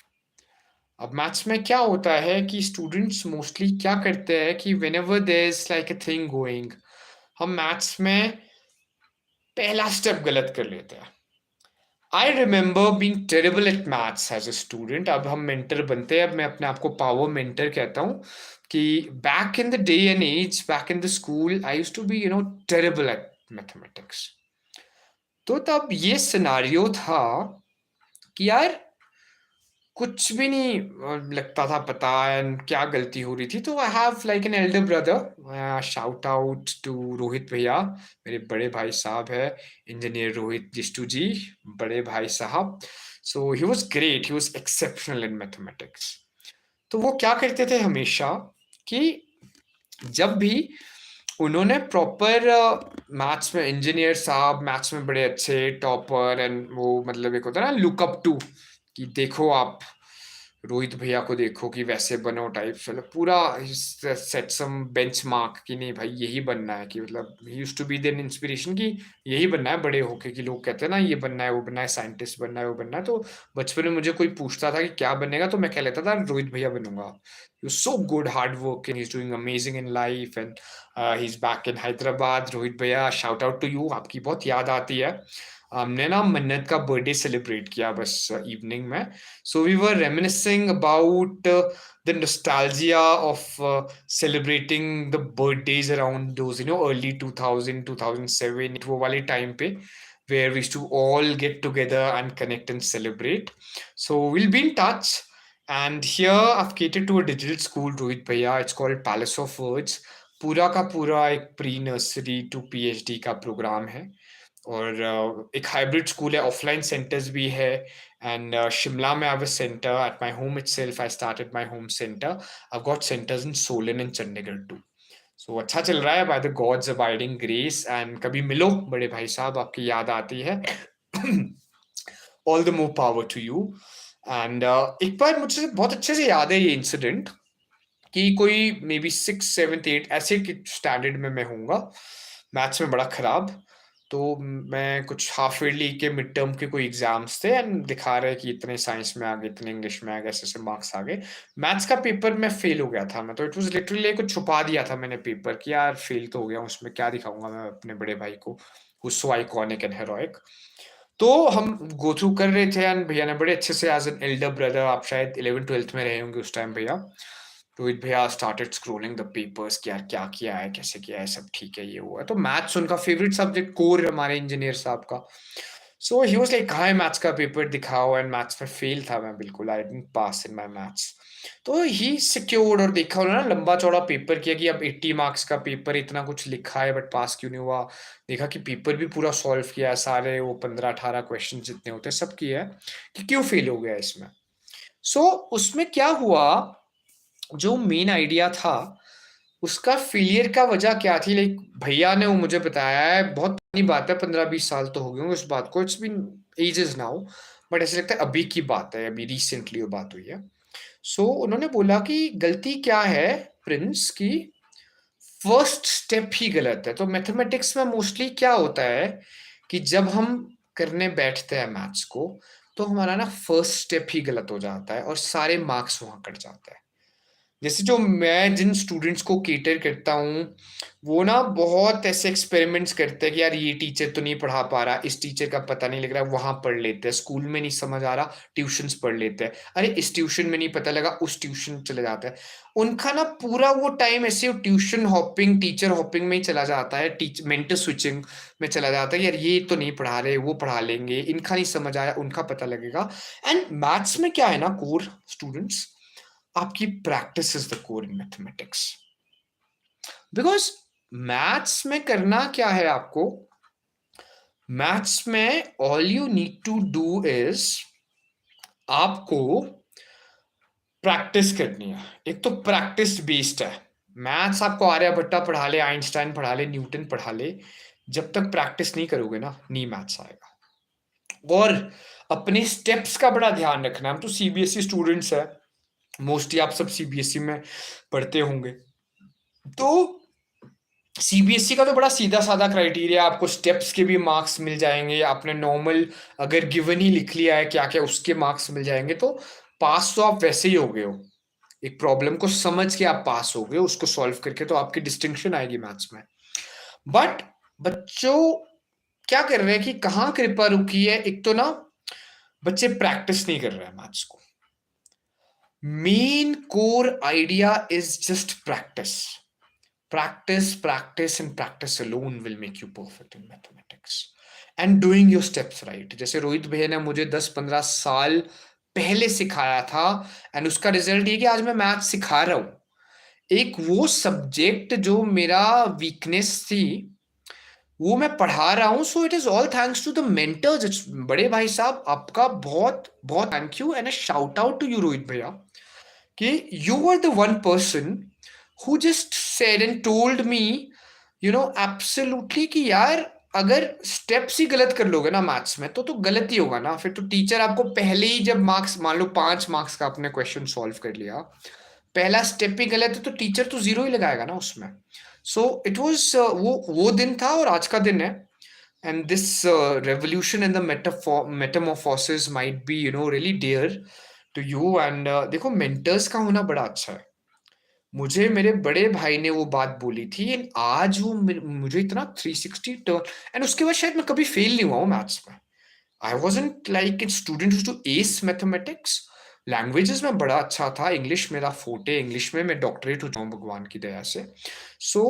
अब मैथ्स में क्या होता है कि स्टूडेंट्स मोस्टली क्या करते हैं कि whenever there is like a thing going, हम मैथ्स में पहला स्टेप गलत कर लेते हैं. I remember being terrible at maths as a student. अब हम मेंटर बनते हैं, अब मैं अपने आप को पावर मेंटर कहता हूँ कि back in the day and age, back in the school, I used to be terrible at mathematics. तो तब ये सिनारियो था कि यार कुछ भी नहीं लगता था पता एंड क्या गलती हो रही थी. तो I have like an elder brother. Shout out to Rohit भैया, मेरे बड़े भाई साहब है, इंजीनियर रोहित जिष्टू जी, बड़े भाई साहब. So he was great, he was exceptional in mathematics. तो वो क्या करते थे हमेशा कि जब भी उन्होंने प्रॉपर मैथ्स में, इंजीनियर साहब मैथ्स में बड़े अच्छे टॉपर, एंड वो मतलब एक होता है ना लुक अप टू, कि देखो आप रोहित भैया को देखो कि वैसे बनो टाइप, मतलब पूरा सेट सम बेंचमार्क कि नहीं भाई यही बनना है, कि मतलब ही used to be then inspiration कि यही बनना है बड़े होके, कि लोग कहते हैं ना ये बनना है वो बनना है, साइंटिस्ट बनना है वो बनना है. तो बचपन में मुझे कोई पूछता था कि क्या बनेगा, तो मैं कह लेता था रोहित भैया बनूंगा. He was so good, hard working, he is doing amazing in life, and he is back in Hyderabad. Rohit भैया, शाउट आउट टू यू, आपकी बहुत याद आती है. हमने ना मन्नत का बर्थडे सेलिब्रेट किया बस इवनिंग में. So we were reminiscing about the nostalgia of celebrating the birthdays around those, early 2000, 2007, वो वाले time पे, where we used to all get together and connect and celebrate. So we'll be in touch. And here I've catered to a digital school, Rohit Bhaiya. It's called Palace of Words. पूरा का पूरा एक pre nursery to PhD का program है. और एक hybrid school है, offline centres भी है. एंड शिमला में I have a centre at my home itself. I started my home centre. I got centres in Solan and Chandigarh too. So अच्छा चल रहा है by the God's abiding grace. And कभी मिलो बड़े भाई साहब, आपकी याद आती है. All the more power to you. And एक बार मुझे बहुत अच्छे से याद है ये इंसिडेंट, कि कोई मे बी 6, 7, 8 ऐसे स्टैंडर्ड में मैं हूँगा, मैथ्स में बड़ा खराब. तो मैं कुछ हाफ ईयरली के मिड टर्म के कोई एग्जाम्स थे, एंड दिखा रहे कि इतने साइंस में आ गए, इतने इंग्लिश में आ गए, ऐसे ऐसे मार्क्स आ गए. मैथ्स का पेपर में फेल हो गया था मैं. तो इट वाज लिटरली कुछ छुपा दिया था मैंने पेपर, कि यार फेल तो हो गया हूँ, उसमें क्या दिखाऊंगा मैं अपने बड़े भाई को, सो आइकॉनिक एंड हेरोइक. तो हम गो थ्रू कर रहे थे, एंड भैया ने बड़े अच्छे से, एज एन एल्डर ब्रदर, आप शायद 11th 12th में रहे होंगे उस टाइम भैया, रोहित भैया स्टार्टेड स्क्रोलिंग द पेपर्स कि यार क्या किया है, कैसे किया है, सब ठीक है, ये हुआ है. तो मैथ्स उनका फेवरेट सब्जेक्ट, कोर हमारे इंजीनियर साहब का. सो ही वाज लाइक कहाँ है मैथ्स का पेपर दिखाओ. एंड मैथ्स में फेल था मैं बिल्कुल. I didn't pass in my maths. तो ही सिक्योर्ड, और देखा उन्होंने ना लंबा चौड़ा पेपर किया कि अब 80 मार्क्स का पेपर, इतना कुछ लिखा है बट पास क्यों नहीं हुआ. देखा कि पेपर भी पूरा सॉल्व किया है, सारे वो 15-18 क्वेश्चन जितने होते हैं सब किया है, कि क्यों फेल हो गया इसमें. सो उसमें क्या हुआ, जो मेन आइडिया था उसका फेलियर का वजह क्या थी, लाइक भैया ने वो मुझे बताया है. बहुत पुरानी बात है, 15-20 साल तो हो गए होंगे उस बात को. It's been ages now, but ऐसे लगता है अभी की बात है, अभी रिसेंटली वो बात हुई है. सो उन्होंने बोला कि गलती क्या है प्रिंस की, फर्स्ट स्टेप ही गलत है। तो मैथमेटिक्स में मोस्टली क्या होता है कि जब हम करने बैठते हैं मैथ्स को, तो हमारा ना फर्स्ट स्टेप ही गलत हो जाता है और सारे मार्क्स वहां कट जाते हैं। जैसे जो मैं जिन स्टूडेंट्स को केटर करता हूँ, वो ना बहुत ऐसे एक्सपेरिमेंट्स करते हैं कि यार ये टीचर तो नहीं पढ़ा पा रहा, इस टीचर का पता नहीं लग रहा, वहां पढ़ लेते हैं, स्कूल में नहीं समझ आ रहा, ट्यूशंस पढ़ लेते हैं, अरे इस ट्यूशन में नहीं पता लगा, उस ट्यूशन चले जाते हैं। उनका ना पूरा वो टाइम ऐसे ट्यूशन हॉपिंग, टीचर हॉपिंग में ही चला जाता है, मेंटर स्विचिंग में चला जाता है, यार ये तो नहीं पढ़ा रहे, वो पढ़ा लेंगे, इनका नहीं समझ आया, उनका पता लगेगा। एंड मैथ्स में क्या है ना कोर स्टूडेंट्स, आपकी practice is the core in mathematics. Because maths में करना क्या है आपको, मैथ्स में all you need to do is आपको प्रैक्टिस करनी है। एक तो प्रैक्टिस बेस्ड है मैथ्स, आपको आर्यभट्टा पढ़ा ले, आइंस्टाइन पढ़ा ले, न्यूटन पढ़ा ले, जब तक प्रैक्टिस नहीं करोगे ना, नहीं मैथ्स आएगा। और अपने स्टेप्स का बड़ा ध्यान रखना। हम तो सीबीएसई स्टूडेंट्स हैं, मोस्टली आप सब सीबीएसई में पढ़ते होंगे, तो सीबीएसई का तो बड़ा सीधा साधा क्राइटेरिया, आपको स्टेप्स के भी मार्क्स मिल जाएंगे, आपने नॉर्मल अगर गिवन ही लिख लिया है क्या क्या, उसके मार्क्स मिल जाएंगे, तो पास तो आप वैसे ही हो गए हो। एक प्रॉब्लम को समझ के आप पास हो गए, उसको सॉल्व करके तो आपकी डिस्टिंक्शन आएगी मैथ्स में। बट बच्चों क्या कर रहे हैं कि कहाँ कृपा रुकी है, एक तो ना बच्चे प्रैक्टिस नहीं कर रहे हैं मैथ्स को। Main core idea is just practice, practice, practice and practice alone will make you perfect in mathematics and doing your steps right। जैसे रोहित भैया ने मुझे 10-15 साल पहले सिखाया था, एंड उसका रिजल्ट ये कि आज मैं मैथ सिखा रहा हूं। एक वो सब्जेक्ट जो मेरा वीकनेस थी, वो मैं पढ़ा रहा हूं। So it is all thanks to the mentors. बड़े भाई साहब, आपका बहुत बहुत thank you and a shout out to you Rohit भैया, कि you were the one person who just said and told me, absolutely कि यार अगर स्टेप्स ही गलत कर लोगे ना मैथ्स में, तो गलत ही होगा ना। फिर तो टीचर आपको पहले ही, जब मार्क्स मान लो 5 मार्क्स का आपने क्वेश्चन सॉल्व कर लिया, पहला स्टेप ही गलत है, तो टीचर तो जीरो ही लगाएगा ना उसमें। सो इट वॉज वो दिन था और आज का दिन है। And this revolution in the metamorphosis might be really dear to you. And देखो, मेंटर्स का होना बड़ा अच्छा है। मुझे मेरे बड़े भाई ने वो बात बोली थी, एंड आज वो मुझे इतना 360 टर्न, एंड उसके बाद शायद मैं कभी फेल नहीं हुआ हूँ मैथ्स में। I wasn't like it student to ace mathematics. Languages में बड़ा अच्छा था, इंग्लिश मेरा फोटे, इंग्लिश में मैं डॉक्टरेट हो जाऊँ भगवान की दया से। सो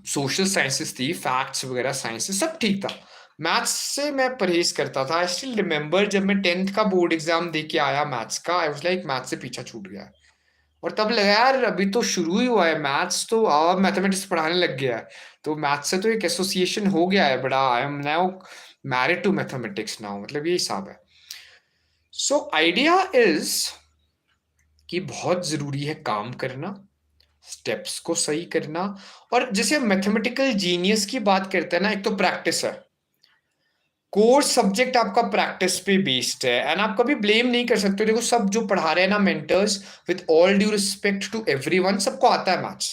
सोशल साइंसेस थी, फैक्ट्स वगैरह साइंसेस सब ठीक था। मैथ्स से मैं परहेज करता था। आई स्टिल रिमेम्बर जब मैं 10th का बोर्ड एग्जाम दे के आया मैथ्स का, आई वाज लाइक मैथ्स से पीछा छूट गया है। और तब लगा यार अभी तो शुरू ही हुआ है मैथ्स, तो अब मैथमेटिक्स पढ़ाने लग गया है, तो मैथ्स से तो एक एसोसिएशन हो गया है बड़ा। I am now married to mathematics now, मतलब ये हिसाब है। सो आइडिया इज कि बहुत जरूरी है काम करना, स्टेप्स को सही करना। और जैसे मैथमेटिकल जीनियस की बात करते हैं ना, एक तो प्रैक्टिस है। कोर्स सब्जेक्ट आपका प्रैक्टिस पे बेस्ड है, एंड आप कभी ब्लेम नहीं कर सकते। देखो, सब जो पढ़ा रहे हैं ना mentors, with all due respect to everyone, सबको आता है मैथ्स।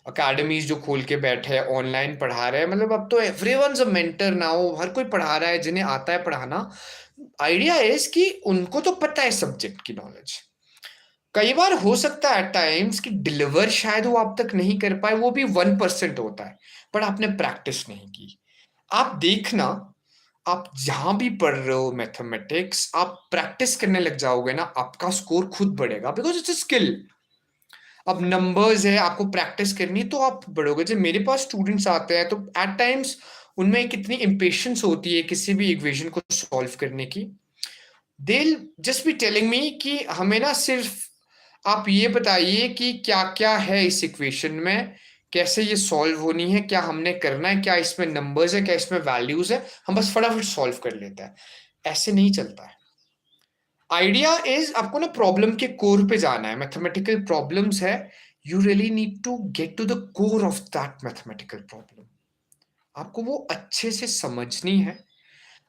अकेडमीज जो खोल के बैठे हैं, ऑनलाइन पढ़ा रहे हैं, मतलब अब तो एवरीवनस अ मेंटर नाउ, हर कोई पढ़ा रहा है जिन्हें आता है पढ़ाना। आइडिया इज कि उनको तो पता है सब्जेक्ट की नॉलेज। कई बार हो सकता है एट टाइम्स कि डिलीवर शायद वो आप तक नहीं कर पाए, वो भी 1% होता है, बट आपने प्रैक्टिस नहीं की। आप देखना, आप जहां भी पढ़ रहे हो मैथमेटिक्स, आप प्रैक्टिस करने लग जाओगे ना, आपका स्कोर खुद बढ़ेगा, बिकॉज इट्स अ स्किल। अब नंबर्स है, आपको प्रैक्टिस करनी, तो आप बढ़ोगे। जब मेरे पास स्टूडेंट्स आते हैं, तो एट टाइम्स उनमें कितनी इम्पेशंस होती है किसी भी इक्वेशन को सॉल्व करने की। They'll just be telling me कि हमें ना सिर्फ आप ये बताइए कि क्या क्या है इस इक्वेशन में, कैसे ये सॉल्व होनी है, क्या हमने करना है, क्या इसमें नंबर्स है, क्या इसमें वैल्यूज है, हम बस फटाफट सॉल्व कर लेते हैं। ऐसे नहीं चलता है। आइडिया इज आपको ना प्रॉब्लम के कोर पे जाना है। मैथमेटिकल प्रॉब्लम्स है, you really need to get to the core of that mathematical problem. आपको वो अच्छे से समझनी है,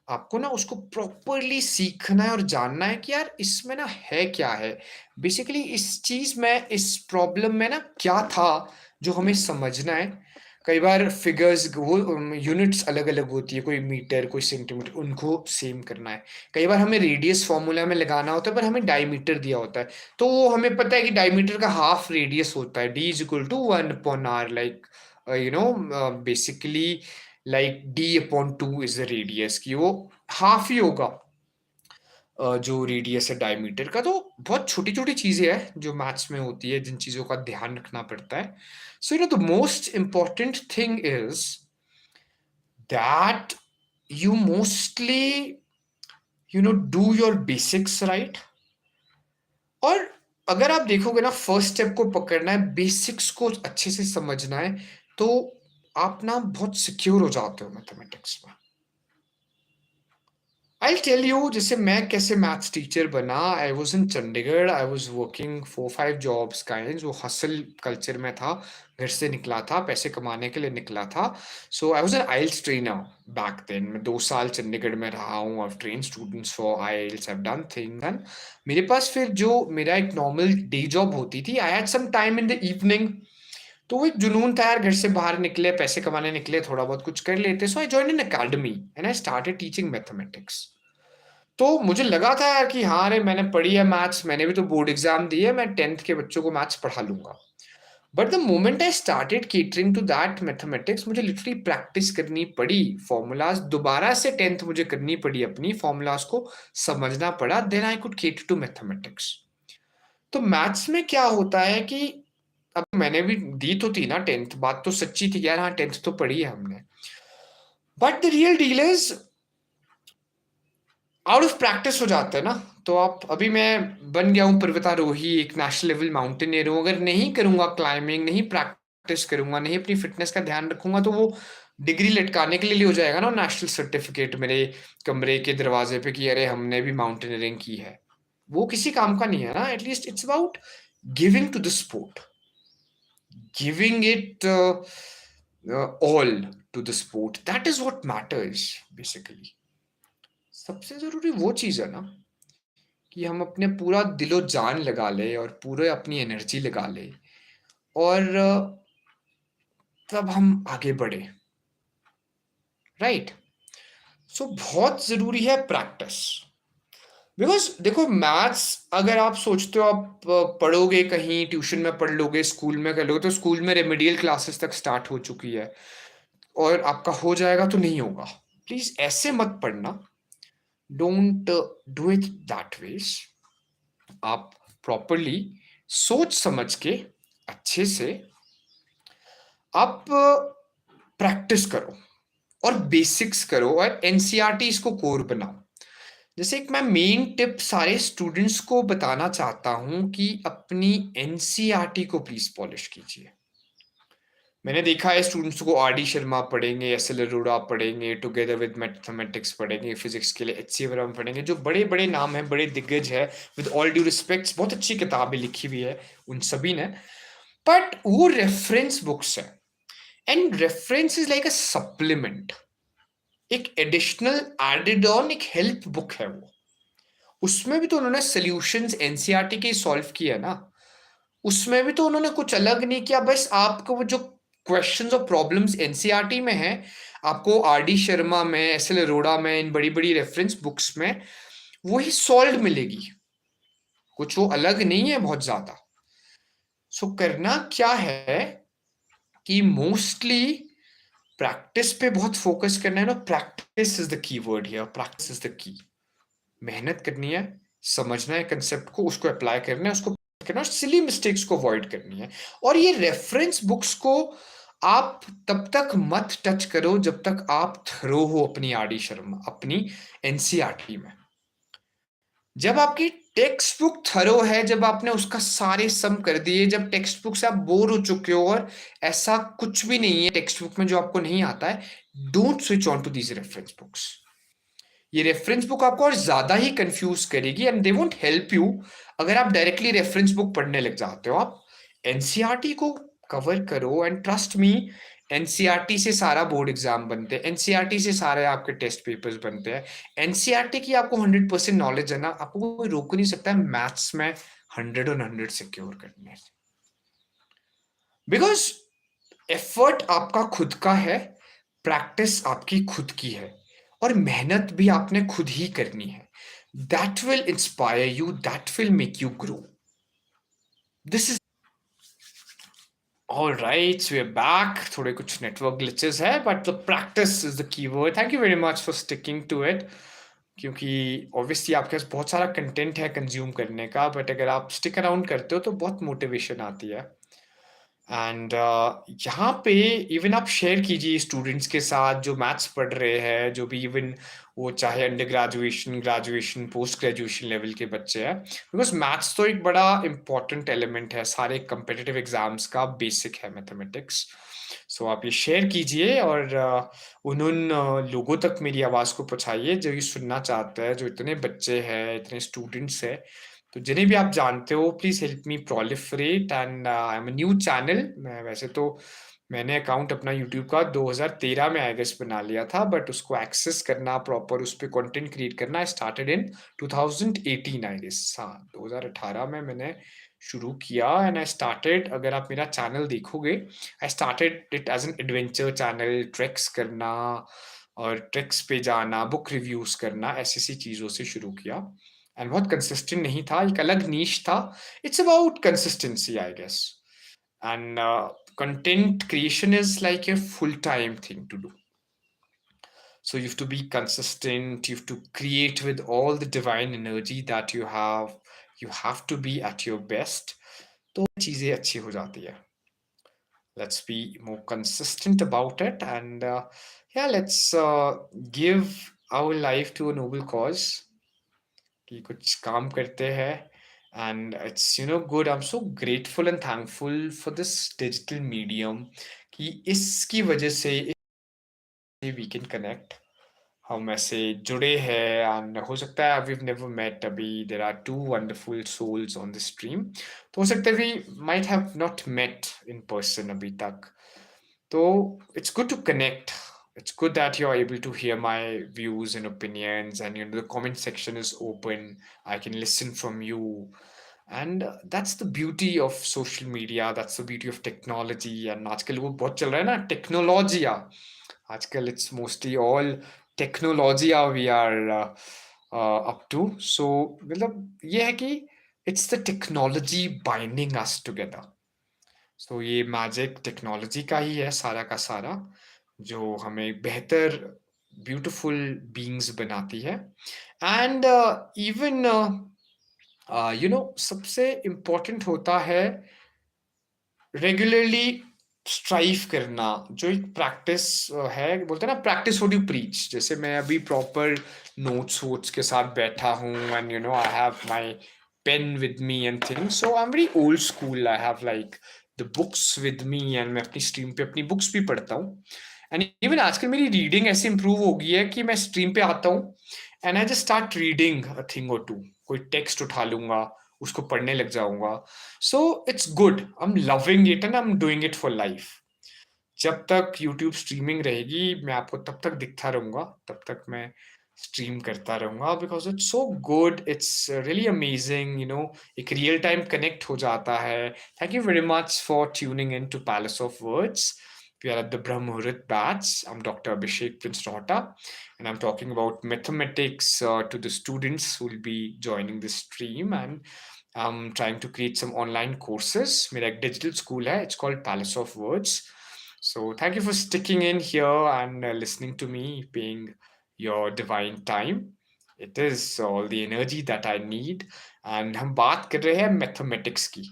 आपको ना उसको प्रॉपरली सीखना है और जानना है कि यार इसमें ना है क्या है। बेसिकली इस चीज़ में, इस प्रॉब्लम में ना क्या था जो हमें समझना है। कई बार फिगर्स वो यूनिट्स अलग-अलग होती है, कोई मीटर, कोई सेंटीमीटर, उनको सेम करना है। कई बार हमें रेडियस फ़ॉर्मूला में लगाना होता है पर हमें डायमीटर दिया होता है। तो वो हमें पता है कि डायमीटर का हाफ रेडियस होता है, d is equal to 1 upon r like basically like d upon 2 is the radius कि वो हाफ ही होगा जो रेडियस है डायमीटर का। तो बहुत छोटी-छोटी चीज़ें हैं जो मैथ्स में होती है, जिन चीज़ों का ध्यान रखना पड़ता है। So the most important thing is that you mostly do your basics right। और अगर आप देखोगे ना, फर्स्ट स्टेप को पकड़ना है, बेसिक्स को अच्छे से समझना है, तो आप ना बहुत सिक्योर हो जाते हो मैथमेटिक्स में। आई टेल यू, जैसे मैं कैसे मैथ्स टीचर बना। I was in Chandigarh, I was working 4-5 jobs kind, वो हसल कल्चर में था। घर से निकला था, पैसे कमाने के लिए निकला था। So I was an IELTS trainer back then. मैं 2 साल चंडीगढ़ में रहा हूँ। I train students for IELTS, I done thing. And मेरे पास फिर जो मेरा एक नॉर्मल डे जॉब होती थी, I had some time in the evening. तो वो एक जुनून था यार, घर से बाहर निकले, पैसे कमाने निकले, थोड़ा बहुत कुछ कर लेते। So I join an academy and I started teaching mathematics. तो मुझे लगा था यार कि हाँ, अरे मैंने पढ़ी है मैथ्स, मैंने भी तो बोर्ड एग्जाम दी है, मैं 10th के बच्चों को मैथ्स पढ़ा लूंगा। But the moment I started catering to that mathematics, मुझे लिटरली प्रैक्टिस करनी पड़ी। फॉर्मूलाज दोबारा से 10th मुझे करनी पड़ी, अपनी फॉर्मूलाज को समझना पड़ा। Then I could cater to mathematics. तो मैथ्स में क्या होता है कि अब मैंने भी दी तो थी ना 10th, बात तो सच्ची थी यार, हाँ 10th तो पढ़ी है हमने। But the real deal is out of practice हो जाता है ना। तो आप, अभी मैं बन गया हूँ पर्वतारोही, एक नेशनल लेवल माउंटेनियर हूँ। अगर नहीं करूंगा क्लाइंबिंग, नहीं प्रैक्टिस करूंगा, नहीं अपनी फिटनेस का ध्यान रखूंगा, तो वो डिग्री लटकाने के लिए हो जाएगा ना नेशनल सर्टिफिकेट मेरे कमरे के दरवाजे पे कि अरे हमने भी माउंटेनियरिंग की है। वो किसी काम का नहीं है ना। At least it's about giving to the sport, giving it all to the sport. That is what matters basically. सबसे जरूरी वो चीज है ना कि हम अपने पूरा दिलो जान लगा ले और पूरे अपनी एनर्जी लगा ले, और तब हम आगे बढ़े। राइट। सो बहुत जरूरी है प्रैक्टिस। बिकॉज देखो, मैथ्स अगर आप सोचते हो आप पढ़ोगे कहीं, ट्यूशन में पढ़ लोगे, स्कूल में कर लोगे, तो स्कूल में रेमेडियल क्लासेस तक स्टार्ट हो चुकी है और आपका हो जाएगा, तो नहीं होगा। प्लीज ऐसे मत पढ़ना। Don't do it that ways. आप प्रॉपरली सोच समझ के अच्छे से आप प्रैक्टिस करो और बेसिक्स करो और एनसीईआरटी इसको कोर बनाओ। जैसे एक मैं मेन टिप सारे स्टूडेंट्स को बताना चाहता हूं कि अपनी एनसीईआरटी को प्लीज पॉलिश कीजिए। मैंने देखा है स्टूडेंट्स को आर डी शर्मा पढ़ेंगे, एस एल अरोड़ा पढ़ेंगे, टुगेदर विद मैथमेटिक्स पढ़ेंगे, फिजिक्स के लिए एच सी वरम पढ़ेंगे, जो बड़े बड़े नाम हैं, बड़े दिग्गज है। विद ऑल ड्यू रिस्पेक्ट्स, बहुत अच्छी किताबें लिखी हुई है उन सभी ने। बट वो रेफरेंस बुक्स है, and reference is like a supplement, एक एडिशनल एडेड ऑन एक हेल्प बुक है वो। उसमें भी तो उन्होंने सॉल्यूशंस एनसीईआरटी के सॉल्व किया ना। उसमें भी तो उन्होंने कुछ अलग नहीं किया, बस आपको वो जो क्वेश्चंस और प्रॉब्लम्स एनसीईआरटी में है, आपको आर डी शर्मा में, एस एल अरोड़ा में, इन बड़ी बड़ी रेफरेंस बुक्स में वही सॉल्व मिलेगी। कुछ वो अलग नहीं है बहुत ज्यादा। सो करना क्या है कि मोस्टली प्रैक्टिस पे बहुत फोकस करना है ना। Practice is the key word here, practice is the key. मेहनत करनी है, समझना है कंसेप्ट को, उसको अप्लाई करना है, उसको करना है, सिली मिस्टेक्स को अवॉइड करनी है। और ये रेफरेंस बुक्स को आप तब तक मत टच करो जब तक आप थ्रो हो अपनी आरडी शर्मा, अपनी एनसीईआरटी में। जब आपकी टेक्स्ट बुक थरो है, जब आपने उसका सारे सम कर दिए, जब टेक्स्ट बुक से आप बोर हो चुके हो और ऐसा कुछ भी नहीं है टेक्स्ट बुक में जो आपको नहीं आता है, don't switch on to these reference books. ये रेफरेंस बुक आपको और ज्यादा ही कंफ्यूज करेगी and they won't help you. अगर आप डायरेक्टली रेफरेंस बुक पढ़ने लग जाते हो, आप एनसीईआरटी को कवर करो एंड ट्रस्ट मी, एनसीईआरटी से सारा बोर्ड एग्जाम बनते हैं, एनसीईआरटी से सारे आपके टेस्ट पेपर्स बनते हैं। एनसीईआरटी की आपको 100% नॉलेज है ना, आपको कोई रोक नहीं सकता है मैथ्स में 100 on 100 सिक्योर करने से, बिकॉज एफर्ट आपका खुद का है, प्रैक्टिस आपकी खुद की है, और मेहनत भी आपने खुद ही करनी है। That will inspire you, that will make you grow. This is all right, we are back. थोड़े कुछ नेटवर्क ग्लिचेस है, but the practice is the keyword. Thank you very much for sticking to it, क्योंकि obviously आपके पास बहुत सारा content है consume करने का, बट अगर आप स्टिक अराउंड करते हो तो बहुत मोटिवेशन आती है। एंड यहाँ पे इवन आप शेयर कीजिए स्टूडेंट्स के साथ जो मैथ्स पढ़ रहे हैं, जो भी इवन वो चाहे under graduation, graduation, post graduation level के बच्चे हैं, बिकॉज मैथ्स तो एक बड़ा इंपॉर्टेंट एलिमेंट है, सारे कंपेटिटिव एग्जाम्स का बेसिक है मैथमेटिक्स। सो आप ये शेयर कीजिए और उन लोगों तक मेरी आवाज़ को पहुंचाइए जो ये सुनना चाहते हैं, जो इतने बच्चे हैं, इतने स्टूडेंट्स हैं। तो जिन्हें भी आप जानते हो, please help me proliferate. And I M new channel. मैं वैसे तो मैंने अकाउंट अपना यूट्यूब का 2013 में आई गेस बना लिया था, बट उसको एक्सेस करना प्रॉपर, उस पर कंटेंट क्रिएट करना I started in 2018 I guess. हाँ, 2018 में मैंने शुरू किया। एंड आई स्टार्टेड, अगर आप मेरा चैनल देखोगे, I started it as an adventure channel, treks करना और ट्रैक्स पे जाना, बुक रिव्यूज करना, ऐसी ऐसी चीज़ों से शुरू किया। एंड बहुत कंसिस्टेंट नहीं था, एक अलग नीश था। It's about consistency I guess. And content creation is like a full-time thing to do. So you have to be consistent, you have to create with all the divine energy that you have to be at your best. तो चीजें अच्छी हो जाती है। Let's be more consistent about it, and yeah, let's give our life to a noble cause, कि कुछ काम करते हैं। And it's good, I'm so grateful and thankful for this digital medium, कि इसकी वजह से we can connect, हम ऐसे जुड़े हैं। एंड हो सकता है we've never met अभी, there are two wonderful souls on the stream, तो हो सकता है we might have not met in person अभी तक। तो it's good to connect. It's good that you're able to hear my views and opinions, and the comment section is open. I can listen from you, and that's the beauty of social media. That's the beauty of technology. And आजकल वो बहुत चल रहा है ना, टेक्नोलॉजिया। आजकल it's mostly all technology we are up to. So मतलब ये है कि it's the technology binding us together. So ये मैजिक टेक्नोलॉजी का ही है सारा का सारा, जो हमें बेहतर ब्यूटीफुल बीइंग्स बनाती है। एंड इवन सबसे इम्पोर्टेंट होता है रेगुलरली स्ट्राइव करना, जो एक प्रैक्टिस है, बोलते हैं ना प्रैक्टिस व्हाट यू प्रीच। जैसे मैं अभी प्रॉपर नोट्स वोट्स के साथ बैठा हूँ, and I have my pen with me and things, so I am very old school. I have like the books with me, and मैं अपनी स्ट्रीम पे अपनी बुक्स भी पढ़ता हूँ। एंड इवन आजकल मेरी रीडिंग ऐसे इंप्रूव हो गई है कि मैं स्ट्रीम पे आता हूँ and I just start reading a thing और टू, कोई टेक्स्ट उठा लूंगा, उसको पढ़ने लग जाऊंगा। So it's good, I am loving it and I am doing it for life. जब तक यूट्यूब स्ट्रीमिंग रहेगी, मैं आपको तब तक दिखता रहूंगा, तब तक मैं स्ट्रीम करता रहूंगा, because it's so good, it's really amazing. एक रियल टाइम कनेक्ट हो जाता है। Thank you very much for tuning in to palace of words. We are at the Bahram Mahurat Batch. I'm Dr. Abhishek Prince Rohta, and I'm talking about mathematics to the students who will be joining this stream. And I'm trying to create some online courses. मेरा एक digital school है. It's called Palace of Words. So thank you for sticking in here and listening to me, paying your divine time. It is all the energy that I need. And हम बात कर रहे हैं mathematics की.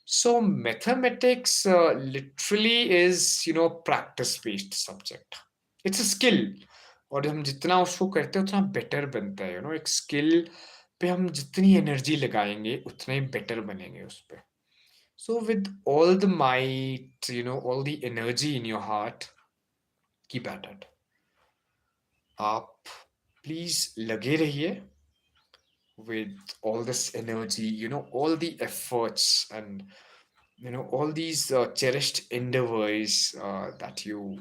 So mathematics literally is, practice-based subject. It's a skill. और हम जितना उसको करते हैं उतना बेटर बनता है। एक स्किल पे हम जितनी एनर्जी लगाएंगे उतना ही बेटर बनेंगे उस पे। So with all the might, all the energy in your heart, keep at it. आप प्लीज लगे रहिए with all this energy, all the efforts, and all these cherished endeavors that you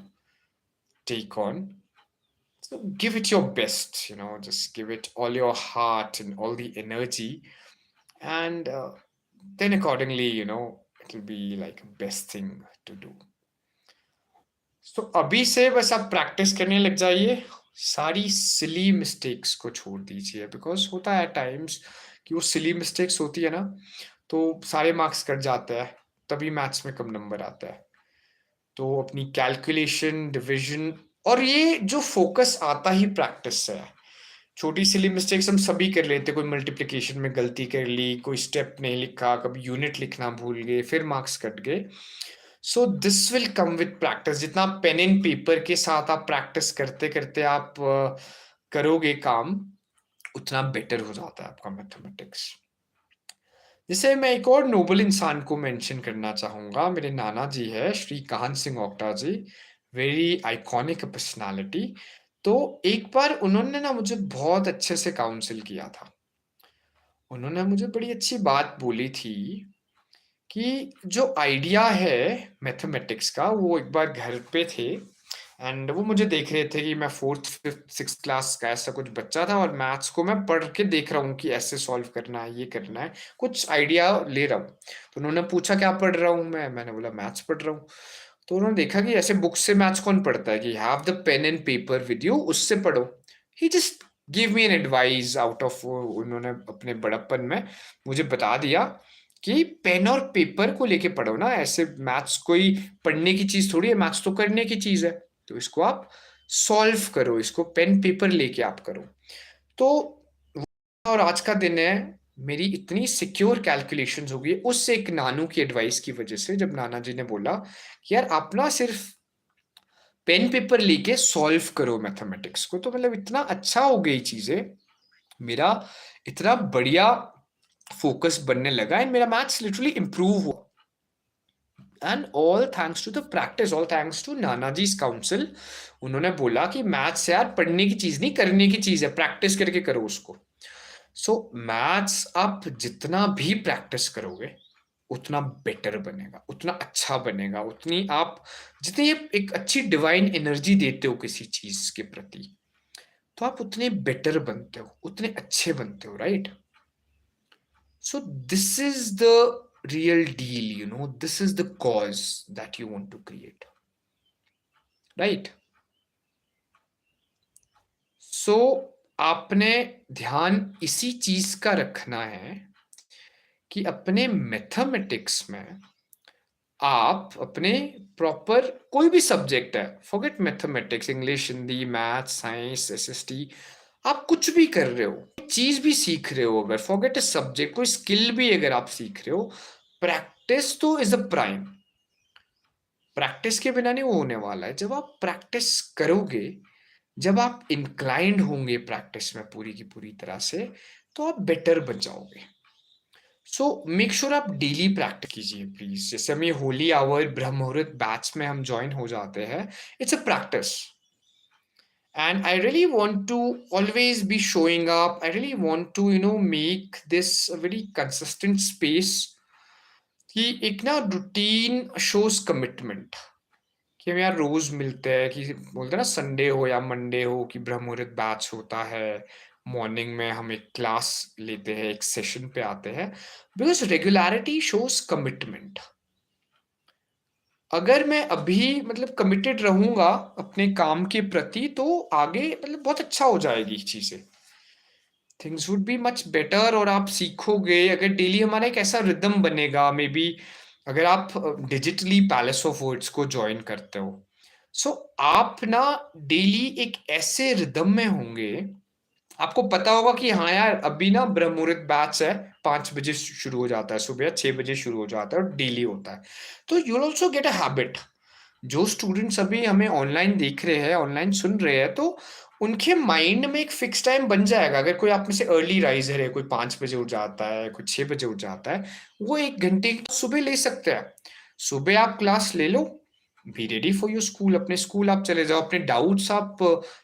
take on. So give it your best, just give it all your heart and all the energy, and then accordingly, it'll be like best thing to do. तो अभी से बस आप practice करने लग जाइए, सारी silly mistakes को छोड़ दीजिए, बिकॉज होता है टाइम्स कि वो सिली मिस्टेक्स होती है ना, तो सारे मार्क्स कट जाते हैं, तभी मैथ्स में कम नंबर आता है। तो अपनी कैलकुलेशन, डिविजन, और ये जो फोकस आता ही प्रैक्टिस से है। छोटी सिली मिस्टेक्स हम सभी कर लेते, कोई मल्टीप्लिकेशन में गलती कर ली, कोई स्टेप नहीं लिखा, कभी यूनिट लिखना भूल गए, फिर मार्क्स कट गए। So this will come with practice. जितना पेन एंड पेपर के साथ आप प्रैक्टिस करते करते आप करोगे काम, उतना बेटर हो जाता है आपका मैथमेटिक्स। जैसे मैं एक और नोबल इंसान को मेंशन करना चाहूंगा, मेरे नाना जी है, श्री काहन सिंह ओक्टा जी, वेरी आइकॉनिक पर्सनालिटी। तो एक बार उन्होंने ना मुझे बहुत अच्छे से काउंसिल किया था। उन्होंने मुझे बड़ी अच्छी बात बोली थी कि जो आइडिया है मैथमेटिक्स का, वो एक बार घर पे थे एंड वो मुझे देख रहे थे कि मैं 4th 5th 6th क्लास का ऐसा कुछ बच्चा था, और मैथ्स को मैं पढ़ के देख रहा हूँ कि ऐसे सॉल्व करना है, ये करना है, कुछ आइडिया ले रहा हूँ। तो उन्होंने पूछा क्या पढ़ रहा हूँ मैंने बोला मैथ्स पढ़ रहा हूँ। तो उन्होंने देखा कि ऐसे बुक से मैथ्स कौन पढ़ता है, कि have the pen and paper with you, उससे पढ़ो। He just give me an advice out of, उन्होंने अपने बड़प्पन में मुझे बता दिया कि पेन और पेपर को लेके पढ़ो ना, ऐसे मैथ्स कोई पढ़ने की चीज थोड़ी है, मैथ्स तो करने की चीज है। तो इसको आप सॉल्व करो, इसको पेन पेपर लेके आप करो। तो और आज का दिन है, मेरी इतनी सिक्योर कैलकुलेशंस हो गई उस एक नानू की एडवाइस की वजह से, जब नाना जी ने बोला कि यार आप ना सिर्फ पेन पेपर लेके सॉल्व करो मैथमेटिक्स को, तो मतलब इतना अच्छा हो गई चीजें, मेरा इतना बढ़िया फोकस बनने लगा एंड मेरा मैथ्स लिटरली इंप्रूव हुआ। And all thanks to the practice, all thanks to नाना जी's काउंसिल। उन्होंने बोला कि मैथ्स यार पढ़ने की चीज नहीं, करने की चीज है, प्रैक्टिस करके करो उसको। सो मैथ्स आप जितना भी प्रैक्टिस करोगे, उतना बेटर बनेगा, उतना अच्छा बनेगा, उतनी आप जितनी एक अच्छी डिवाइन एनर्जी देते हो किसी चीज के प्रति, तो आप उतने बेटर बनते हो, उतने अच्छे बनते हो, right? So this is the real deal, this is the cause that you want to create, right? So आपने ध्यान इसी चीज का रखना है कि अपने मैथमेटिक्स में आप अपने प्रॉपर कोई भी सब्जेक्ट है, forget mathematics, English, Hindi, math, science, SST, आप कुछ भी कर रहे हो, चीज भी सीख रहे हो, अगर फॉरगेट अ सब्जेक्ट, कोई स्किल भी अगर आप सीख रहे हो, प्रैक्टिस तो इज अ प्राइम। प्रैक्टिस के बिना नहीं वो होने वाला है। जब आप प्रैक्टिस करोगे, जब आप इंक्लाइंड होंगे प्रैक्टिस में पूरी की पूरी तरह से, तो आप बेटर बन जाओगे। सो मेक श्योर आप डेली प्रैक्टिस कीजिए प्लीज। जैसे हम ये होली आवर ब्रह्म मुहूर्त बैच में हम ज्वाइन हो जाते हैं, it's a practice, and I really want to always be showing up. I really want to make this a very consistent space, कि एक ना रूटीन शोज कमिटमेंट, कि हम यार रोज मिलते हैं, कि बोलते हैं ना संडे हो या मंडे हो कि ब्रह्म मुहूर्त बैच होता है, मॉर्निंग में हम एक क्लास लेते हैं, एक सेशन पे आते हैं, बिकॉज रेगुलरिटी शोज कमिटमेंट। अगर मैं अभी मतलब कमिटेड रहूंगा अपने काम के प्रति, तो आगे मतलब बहुत अच्छा हो जाएगी चीजें, things would be much better, और आप सीखोगे। अगर डेली हमारा एक ऐसा रिदम बनेगा, मे बी अगर आप डिजिटली पैलेस ऑफ वर्ड्स को ज्वाइन करते हो, सो आप ना डेली एक ऐसे रिदम में होंगे, आपको पता होगा कि हाँ यार अभी ना ब्रह्म मुहूर्त बैच है, 5 बजे शुरू हो जाता है सुबह, 6 बजे शुरू हो जाता है और डेली होता है। तो you will also get a habit. जो स्टूडेंट्स अभी हमें ऑनलाइन देख रहे हैं, ऑनलाइन सुन रहे हैं, तो उनके माइंड में एक फिक्स टाइम बन जाएगा। अगर कोई आप में से अर्ली राइजर है, कोई 5 बजे उठ जाता है, कोई 6 बजे उठ जाता है, वो 1 घंटे सुबह ले सकते हैं। सुबह आप क्लास ले लो, be ready for your school, अपने स्कूल आप चले जाओ, अपने डाउट्स आप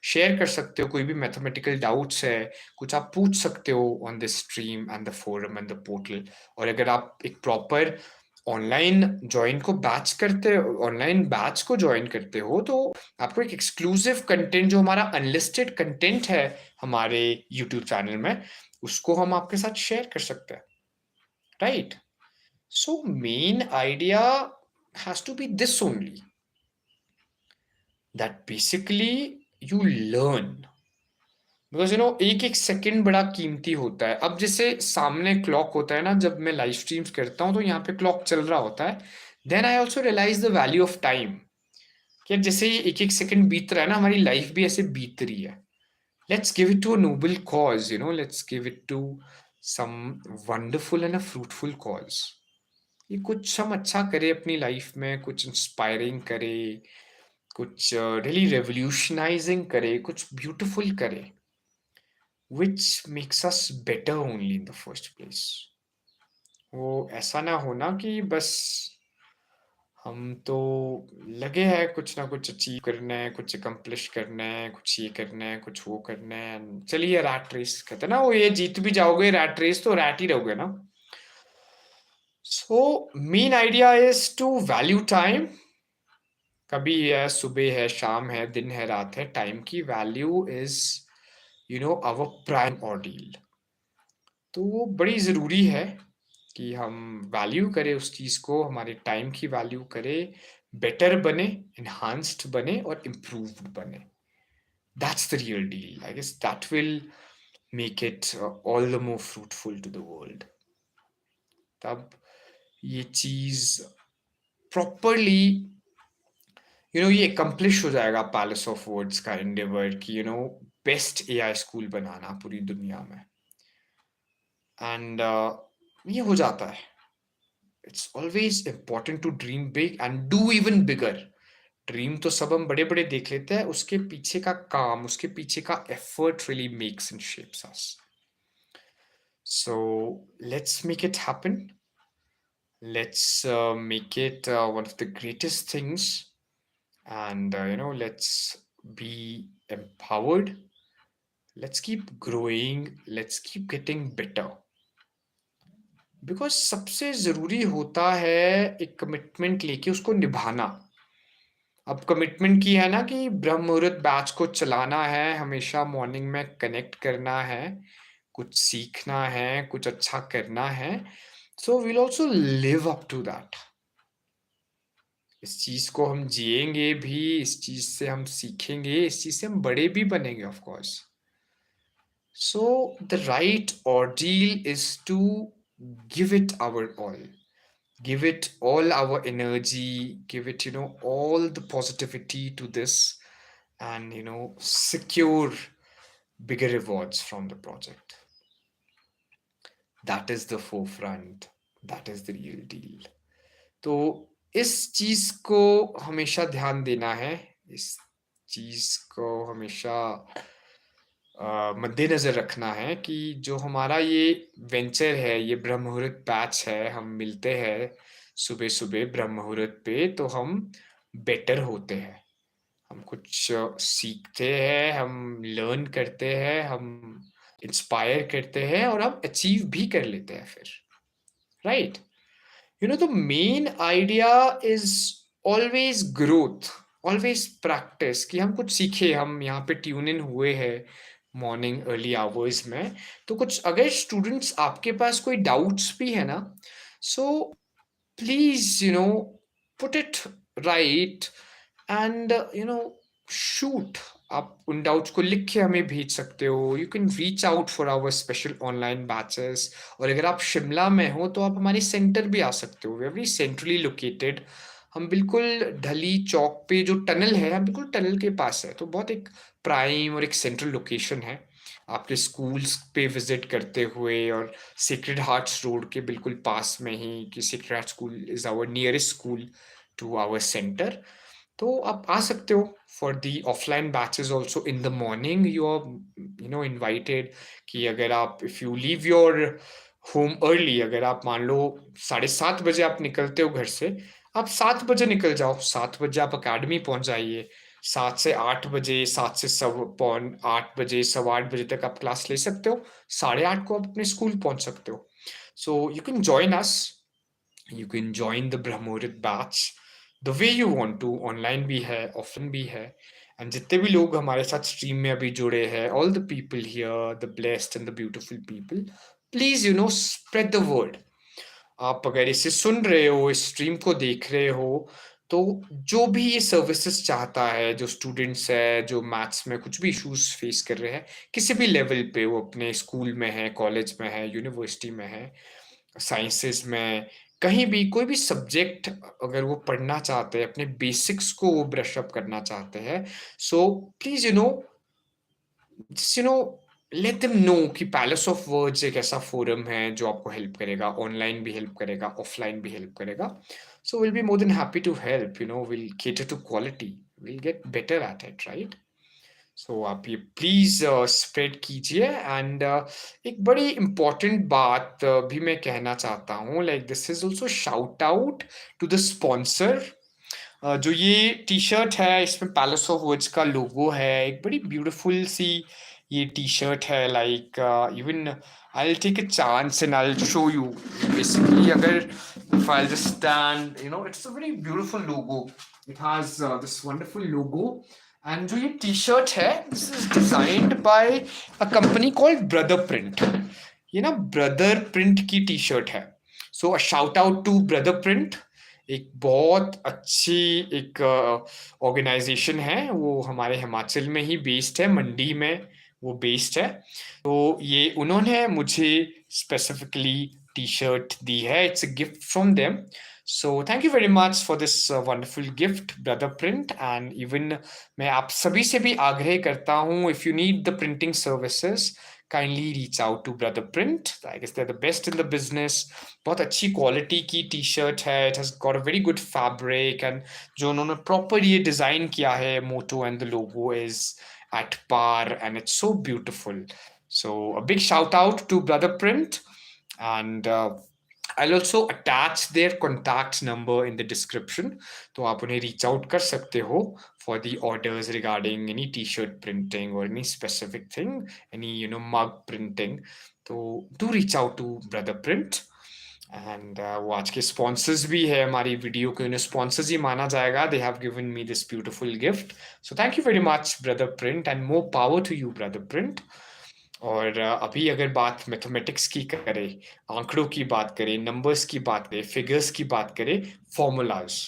शेयर कर सकते हो, कोई भी मैथमेटिकल डाउट्स है, कुछ आप पूछ सकते हो on the stream and the forum and the portal. और अगर आप एक प्रॉपर ऑनलाइन ज्वाइन को बैच करते ऑनलाइन बैच को ज्वाइन करते हो तो आपको एक एक्सक्लूसिव कंटेंट जो हमारा अनलिस्टेड कंटेंट है हमारे यूट्यूब चैनल में उसको हम आपके साथ शेयर कर सकते हैं, right? So main idea has to be this only, that basically you learn, because एक एक सेकंड बड़ा कीमती होता है। अब जैसे सामने क्लॉक होता है ना, जब मैं लाइव स्ट्रीम्स करता हूँ तो यहाँ पे क्लॉक चल रहा होता है, then I also realize the value of time, कि जैसे ये एक एक सेकंड बीत रहा है ना, हमारी लाइफ भी ऐसे बीत रही है। Let's give it to a noble cause, let's give it to some wonderful and a fruitful cause. ये कुछ हम अच्छा करें अपनी लाइफ में, कुछ इंस्पायरिंग करे, कुछ रियली रेवोल्यूशनाइजिंग करे, कुछ ब्यूटिफुल करे, which makes us better only in the first place। वो ऐसा ना होना कि बस हम तो लगे हैं कुछ ना कुछ अचीव करना है, कुछ अकम्प्लिश करना है, कुछ ये करना है, कुछ वो करना है, चलिए रैट रेस कहते हैं ना, वो ये जीत भी जाओगे रैट रेस तो रैट ही रहोगे ना। So main idea is to value time. कभी है सुबह है, शाम है, दिन है, रात है, टाइम की वैल्यू इज आवर प्राइम ऑर्डील। तो वो बड़ी ज़रूरी है कि हम वैल्यू करें उस चीज़ को, हमारे टाइम की वैल्यू करें, बेटर बने, इन्हांस्ड बने और इम्प्रूव्ड बने। That's the real deal, I guess that will make it all the more fruitful to the world. तब ये चीज़ प्रॉपरली ये अकम्प्लिश हो जाएगा, पैलेस ऑफ वर्ड्स का एंडेवर कि बेस्ट एआई स्कूल बनाना पूरी दुनिया में। एंड ये हो जाता है। It's always important to dream big and do even bigger. Dream तो सब हम बड़े बड़े देख लेते हैं, उसके पीछे का काम, उसके पीछे का effort really makes and shapes us. So let's make it happen, let's make it one of the greatest things, and let's be empowered, let's keep growing, let's keep getting better, because सबसे जरूरी होता है एक commitment लेके उसको निभाना। अब commitment की है ना कि ब्रह्म मुहूर्त बैच को चलाना है, हमेशा मॉर्निंग में कनेक्ट करना है, कुछ सीखना है, कुछ अच्छा करना है। So we'll also live up to that. इस चीज को हम जिएंगे भी, इस चीज से हम सीखेंगे, इस चीज से हम बड़े भी बनेंगे of course. So the right ordeal is to give it our all, give it all our energy, give it all the positivity to this, and secure bigger rewards from the project. That is the forefront, that is the real deal। तो इस चीज को हमेशा ध्यान देना है, इस चीज को हमेशा मद्देनजर रखना है कि जो हमारा ये वेंचर है, ये ब्रह्म मुहूर्त बैच है, हम मिलते हैं सुबह सुबह ब्रह्म मुहूर्त पे, तो हम बेटर होते हैं, हम कुछ सीखते हैं, हम लर्न करते हैं, हम इंस्पायर करते हैं और हम अचीव भी कर लेते हैं फिर, right? the main idea is always growth, always practice, कि हम कुछ सीखे, हम यहाँ पे ट्यून इन हुए हैं मॉर्निंग अर्ली आवर्स में, तो कुछ अगर स्टूडेंट्स आपके पास कोई डाउट्स भी है ना, so please put it right and shoot. आप उन डाउट्स को लिख के हमें भेज सकते हो। You can reach out for our special online batches, और अगर आप शिमला में हो तो आप हमारे सेंटर भी आ सकते हो। We are very centrally located, हम बिल्कुल ढली चौक पे जो टनल है, हम बिल्कुल टनल के पास है, तो बहुत एक प्राइम और एक सेंट्रल लोकेशन है आपके स्कूल्स पे विजिट करते हुए। और सेक्रेड हार्ट्स रोड के बिल्कुल पास में ही, कि Sacred Heart School is our nearest school to our centre. तो आप आ सकते हो for the offline batches also in the morning. You are invited कि अगर आप, if you leave your home early, अगर आप मान लो 7:30 बजे आप निकलते हो घर से, आप 7 बजे निकल जाओ, 7 बजे आप अकेडमी पहुंच जाइए। 7 से 8 बजे, 7 से 7:15, 8 बजे, 8:15 तक आप क्लास ले सकते हो। 8:30 को आप अपने स्कूल पहुंच सकते हो। So you can join us You can join the Brahmorit batch the way you want to, online भी है, ऑफलाइन भी है। एंड जितने भी लोग हमारे साथ स्ट्रीम में अभी जुड़े हैं, all the people here, the blessed and the beautiful people, please spread the word. आप अगर इसे सुन रहे हो, इस स्ट्रीम को देख रहे हो, तो जो भी ये सर्विसेज चाहता है, जो स्टूडेंट्स है, जो मैथ्स में कुछ भी इश्यूज फेस कर रहे हैं, किसी भी लेवल पे, वो अपने स्कूल में है, कॉलेज में है, यूनिवर्सिटी में है, साइंसेस में, कहीं भी कोई भी सब्जेक्ट अगर वो पढ़ना चाहते हैं, अपने बेसिक्स को वो ब्रश अप करना चाहते हैं, so please let them know कि पैलेस ऑफ वर्ड्स एक ऐसा फोरम है जो आपको हेल्प करेगा, ऑनलाइन भी हेल्प करेगा, ऑफलाइन भी हेल्प करेगा। So will be more than happy to help, will cater to quality, will get better at it, right? So आप ये प्लीज स्प्रेड कीजिए। एंड एक बड़ी इंपॉर्टेंट बात भी मैं कहना चाहता हूँ, like this is also shout out to the sponsor. जो ये टी शर्ट है, इसमें पैलेस ऑफ वर्ड्स का लोगो है, एक बड़ी ब्यूटीफुल सी ये टी शर्ट है, like even I take a chance and I show you. Basically अगर if I'll just stand, it's a very beautiful logo. It has this wonderful logo. And जो ये टी शर्ट है, this is designed by a company called Brother Print. ये ना Brother Print की T shirt है। So a shout out to Brother Print. एक बहुत अच्छी एक ऑर्गेनाइजेशन है, वो हमारे हिमाचल में ही बेस्ड है, मंडी में वो बेस्ड है। तो ये उन्होंने मुझे स्पेसिफिकली टी शर्ट दी है, it's a gift from them. So thank you very much for this wonderful gift brother Print. And even मैं आप सभी से भी आग्रह करता हूँ, if you need the printing services, kindly reach out to Brother Print. I guess they're the best in the business. बहुत अच्छी क्वालिटी की टी शर्ट है, it has got a very good fabric, and जो उन्होंने proper ये design किया है, motto and the logo is at par, and it's so beautiful. So a big shout out to Brother Print, and I'll also attach their contact number in the description. तो आप उन्हें reach out कर सकते हो for the orders regarding any t-shirt printing or any specific thing, any mug printing. तो do reach out to Brother Print. And वो आज के स्पॉन्सर्स भी है हमारी वीडियो को, इन्हें स्पॉन्सर्स ही माना जाएगा। They have given me this beautiful gift, so thank you very much brother Print, and more power to you brother Print. और अभी अगर बात मैथमेटिक्स की करें, आंकड़ों की बात करें, नंबर्स की बात करें, फिगर्स की बात करें, फॉर्मूलाज,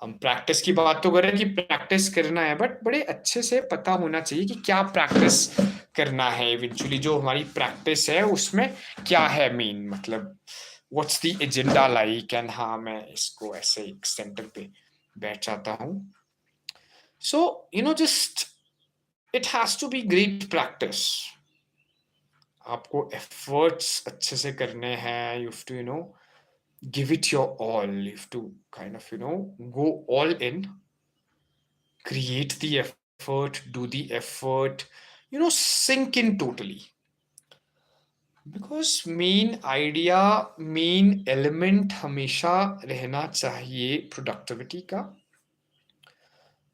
हम प्रैक्टिस की बात तो कर रहे हैं कि प्रैक्टिस करना है, बट बड़े अच्छे से पता होना चाहिए कि क्या प्रैक्टिस करना है। इवेंचुअली जो हमारी प्रैक्टिस है उसमें क्या है मेन, मतलब what's the agenda like. And हाँ, मैं इसको ऐसे एक सेंटर पे बैठ जाता हूँ। So just it has to be great practice. आपको एफर्ट्स अच्छे से करने हैं, you have to give it your all. You have to kind of go all in, create the effort, do the effort, sink in totally. Because main idea, main element हमेशा रहना चाहिए productivity का,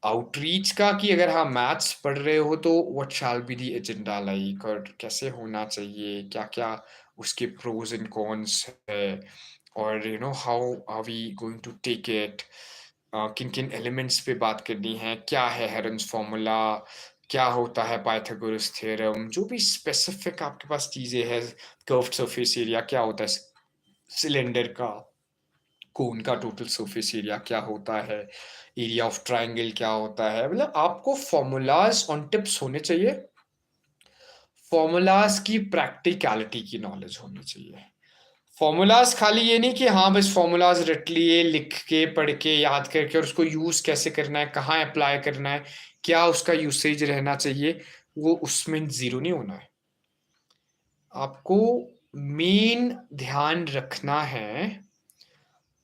outreach का, कि अगर हाँ maths पढ़ रहे हो तो what shall be the agenda like, और कैसे होना चाहिए, क्या क्या उसके प्रोज एंड कॉन्स है, और how are we going to take it, किन किन एलिमेंट्स पे बात करनी है, क्या है हेरन्स फॉर्मूला, क्या होता है पाइथागोरस थ्योरम, जो भी स्पेसिफिक आपके पास चीजें हैं, कर्व्ड सरफेस एरिया क्या होता है, सिलेंडर का, कोन का टोटल सरफेस एरिया क्या होता है, एरिया ऑफ ट्राइंगल क्या होता है, मतलब आपको फॉर्मूलाज ऑन टिप्स होने चाहिए, फॉर्मूलाज की प्रैक्टिकलिटी की नॉलेज होनी चाहिए। फॉर्मूलाज खाली ये नहीं कि हाँ बस फॉर्मूलाज रट लिए, लिख के, पढ़ के, याद करके, और उसको यूज कैसे करना है, कहाँ अप्लाई करना है, क्या उसका यूसेज रहना चाहिए, वो उसमें जीरो नहीं होना है। आपको मेन ध्यान रखना है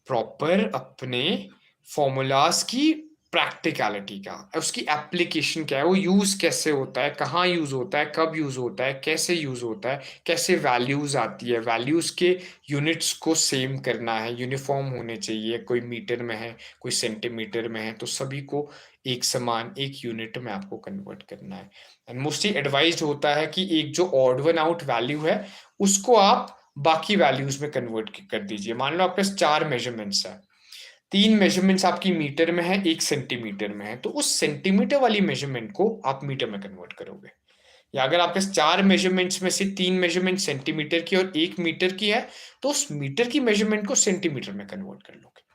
प्रॉपर अपने फॉर्मूलाज की प्रैक्टिकलिटी का, उसकी एप्लीकेशन क्या है, वो यूज कैसे होता है, कहाँ यूज होता है, कब यूज होता है, कैसे यूज होता है, कैसे वैल्यूज आती है, वैल्यूज के यूनिट्स को सेम करना है, यूनिफॉर्म होने चाहिए, कोई मीटर में है, कोई सेंटीमीटर में है, तो सभी को एक समान एक यूनिट में आपको कन्वर्ट करना है। एंड मोस्टली एडवाइज्ड होता है कि एक जो ऑड वन आउट वैल्यू है उसको आप बाकी वैल्यूज में कन्वर्ट कर दीजिए। मान लो आपके पास 4 मेजरमेंट्स है, 3 मेजरमेंट्स आपकी मीटर में है, 1 सेंटीमीटर में है, तो उस सेंटीमीटर वाली मेजरमेंट को आप मीटर में कन्वर्ट करोगे। या अगर आपके 4 मेजरमेंट्स में से 3 मेजरमेंट सेंटीमीटर की और 1 मीटर की है, तो उस मीटर की मेजरमेंट को सेंटीमीटर में कन्वर्ट कर लोगे।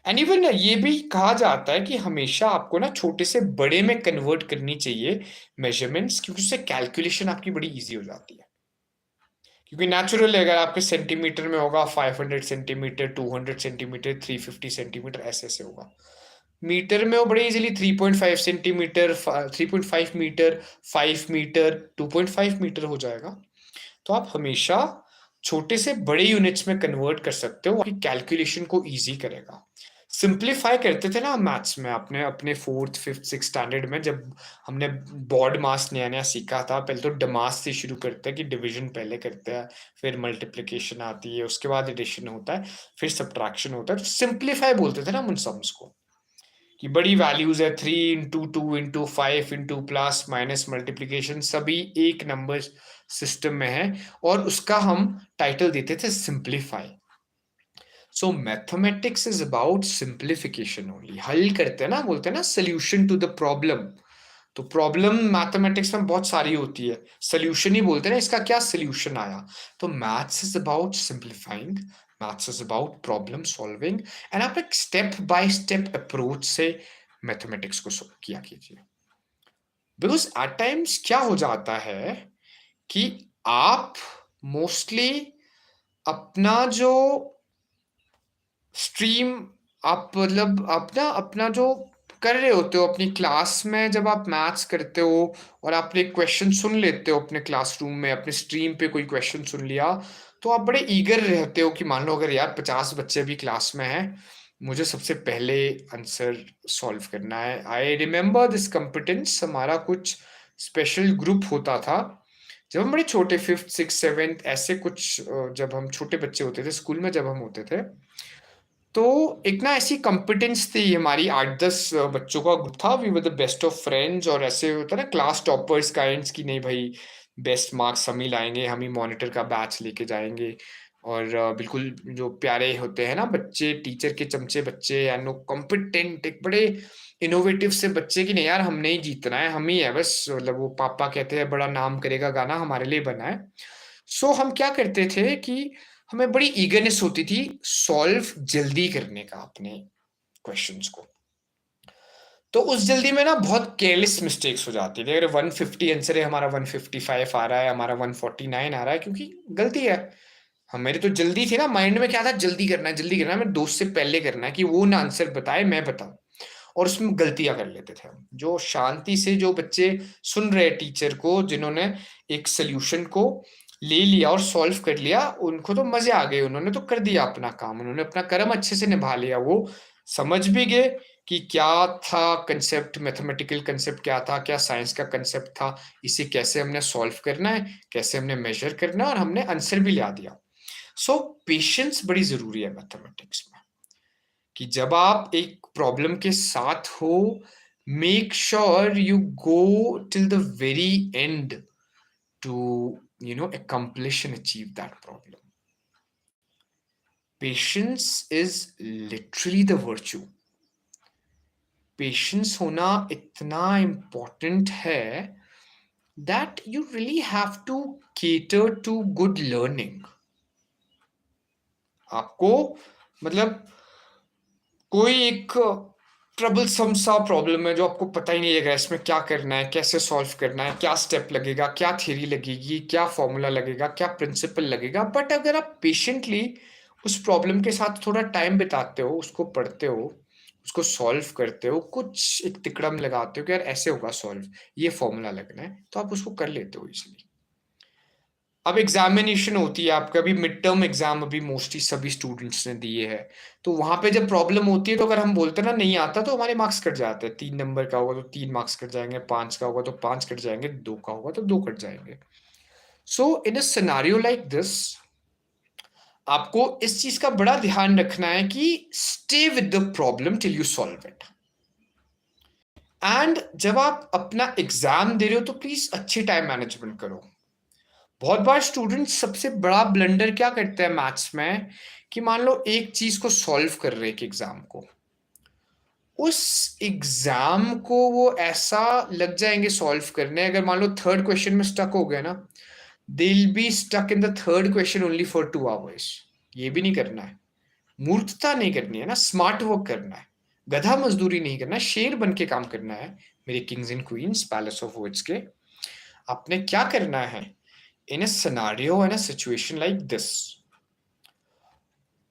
एंड इवन ये भी कहा जाता है कि हमेशा आपको ना छोटे से बड़े में कन्वर्ट करनी चाहिए मेजरमेंट्स, क्योंकि उससे कैलकुलेशन आपकी बड़ी इजी हो जाती है। क्योंकि नेचुरल अगर आपके सेंटीमीटर में होगा 500 सेंटीमीटर, 200 सेंटीमीटर, 350 सेंटीमीटर, ऐसे ऐसे होगा। मीटर में वो बड़े easily 3.5 centimetre, 3.5 metre, 5 metre, 2.5 metre हो जाएगा। तो आप हमेशा छोटे से बड़े यूनिट्स में कन्वर्ट कर सकते हो, आपकी कैलकुलेशन को इजी करेगा। सिंप्लीफाई करते थे ना मैथ्स में, आपने अपने 4th 5th 6th स्टैंडर्ड में जब हमने बॉड मास नया नया सीखा था, पहले तो डमास से शुरू करते हैं कि डिवीजन पहले करते हैं, फिर मल्टीप्लिकेशन आती है, उसके बाद एडिशन होता है, फिर सब्ट्रैक्शन होता है। तो सिंप्लीफाई बोलते थे ना उन सम्स को, कि बड़ी वैल्यूज है 3 into 2 into 5 into plus minus multiplication, सभी एक नंबर सिस्टम में है, और उसका हम टाइटल देते थे simplify. So mathematics is about simplification only. हल करते हैं ना, बोलते हैं ना सोल्यूशन टू द प्रॉब्लम। तो प्रॉब्लम मैथमेटिक्स में बहुत सारी होती है, सोल्यूशन ही बोलते हैं ना, इसका क्या सोल्यूशन आया। तो maths is about simplifying, maths is about problem solving, and आप एक स्टेप बाय स्टेप अप्रोच से मैथमेटिक्स को किया कीजिए। बिकॉज एट टाइम्स क्या हो जाता है कि आप मोस्टली अपना जो स्ट्रीम, आप मतलब अपना अपना जो कर रहे होते हो अपनी क्लास में, जब आप मैथ्स करते हो और आपने क्वेश्चन सुन लेते हो अपने क्लासरूम में, अपने स्ट्रीम पे कोई क्वेश्चन सुन लिया, तो आप बड़े ईगर रहते हो कि मान लो अगर यार 50 बच्चे भी क्लास में हैं, मुझे सबसे पहले आंसर सॉल्व करना है। आई रिमेम्बर दिस कॉम्पिटेंस, हमारा कुछ स्पेशल ग्रुप होता था जब हम बड़े छोटे 5th 6th 7th ऐसे कुछ, जब हम छोटे बच्चे होते थे स्कूल में, जब हम होते थे, तो एक ना ऐसी कॉम्पिटेंस थी हमारी, 8-10 बच्चों का ग्रुप था, we were the best of friends, और ऐसे होता है ना क्लास टॉपर्स काइंड्स की, नहीं भाई बेस्ट मार्क्स हम ही लाएंगे, हम ही मॉनिटर का बैच लेके जाएंगे। और बिल्कुल जो प्यारे होते हैं ना बच्चे, टीचर के चमचे बच्चे, या नो कॉम्पिटेंट, एक बड़े इनोवेटिव से बच्चे की, नहीं यार हमने ही जीतना है, हम ही है बस, मतलब वो पापा कहते हैं बड़ा नाम करेगा गाना हमारे लिए बना है। सो हम क्या करते थे कि हमें बड़ी ईगरनेस होती थी सॉल्व जल्दी करने का अपने क्वेश्चंस को। तो उस जल्दी में ना बहुत केयरलेस मिस्टेक्स हो जाती थी। अगर 150 आंसर है, हमारा 155 आ रहा है, हमारा 149 आ रहा है, क्योंकि गलती है। हम मेरी तो जल्दी थी ना, माइंड में क्या था, जल्दी करना है, जल्दी करना है, मेरे दोस्त से पहले करना है कि वो ना आंसर बताए मैं बताऊं, और उसमें गलतियां कर लेते थे हम। जो शांति से जो बच्चे सुन रहे टीचर को, जिन्होंने एक सोल्यूशन को ले लिया और सॉल्व कर लिया, उनको तो मजे आ गए, उन्होंने तो कर दिया अपना काम, उन्होंने अपना कर्म अच्छे से निभा लिया, वो समझ भी गए कि क्या था कंसेप्ट, मैथमेटिकल कंसेप्ट क्या था, क्या साइंस का कंसेप्ट था, इसे कैसे हमने सॉल्व करना है, कैसे हमने मेजर करना है, और हमने आंसर भी ला दिया। सो पेशेंस बड़ी जरूरी है मैथमेटिक्स में, कि जब आप एक प्रॉब्लम के साथ हो, make sure you go till the very end to accomplish and achieve that problem. Patience is literally the virtue. Patience होना इतना इम्पोर्टेंट है that you really have to cater to good learning. आपको मतलब कोई एक ट्रबलसम सा problem है जो आपको पता ही नहीं है इसमें क्या करना है, कैसे सॉल्व करना है, क्या स्टेप लगेगा, क्या थ्योरी लगेगी, क्या फॉर्मूला लगेगा, क्या प्रिंसिपल लगेगा, बट अगर आप पेशेंटली उस प्रॉब्लम के साथ थोड़ा टाइम बिताते हो, उसको पढ़ते हो, उसको सॉल्व करते हो, कुछ एक तिकड़म लगाते हो कि यार ऐसे होगा सॉल्व, ये फॉर्मूला लगना है, तो आप उसको कर लेते हो इजीली। अब एग्जामिनेशन होती है आपका, अभी मिड टर्म एग्जाम अभी मोस्टली सभी स्टूडेंट्स ने दिए हैं, तो वहां पे जब प्रॉब्लम होती है, तो अगर हम बोलते हैं ना नहीं आता, तो हमारे मार्क्स कट जाते हैं। 3 नंबर का होगा तो 3 मार्क्स कट जाएंगे, 5 का होगा तो 5 कट जाएंगे, 2 का होगा तो 2 कट जाएंगे। सो इन अ सिनेरियो लाइक दिस, आपको इस चीज का बड़ा ध्यान रखना है कि stay with the problem till you solve it. And जब आप अपना एग्जाम दे रहे हो, तो प्लीज अच्छी टाइम मैनेजमेंट करो। बहुत बार स्टूडेंट सबसे बड़ा ब्लंडर क्या करते हैं मैथ्स में, कि मान लो एक चीज को सॉल्व कर रहे एक एग्जाम को, उस एग्जाम को वो ऐसा लग जाएंगे सॉल्व करने, अगर मान लो थर्ड क्वेश्चन में स्टक हो गया ना, they will be stuck in the third question only for 2 hours. ये भी नहीं करना है, मूर्खता नहीं करनी है ना, स्मार्ट वर्क करना है, गधा मजदूरी नहीं करना, शेर बन के काम करना है। मेरे Kings and queen's palace of words के, आपने क्या करना है in a scenario and a situation like this?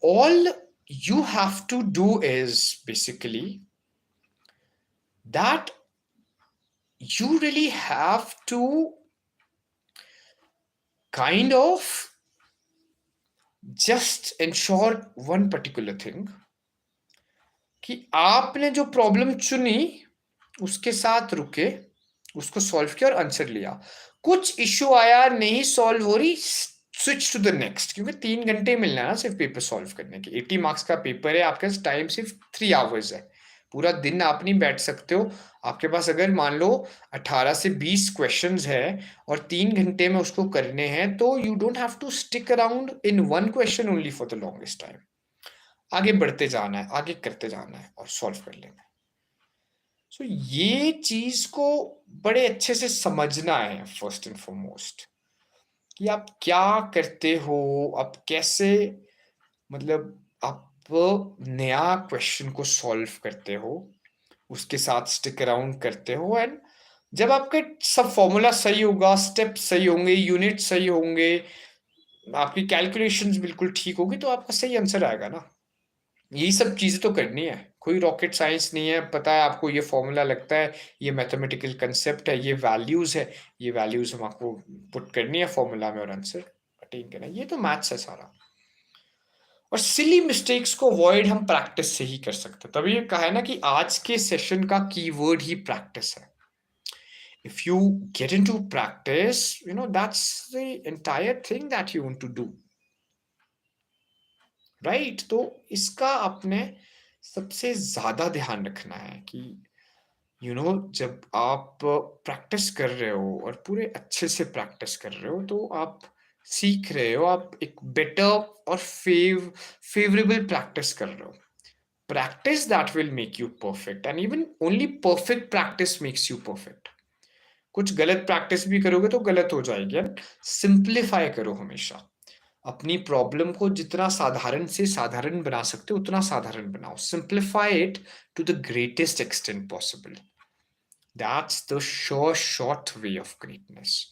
All you have to do is basically that you really have to kind of just ensure one particular thing, कि आपने जो problem चुनी उसके साथ रुके, उसको सॉल्व किया और आंसर लिया। कुछ इश्यू आया, नहीं सॉल्व हो रही, स्विच टू द नेक्स्ट, क्योंकि 3 घंटे मिलना है ना सिर्फ पेपर सॉल्व करने के। 80 मार्क्स का पेपर है, आपके पास टाइम सिर्फ 3 आवर्स है, पूरा दिन आप नहीं बैठ सकते हो। आपके पास अगर मान लो 18 से 20 क्वेश्चंस है और 3 घंटे में उसको करने हैं, तो you don't have to stick around in one question only for the longest time. आगे बढ़ते जाना है, आगे करते जाना है और सॉल्व कर लेना है। सो ये चीज को बड़े अच्छे से समझना है फर्स्ट एंड फॉरमोस्ट, कि आप क्या करते हो, आप कैसे, मतलब आप नया क्वेश्चन को सॉल्व करते हो, उसके साथ स्टिक अराउंड करते हो, एंड जब आपके सब फॉर्मूला सही होगा, स्टेप सही होंगे, यूनिट सही होंगे, आपकी कैलकुलेशंस बिल्कुल ठीक होगी, तो आपका सही आंसर आएगा ना। यही सब चीजें तो करनी है, कोई रॉकेट साइंस नहीं है। पता है आपको ये फॉर्मूला लगता है, ये मैथमेटिकल कंसेप्ट है, ये वैल्यूज है, ये वैल्यूज हम आपको पुट करनी है फॉर्मूला में और आंसर अटेन करना है। ये तो मैथ्स है सारा। और सिली मिस्टेक्स को अवॉइड हम प्रैक्टिस से ही कर सकते हैं। तभी ये कहा है ना कि आज के सेशन का कीवर्ड ही प्रैक्टिस है। If you get into practice, that's the entire thing that you want to do, right? तो इसका आपने सबसे ज्यादा ध्यान रखना है कि जब आप प्रैक्टिस कर रहे हो और पूरे अच्छे से प्रैक्टिस कर रहे हो, तो आप सीख रहे हो, आप एक बेटर और फेवरेबल प्रैक्टिस कर रहे हो। Practice that will make you perfect, and even only perfect practice makes you perfect. कुछ गलत प्रैक्टिस भी करोगे तो गलत हो जाएगी। एंड सिंप्लीफाई करो हमेशा, अपनी प्रॉब्लम को जितना साधारण से साधारण बना सकते हो उतना साधारण बनाओ। Simplify it to the greatest extent possible. That's the sure short way of greatness.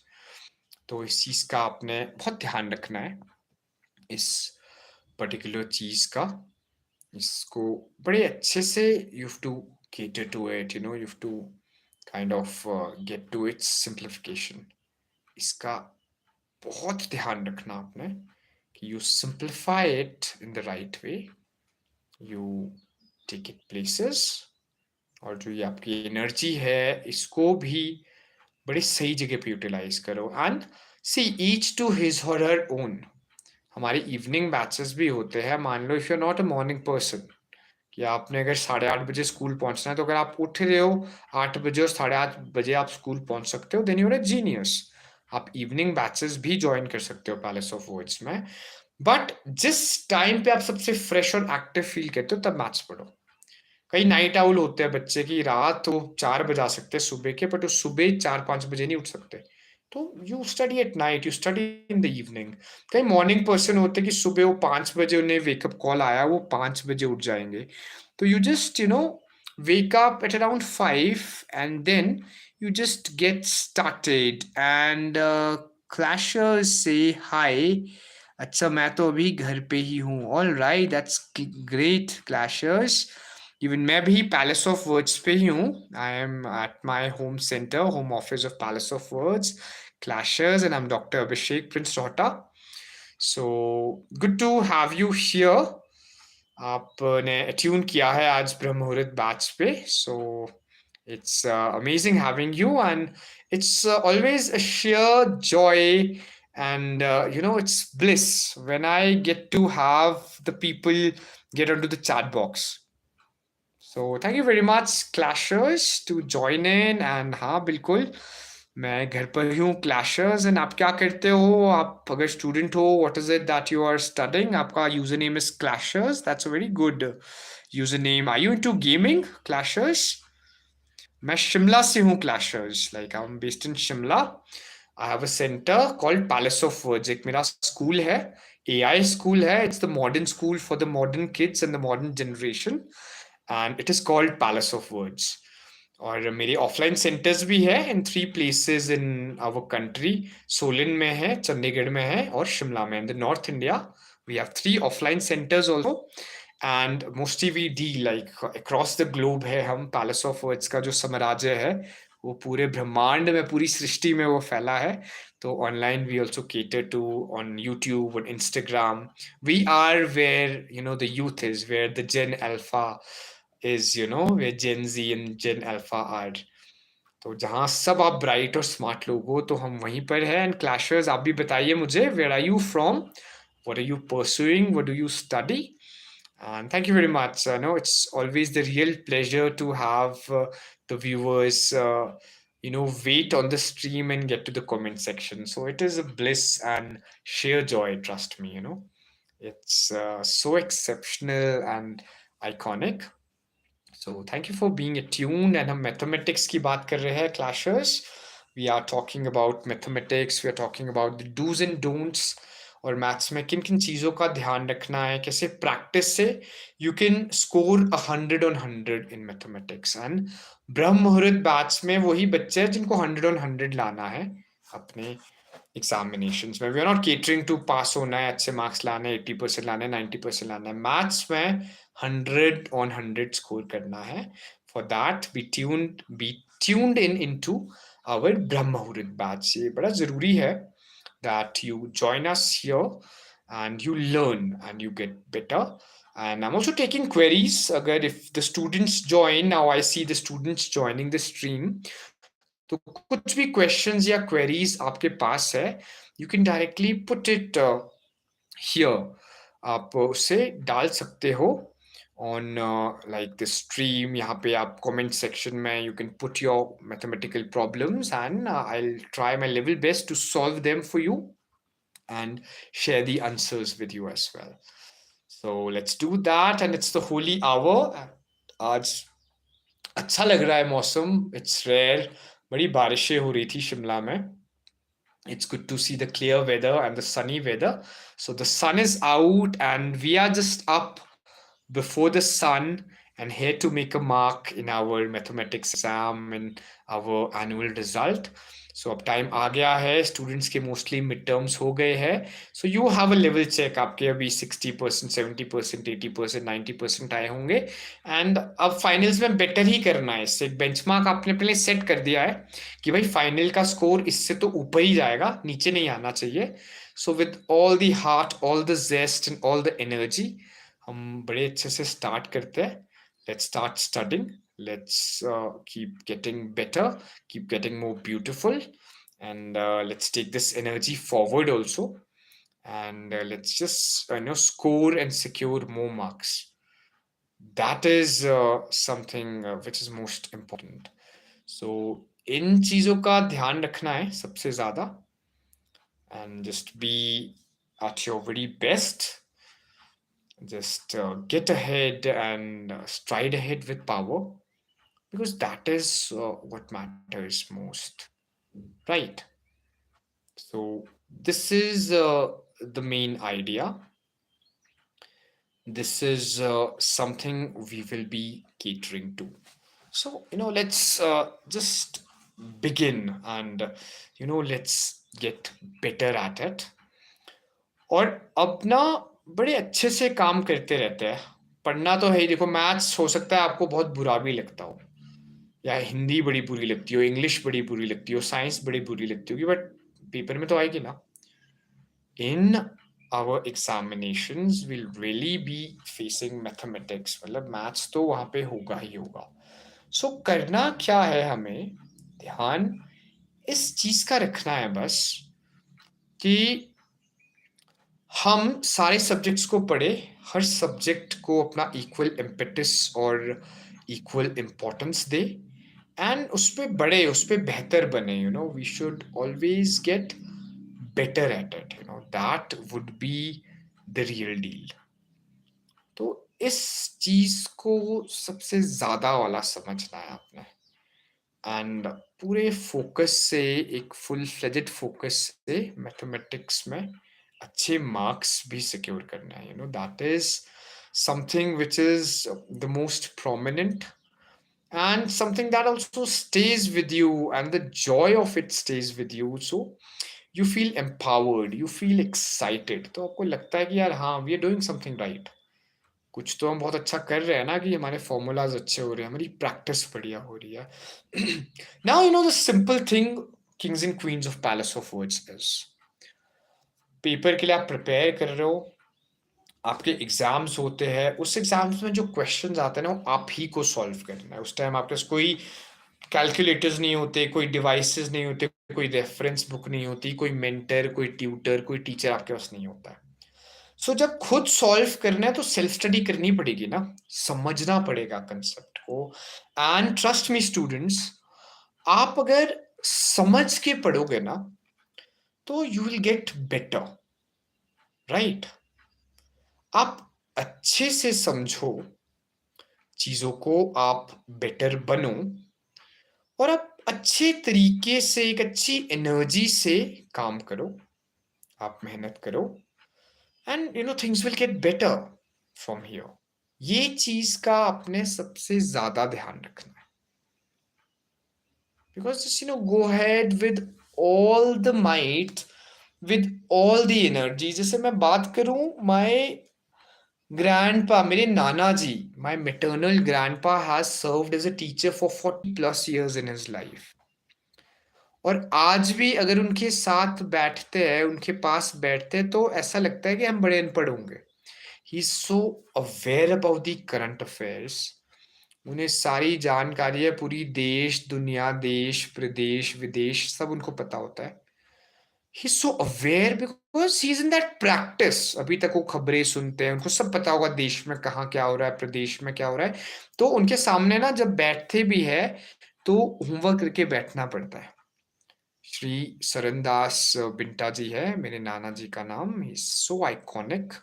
तो इस चीज का आपने बहुत ध्यान रखना है, इस पर्टिकुलर चीज का। इसको बड़े अच्छे से you have to cater to it, you have to kind of get to its simplification। इसका बहुत ध्यान रखना आपने कि you simplify it in the right way, you take it places, और जो ये आपकी एनर्जी है इसको भी बड़ी सही जगह पे यूटिलाइज करो। And see each to his or her own. हमारे इवनिंग बैचेस भी होते हैं। मान लो if you are not a morning person, कि आपने अगर 8:30 बजे स्कूल पहुंचना है, तो अगर आप उठ रहे हो 8 बजे और 8:30 बजे आप स्कूल पहुंच सकते हो, then you are a genius. आप इवनिंग बैचेस भी ज्वाइन कर सकते हो पैलेस ऑफ वर्ड्स में। बट जिस टाइम पे आप सबसे फ्रेश और एक्टिव फील करते हो, तब मैथ्स पढ़ो। कई नाइट आउल होते हैं बच्चे की, रात तो 4 बजा सकते हैं सुबह के, बट वो सुबह 4-5 बजे नहीं उठ सकते। तो you study at night, you study in the evening. कई मॉर्निंग पर्सन होते हैं कि सुबह वो 5 बजे उन्हें वेकअप कॉल आया, वो 5 बजे उठ जाएंगे। तो you just wake up at around 5, and then you just get started, and clashers say hi। अच्छा, मैं तो अभी घर पे ही हूँ। All right, that's great clashers. Even मैं भी पैलेस ऑफ वर्ड्स पे ही हूँ। I am at my home centre, home office of Palace of Words clashers, and I am doctor Abhishek Prince Rohta. So good to have you here. आपने tune किया है आज Brahma Muhurta batch पे। So it's amazing having you, and it's always a share joy, and it's bliss when I get to have the people get onto the chat box. So thank you very much clashers to join in, and हाँ बिल्कुल मैं घर पर ही हूँ, clashers. And आप क्या करते हो? आप अगर स्टूडेंट हो, what is it that you are studying? आपका user name is Clashers, that's a very good user name. Are you into gaming, Clashers? मैं शिमला से हूँ, Clashers. Like I am based in Shimla. I have a centre called Palace of words. एक मेरा school है, AI school है। It's the modern school for the modern kids and the modern generation, and it is called Palace of Words. और मेरे offline centres भी है in 3 places in our country. Solan में है, चंडीगढ़ में है, और शिमला में। In the north India we have 3 offline centres also, and mostly we D like across the globe है हम। पैलेस ऑफ वर्ड्स का जो साम्राज्य है वो पूरे ब्रह्मांड में, पूरी सृष्टि में वो फैला है। तो online we also cater to on YouTube, on Instagram. We are where, the youth is, where the Gen Alpha is, where Gen Z and Gen Alpha are. तो जहाँ सब आप ब्राइट और स्मार्ट लोग हो, तो हम वहीं पर हैं। एंड क्लैशर्स, आप भी बताइए मुझे, where are you from, what are you pursuing, what do you study? And thank you very much. No, it's always the real pleasure to have the viewers, wait on the stream and get to the comment section. So it is a bliss and sheer joy, trust me, It's so exceptional and iconic. So thank you for being attuned. And हम mathematics की बात कर रहे हैं, clashers. We are talking about mathematics. We are talking about the do's and don'ts. और maths में किन किन चीज़ों का ध्यान रखना है, कैसे प्रैक्टिस से you can score 100 on 100 in mathematics. And Brahma Muhurta batch में वही बच्चे हैं जिनको 100 on 100 लाना है अपने एग्जामिनेशंस में। We are not catering to pass होना है, अच्छे मार्क्स लाने, 80% लाने, 90% लाना है। मैथ्स में 100 on 100 स्कोर करना है। For that be tuned in into our Brahma Muhurta batch. ये बड़ा जरूरी है that you join us here and you learn and you get better. And I'm also taking queries. Agar if the students join, now I see the students joining the stream. तो कुछ भी questions या queries आपके पास है, you can directly put it here. आप उसे डाल सकते हो on like the stream. यहाँ पे आप comment section में you can put your mathematical problems, and I'll try my level best to solve them for you and share the answers with you as well. So let's do that. And it's the holy hour. आज अच्छा लग रहा है मौसम, it's rare. बड़ी बारिशें हो रही थी शिमला में. It's good to see the clear weather and the sunny weather. So the sun is out and we are just up before the sun and here to make a mark in our mathematics exam and our annual result. So अब time आ गया है, students के mostly mid terms हो गए हैं। So you have a level check, आपके अभी 60%, 70%, 80%, 90% आए होंगे। एंड अब फाइनल्स में बेटर ही करना है। इससे एक बेंचमार्क आपने अपने लिए सेट कर दिया है कि भाई फाइनल का स्कोर इससे तो ऊपर ही जाएगा, नीचे नहीं आना चाहिए। So with all the heart, all the zest and all the energy हम बड़े अच्छे से स्टार्ट करते हैं। Let's start studying, let's keep getting better, keep getting more beautiful, and let's take this energy forward also, and let's just score and secure more marks. That is something which is most important. So इन चीजों का ध्यान रखना है सबसे ज्यादा, and just be at your very best. Just get ahead and stride ahead with power, because that is what matters most, right? So this is the main idea. This is something we will be catering to. So let's just begin, and let's get better at it. और अब ना बड़े अच्छे से काम करते रहते हैं। पढ़ना तो है ही। देखो, मैथ्स हो सकता है आपको बहुत बुरा भी लगता हो, या हिंदी बड़ी बुरी लगती हो, इंग्लिश बड़ी बुरी लगती हो, साइंस बड़ी बुरी लगती होगी, बट पेपर में तो आएगी ना। In our examinations will really be facing mathematics, मतलब मैथ्स तो वहां पे होगा ही होगा। सो करना क्या है, हमें ध्यान इस चीज का रखना है बस कि हम सारे सब्जेक्ट्स को पढ़े, हर सब्जेक्ट को अपना इक्वल इम्पेटस और इक्वल इम्पोर्टेंस दे, एंड उस पे बड़े, उस पे बेहतर बने, we should always get better at it, that would be the real deal. तो इस चीज को सबसे ज्यादा वाला समझना है आपने, एंड पूरे फोकस से, एक फुल फ्लेजेड फोकस से मैथमेटिक्स में अच्छे मार्क्स भी सिक्योर करना है, that is something which is the most prominent and something that also stays with you, and the joy of it stays with you, so you feel empowered, you feel excited, तो आपको लगता है कि यार हाँ, we are doing something right, कुछ तो हम बहुत अच्छा कर रहे हैं ना, कि हमारे फॉर्मूलाज अच्छे हो रहे हैं, हमारी प्रैक्टिस बढ़िया हो रही है। Now the simple thing Kings and queen's of Palace of Words is, paper के लिए आप प्रिपेयर कर रहे हो, आपके एग्जाम्स होते हैं, उस एग्जाम्स में जो क्वेश्चंस आते हैं ना, वो आप ही को सॉल्व करना है। उस टाइम आपके पास कोई कैलकुलेटर्स नहीं होते, कोई डिवाइसेस नहीं होते, कोई रेफरेंस बुक नहीं होती, कोई मेंटर, कोई ट्यूटर, कोई टीचर आपके पास नहीं होता है। सो जब खुद सॉल्व करना है तो सेल्फ स्टडी करनी पड़ेगी ना, समझना पड़ेगा कंसेप्ट को। एंड ट्रस्ट मी स्टूडेंट्स, आप अगर समझ के पढ़ोगे ना, तो you will get better, right? आप अच्छे से समझो चीजों को, आप बेटर बनो, और आप अच्छे तरीके से, एक अच्छी एनर्जी से काम करो, आप मेहनत करो, and things will get better from here. ये चीज का आपने सबसे ज्यादा ध्यान रखना है, because just go ahead with all the might, with all the energy. जैसे मैं बात करूं, माय ग्रैंडपा, मेरे नाना जी, my maternal grandpa has served as a teacher for 40+ years इन हिज लाइफ, और आज भी अगर उनके साथ बैठते हैं, उनके पास बैठते हैं, तो ऐसा लगता है कि हम बड़े अनपढ़ होंगे। He is so aware about the current affairs, उन्हें सारी जानकारी है, पूरी देश दुनिया, देश प्रदेश विदेश सब उनको पता होता है। He is so aware because he is in that practice. अभी तक वो खबरें सुनते हैं, उनको सब पता होगा देश में कहाँ क्या हो रहा है, प्रदेश में क्या हो रहा है। तो उनके सामने ना जब बैठते भी है, तो होमवर्क करके बैठना पड़ता है। श्री सरनदास बिंटा जी है मेरे नाना जी का नाम, ही सो आइकॉनिक,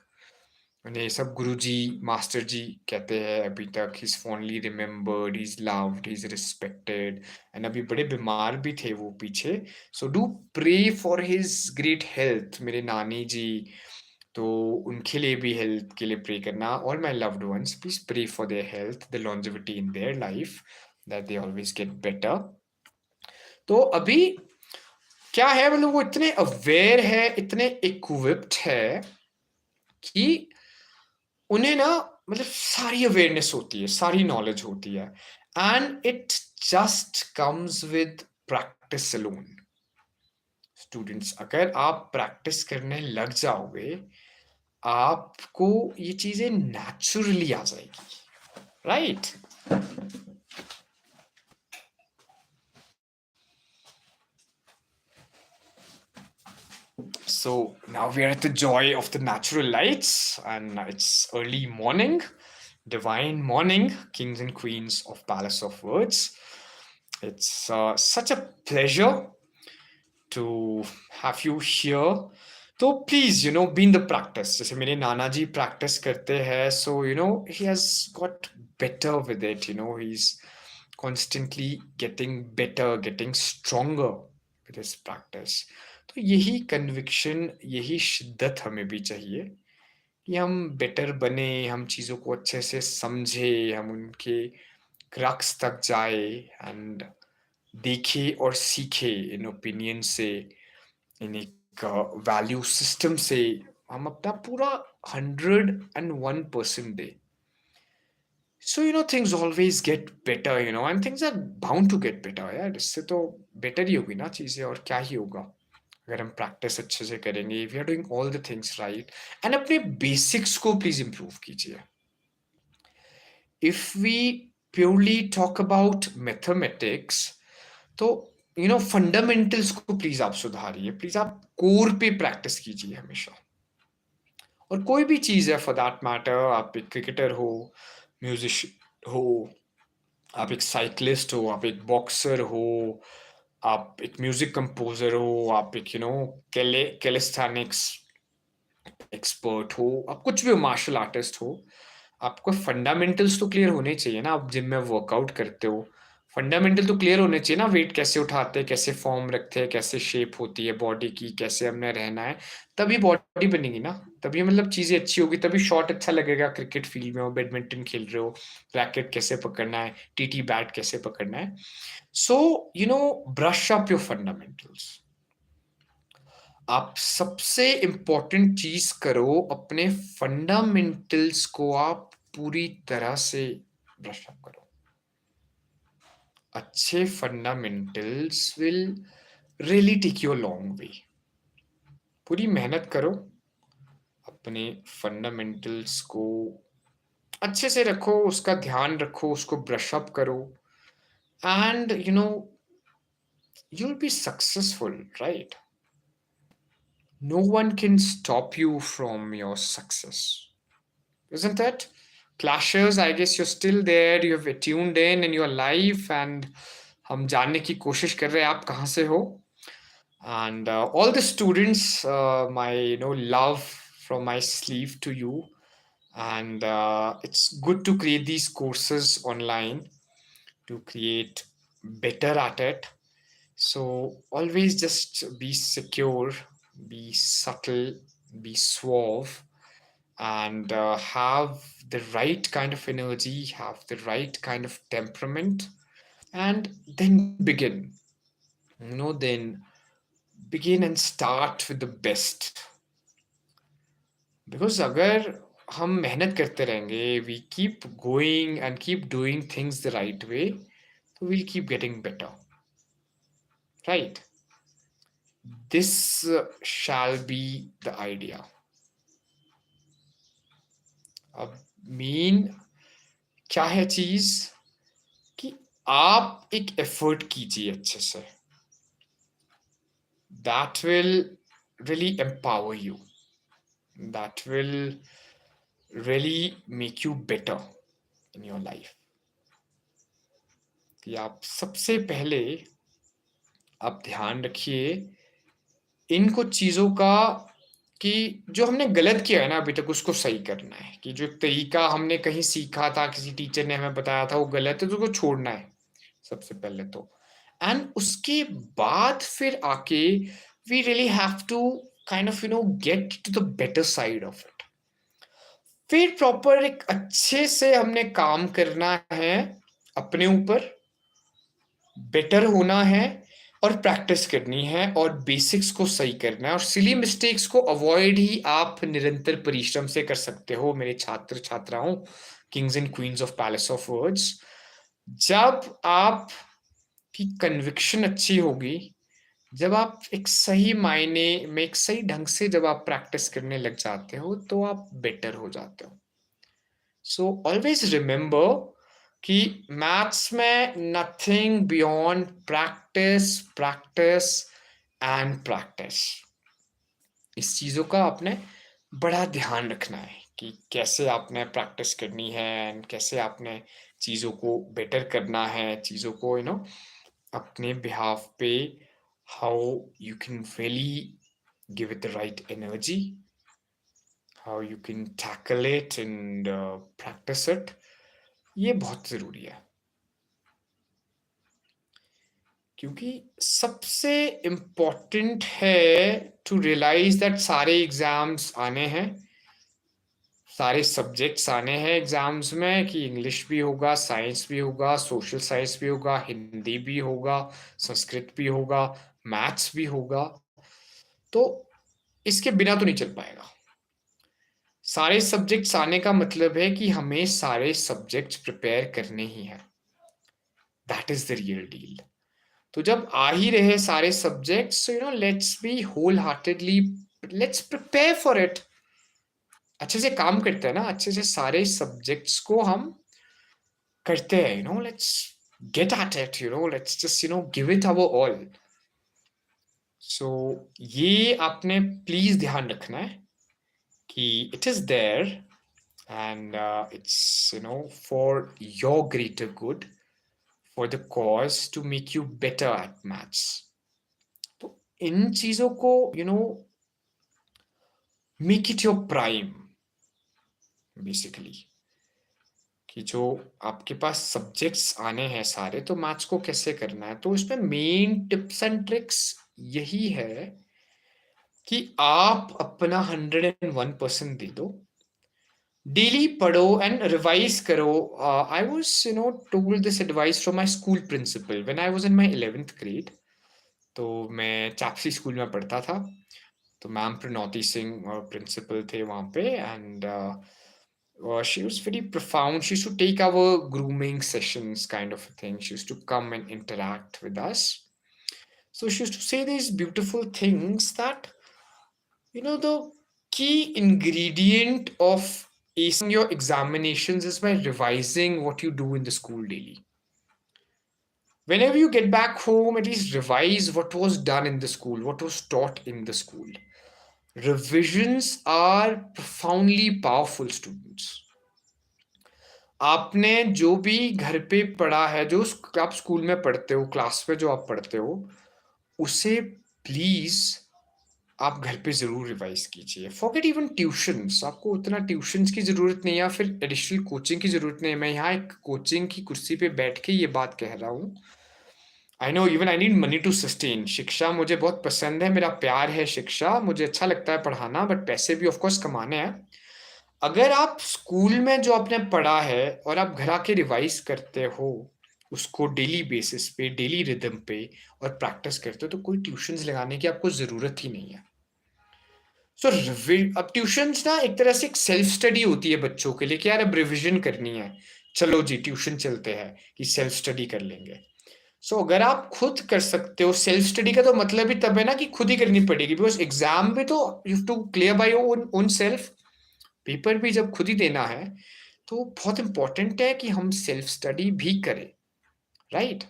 उन्हें सब गुरुजी, मास्टर जी कहते हैं अभी तक। He is fondly remembered, he is loved, he is respected, and अभी बड़े बीमार भी थे वो पीछे। So do pray for his great health, मेरे नानी जी, तो उनके लिए भी हेल्थ के लिए प्रे करना, और my loved ones, please pray for their health, the longevity in their life, that they always get better. तो अभी क्या है, मतलब वो इतने अवेयर है, इतने इक्विप्ड है कि उन्हें ना, मतलब सारी अवेयरनेस होती है, सारी नॉलेज होती है, and it just comes with practice alone. Students, अगर आप प्रैक्टिस करने लग जाओगे, आपको ये चीजें नेचुरली आ जाएगी, right? So now we are at the joy of the natural lights, and it's early morning, divine morning, kings and queens of Palace of Words. It's such a pleasure to have you here. तो please be in the practice, जैसे मेरे नाना जी practice करते हैं, so he has got better with it, he is constantly getting better, getting stronger with his practice. तो यही conviction, यही शिद्दत हमें भी चाहिए, कि हम बेटर बने, हम चीज़ों को अच्छे से समझे, हम उनके क्रक्स तक जाए, एंड देखे और सीखे इन ओपिनियन से, इन एक वैल्यू सिस्टम से, हम अपना पूरा 101% दे। So things always get better, and things are bound to get better यार, इससे तो बेटर ही होगी ना चीजें, और क्या ही होगा अगर हम प्रैक्टिस अच्छे से करेंगे, we are doing all the things right. And अपने बेसिक्स को प्लीज इंप्रूव कीजिए। If we purely talk about mathematics, तो फंडामेंटल्स को प्लीज आप सुधारिए, प्लीज आप कोर पे प्रैक्टिस कीजिए हमेशा। और कोई भी चीज है फॉर दैट मैटर, आप एक क्रिकेटर हो, म्यूजिशियन हो, आप एक साइक्लिस्ट हो, आप एक बॉक्सर हो, आप एक म्यूजिक कंपोजर हो, आप एक कैलिस्थेनिक्स एक्सपर्ट हो, आप कुछ भी हो, मार्शल आर्टिस्ट हो, आपको फंडामेंटल्स तो क्लियर होने चाहिए ना। आप जिम में वर्कआउट करते हो, फंडामेंटल तो क्लियर होने चाहिए ना। वेट कैसे उठाते हैं, कैसे फॉर्म रखते हैं, कैसे शेप होती है बॉडी की, कैसे हमने रहना है, तभी बॉडी बनेगी ना। तभी मतलब चीजें अच्छी होगी, तभी शॉट अच्छा लगेगा। क्रिकेट फील्ड में हो, बैडमिंटन खेल रहे हो, रैकेट कैसे पकड़ना है, टीटी बैट कैसे पकड़ना है। सो ब्रश अप योर फंडामेंटल्स। आप सबसे इंपॉर्टेंट चीज करो, अपने फंडामेंटल्स को आप पूरी तरह से ब्रश अप करो। अच्छे fundamentals will really take you long way. पूरी मेहनत करो, अपने फंडामेंटल्स को अच्छे से रखो, उसका ध्यान रखो, उसको ब्रश अप करो, and you'll be successful, right? No one can stop you from your success, isn't it? Clashers, I guess you're still there, you have tuned in your life, and हम जानने की कोशिश कर रहे हैं आप कहाँ से हो. And all the students, my love from my sleeve to you. And it's good to create these courses online to create better at it. So always just be secure, be subtle, be suave, and have the right kind of energy, have the right kind of temperament, and then begin. Then begin and start with the best. Because अगर हम मेहनत करते रहेंगे, we keep going and keep doing things the right way, so we'll keep getting better, right? This shall be the idea. अब main क्या है चीज, कि आप एक एफर्ट कीजिए अच्छे से. That will really empower you, that will really make you better in your life. कि आप सबसे पहले आप ध्यान रखिए इन कुछ चीजों का, कि जो हमने गलत किया है ना अभी तक, उसको सही करना है. कि जो तरीका हमने कहीं सीखा था, किसी टीचर ने हमें बताया था, वो गलत है, तो उसको छोड़ना है सबसे पहले तो. एंड उसके बाद फिर आके we really have to kind of get to the better side of it. फिर प्रॉपर एक अच्छे से हमने काम करना है, अपने ऊपर बेटर होना है, और प्रैक्टिस करनी है, और बेसिक्स को सही करना है, और सिली मिस्टेक्स को अवॉइड ही आप निरंतर परिश्रम से कर सकते हो मेरे छात्र छात्राओं, Kings and queen's of Palace of words. जब आप की कन्विक्शन अच्छी होगी, जब आप एक सही मायने में, एक सही ढंग से जब आप प्रैक्टिस करने लग जाते हो, तो आप बेटर हो जाते हो. सो ऑलवेज रिमेंबर कि मैथ्स में nothing beyond practice, practice and practice. इस चीजों का आपने बड़ा ध्यान रखना है कि कैसे आपने प्रैक्टिस करनी है, एंड कैसे आपने चीजों को बेटर करना है, चीजों को अपने बिहाफ पे, how you can really give it the right energy, how you can tackle it and practice it. ये बहुत ज़रूरी है, क्योंकि सबसे इम्पॉर्टेंट है टू रियलाइज दैट सारे एग्जाम्स आने हैं, सारे सब्जेक्ट्स आने हैं एग्जाम्स में. कि इंग्लिश भी होगा, साइंस भी होगा, सोशल साइंस भी होगा, हिंदी भी होगा, संस्कृत भी होगा, मैथ्स भी होगा. तो इसके बिना तो नहीं चल पाएगा. सारे सब्जेक्ट्स आने का मतलब है कि हमें सारे सब्जेक्ट्स प्रिपेयर करने ही हैं. That is the real deal. तो जब आ ही रहे सारे subjects, let's be wholeheartedly, let's prepare for it. अच्छे से काम करते हैं ना, अच्छे से सारे सब्जेक्ट्स को हम करते हैं, let's get at it, let's just give it our all. So ये आपने प्लीज ध्यान रखना है कि it is there, and it's for your greater good. for the cause to make you better at maths. तो इन चीजों को make it your prime basically, कि जो आपके पास सब्जेक्ट्स आने हैं सारे, तो मैथ्स को कैसे करना है। तो इसमें मेन टिप्स एंड ट्रिक्स यही है कि आप अपना 101% दे दो, डेली पढ़ो एंड रिवाइज करो। I was told this advice from my school principal when I was in my 11th grade. तो मैं चापसी स्कूल में पढ़ता था, तो मैम प्रणौती सिंह प्रिंसिपल थे वहाँ पे, and she was very profound. She used to take our grooming sessions, kind of a thing. She used to come and interact with us. So she used to say these beautiful things that, the key ingredient of acing your examinations is by revising what you do in the school daily. Whenever you get back home, at least revise what was done in the school, what was taught in the school. Revisions are profoundly powerful, students. आपने जो भी घर पे पढ़ा है, जो आप school में पढ़ते हो, क्लास में जो आप पढ़ते हो, उसे प्लीज आप घर पे जरूर रिवाइज कीजिए। फॉरगेट इवन ट्यूशंस, आपको उतना ट्यूशंस की जरूरत नहीं है, या फिर एडिशनल कोचिंग की जरूरत नहीं है। मैं यहाँ एक कोचिंग की कुर्सी पे बैठ के ये बात कह रहा हूँ। I know even I need money to sustain. शिक्षा मुझे बहुत पसंद है, मेरा प्यार है शिक्षा, मुझे अच्छा लगता है पढ़ाना, बट पैसे भी ऑफकोर्स कमाने हैं। अगर आप स्कूल में जो आपने पढ़ा है और आप घर आके रिवाइज करते हो उसको डेली बेसिस पे, डेली रिदम पे, और प्रैक्टिस करते हो, तो कोई ट्यूशंस लगाने की आपको जरूरत ही नहीं है। सो अब ट्यूशंस ना एक तरह से एक सेल्फ स्टडी होती है बच्चों के लिए, कि यार अब रिविजन करनी है, चलो जी ट्यूशन चलते हैं कि सेल्फ स्टडी कर लेंगे। सो अगर आप खुद कर सकते हो सेल्फ स्टडी का, तो मतलब ही तब है ना कि खुद ही करनी पड़ेगी, बिकॉज एग्जाम में तो you have to clear by your own self. Paper भी जब खुद ही देना है, तो बहुत इंपॉर्टेंट है कि हम सेल्फ स्टडी भी करें, राइट।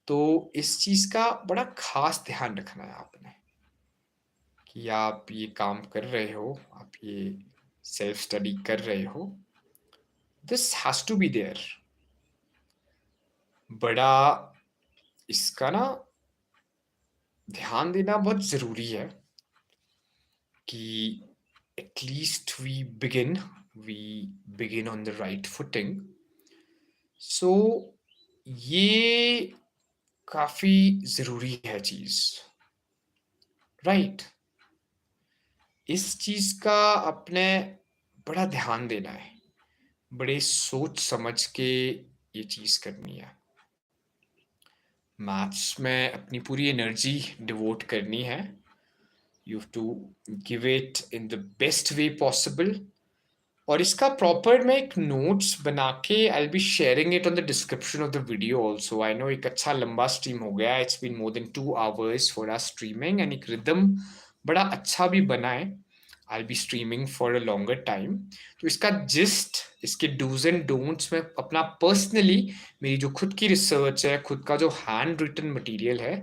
तो इस चीज का बड़ा खास ध्यान रखना है आपने, कि आप ये काम कर रहे हो, आप ये सेल्फ स्टडी कर रहे हो, this has to be there. बड़ा इसका ना ध्यान देना बहुत जरूरी है कि at least we begin on the right footing. So ये काफी जरूरी है चीज, राइट। इस चीज का अपने बड़ा ध्यान देना है, बड़े सोच समझ के ये चीज करनी है। मैथ्स में अपनी पूरी एनर्जी डिवोट करनी है। You have to give it in the best way possible. और इसका प्रॉपर मैं एक नोट्स बना के I be sharing it on the description of the video also. I know एक अच्छा लंबा स्ट्रीम हो गया, it's been more than 2 hours for our streaming, and एक रिदम बड़ा अच्छा भी बना है। I be streaming for a longer time. तो इसका जिस्ट, इसके डूज एंड डोंट्स में अपना पर्सनली, मेरी जो खुद की रिसर्च है, खुद का जो हैंड रिटन मटीरियल है,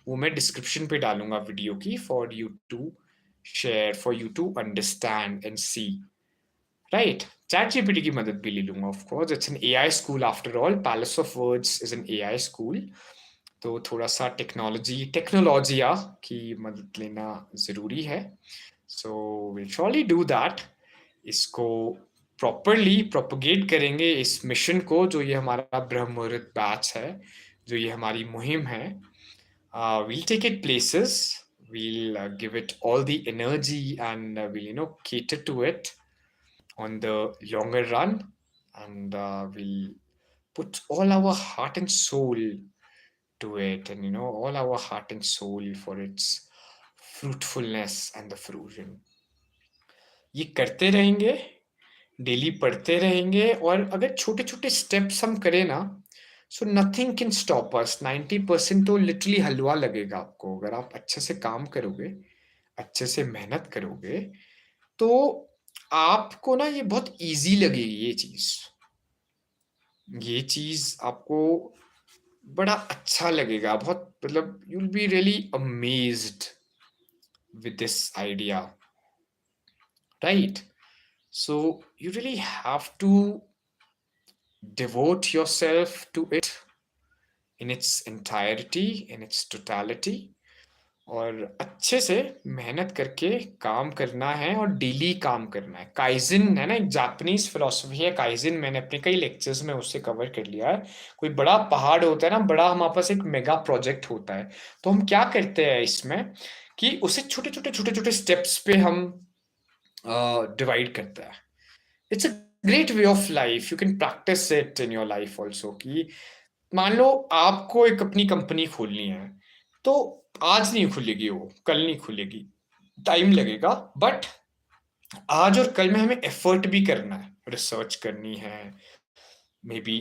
वो मैं डिस्क्रिप्शन पे डालूंगा वीडियो की, for you to share, for you to understand and see, right. Chat GPT की मदद भी ले लूंगा, of course it's an AI school after all, Palace of Words is an AI school. तो थोड़ा सा टेक्नोलॉजिया की मदद लेना जरूरी है। So will surely do that. इसको प्रॉपरली प्रोपगेट करेंगे इस मिशन को, जो ये हमारा ब्रह्म मुहूर्त बैच है, जो ये हमारी मुहिम है। we'll take it places, we'll give it all the energy, and we'll cater to it on the longer run, and we'll put all our heart and soul to it, and all our heart and soul for its fruitfulness and the fruition। ये करते रहेंगे, daily पढ़ते रहेंगे, और अगर छोटे छोटे steps हम करें ना, so nothing can stop us. 90% तो लिटरली हलवा लगेगा आपको, अगर आप अच्छे से काम करोगे, अच्छे से मेहनत करोगे, तो आपको ना ये बहुत इजी लगेगी। ये चीज आपको बड़ा अच्छा लगेगा, बहुत, मतलब you will be really amazed with this idea, right? So you really have to devote yourself to it in its entirety, in its totality, और अच्छे से मेहनत करके काम करना है और डेली काम करना है। काइजिन है ना, एक जापानीज फिलोसफी है काइजिन, मैंने अपने कई लेक्चर्स में उससे कवर कर लिया है। कोई बड़ा पहाड़ होता है ना, बड़ा हमारे पास एक मेगा प्रोजेक्ट होता है, तो हम क्या करते हैं इसमें कि उसे छोटे छोटे स्टेप्स पे हम डिवाइड करते हैं। It's a great way of life, you can practice it in your life also. कि मान लो आपको एक अपनी कंपनी खोलनी है, तो आज नहीं खुलेगी, वो कल नहीं खुलेगी, टाइम लगेगा, बट आज और कल में हमें एफर्ट भी करना है, रिसर्च करनी है, मे बी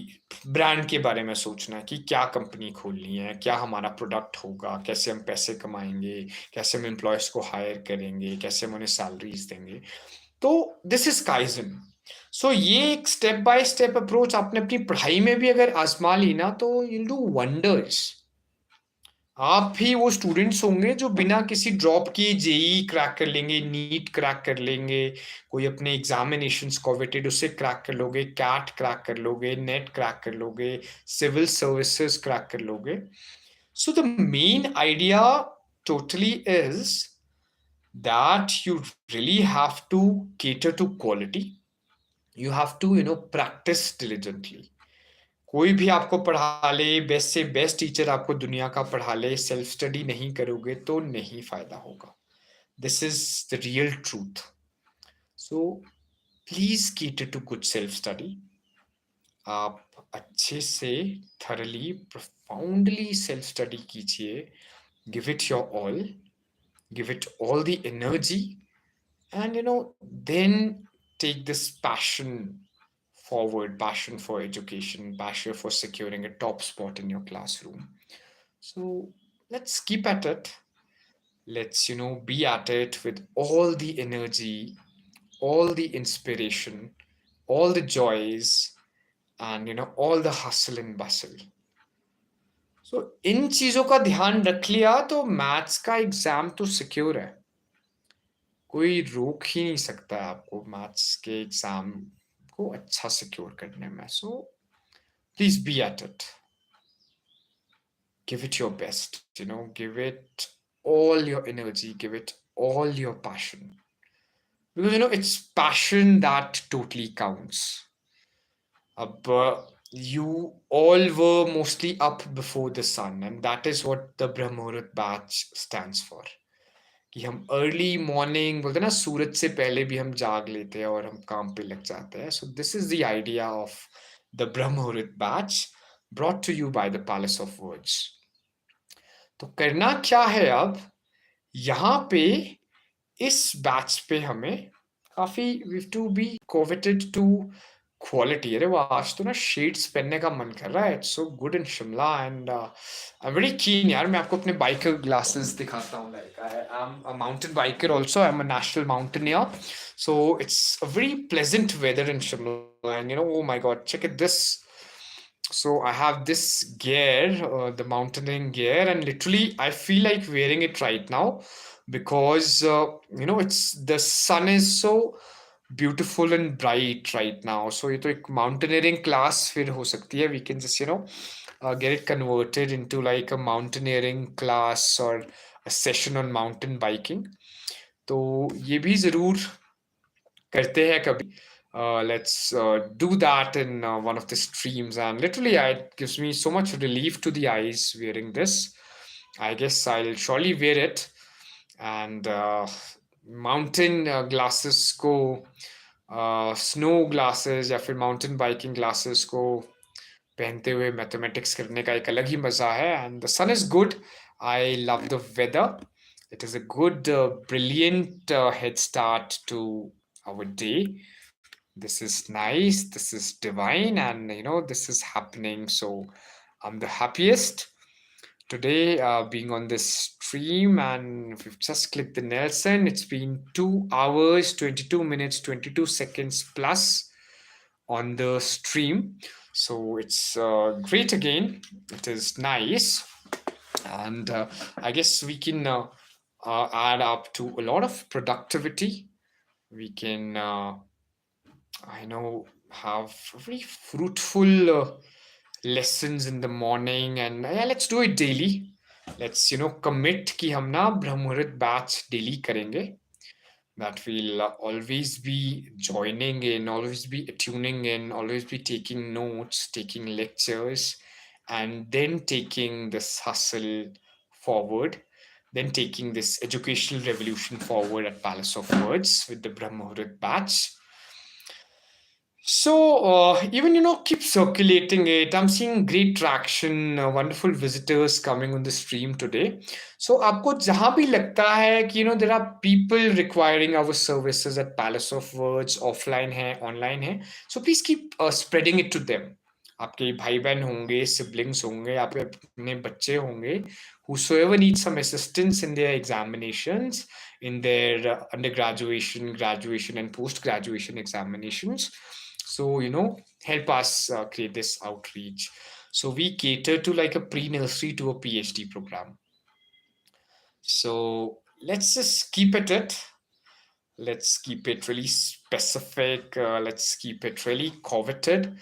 ब्रांड के बारे में सोचना है कि क्या कंपनी खोलनी है, क्या हमारा प्रोडक्ट होगा, कैसे हम पैसे कमाएंगे, कैसे हम एम्प्लॉयज को हायर करेंगे, कैसे हम उन्हें सैलरीज देंगे। तो दिस इज काइजन। सो ये एक स्टेप बाय स्टेप अप्रोच आपने अपनी पढ़ाई में भी अगर आजमा ली ना, तो यू डू वंडर्स। आप ही वो स्टूडेंट्स होंगे जो बिना किसी ड्रॉप किए जेई क्रैक कर लेंगे, नीट क्रैक कर लेंगे, कोई अपने एग्जामिनेशंस कोविटेड उससे क्रैक कर लोगे, कैट क्रैक कर लोगे, नेट क्रैक कर लोगे, सिविल सर्विसेज क्रैक कर लोगे। So the main idea totally is that you really have to cater to quality. You have to, practice diligently. कोई भी आपको पढ़ा ले, बेस्ट से बेस्ट टीचर आपको दुनिया का पढ़ा ले, सेल्फ स्टडी नहीं करोगे तो नहीं फायदा होगा। This is the real truth. So please keep to good self study. आप अच्छे से थरली प्रोफाउंडली सेल्फ स्टडी कीजिए, give it your all, give it all the energy, and then take this passion for education, passion for securing a top spot in your classroom. So let's keep at it. Let's be at it with all the energy, all the inspiration, all the joys, and all the hustle and bustle. So इन चीजों का ध्यान रख लिया तो maths का exam तो secure है। कोई रोक ही नहीं सकता है आपको मैथ्स के एग्जाम को अच्छा सिक्योर करने में। So please be at it, give it your best, give it all your energy, give it all your passion, because it's passion that totally counts. You all were mostly up before the sun, and that is what the Bahram Mahurat Batch stands for. कि हम early morning बोलते हैं ना, सूरज से पहले भी हम जाग लेते हैं और हम काम पे लग जाते हैं। So this is the idea of the Brahma Muhurta batch, brought to you by the Palace of Words. तो करना क्या है अब, यहाँ पे इस बैच पे हमें काफी we to be coveted to quality. अरे वो आज तो ना शेड्स पहनने का मन कर रहा है, it's so good in Shimla, and I am very keen यार। मैं आपको अपने बाइकर ग्लासेस दिखाता हूँ। Like I am a mountain biker also, I am a national mountaineer, so it's a very pleasant weather in Shimla, and oh my god, check it this. So I have this gear, the mountaineering gear, and literally I feel like wearing it right now because it's the sun is so beautiful and bright right now. So ये तो एक mountaineering class फिर हो सकती है. We can just get it converted into like a mountaineering class or a session on mountain biking. तो ये भी जरूर करते हैं कभी. Let's do that in one of the streams, and literally it gives me so much relief to the eyes wearing this. I guess I'll surely wear it. And mountain glasses को snow glasses या फिर mountain biking glasses को पहनते हुए mathematics करने का एक अलग ही मजा है. And the sun is good. I love the weather. It is a good, brilliant head start to our day. This is nice, this is divine, and this is happening. So I'm the happiest today being on this stream, and we've just clicked the Nelson. It's been 2 hours 22 minutes 22 seconds plus on the stream, so it's great again. It is nice, and I guess we can add up to a lot of productivity. We can have very fruitful lessons in the morning, and yeah, let's do it daily. Let's commit कि हम ना ब्रह्म Muhurta batch daily करेंगे. That we'll always be joining in, always be tuning in, always be taking notes, taking lectures, and then taking this hustle forward, then taking this educational revolution forward at Palace of Words with the Brahmahurat batch. So, even keep circulating it. I'm seeing great traction, wonderful visitors coming on the stream today. So, आपको जहाँ भी लगता है कि there are people requiring our services at Palace of Words, offline है, online है. So, please keep spreading it to them. आपके भाई बहन होंगे, siblings होंगे, आपके अपने बच्चे होंगे, whosoever needs some assistance in their examinations, in their undergraduation, graduation, and post graduation examinations. So, help us create this outreach. So, we cater to like a pre nursery to a PhD program. So, let's just keep it it. Let's keep it really specific. Let's keep it really coveted.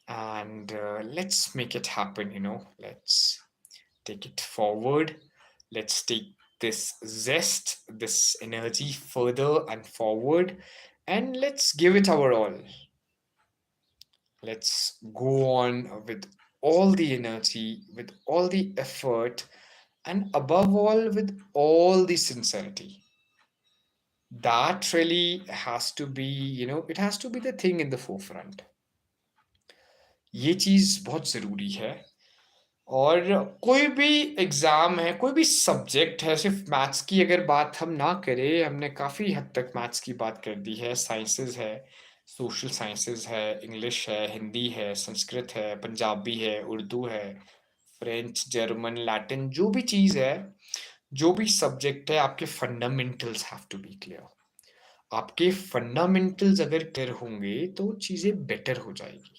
And let's make it happen, Let's take it forward. Let's take this zest, this energy further and forward. And let's give it our all. Let's go on with all the energy, with all the effort, and above all, with all the sincerity. That really has to be, it has to be the thing in the forefront. ये चीज़ बहुत ज़रूरी है. और कोई भी exam है, कोई भी सब्जेक्ट है, सिर्फ मैथ्स की अगर बात हम ना करें, हमने काफ़ी हद तक मैथ्स की बात कर दी है, साइंसेस है, सोशल साइंसेस है, इंग्लिश है, हिंदी है, संस्कृत है, पंजाबी है, उर्दू है, फ्रेंच, जर्मन, लैटिन, जो भी चीज़ है, जो भी सब्जेक्ट है, आपके fundamentals have to be clear. आपके फंडामेंटल्स अगर क्लियर होंगे तो चीज़ें बेटर हो जाएगी.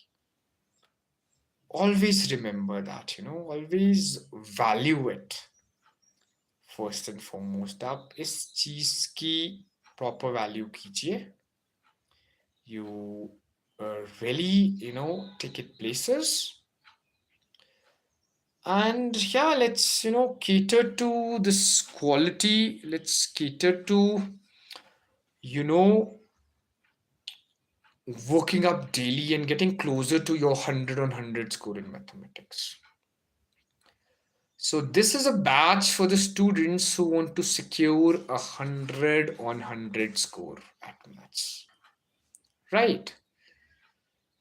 Always remember that, always value it. First and foremost, आप इस चीज की proper value कीजिए. You really, take it places. And yeah, let's, cater to this quality. Let's cater to, you know, working up daily and getting closer to your 100 on 100 score in mathematics. So this is a batch for the students who want to secure 100 on 100 score at maths. Right.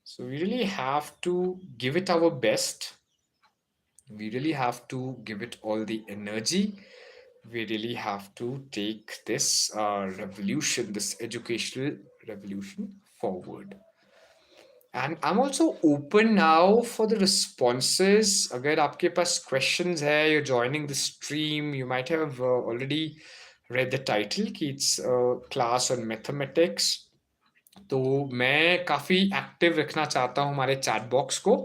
So we really have to give it our best. We really have to give it all the energy. We really have to take this revolution, this educational revolution forward. And I'm also open now for the responses. अगर आपके पास questions है, you're joining the stream, you might have already read the title कि it's a class on mathematics. तो मैं काफ़ी active रखना चाहता हूँ हमारे चैट बॉक्स को.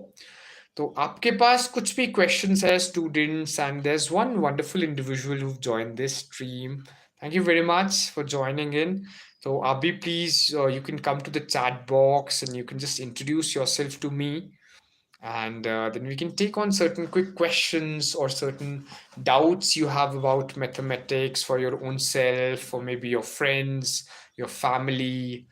तो आपके पास कुछ भी questions है students, and there's one wonderful individual who've joined this stream. Thank you very much for joining in. So Abhi, please, you can come to the chat box and you can just introduce yourself to me, and then we can take on certain quick questions or certain doubts you have about mathematics for your own self, or maybe your friends, your family,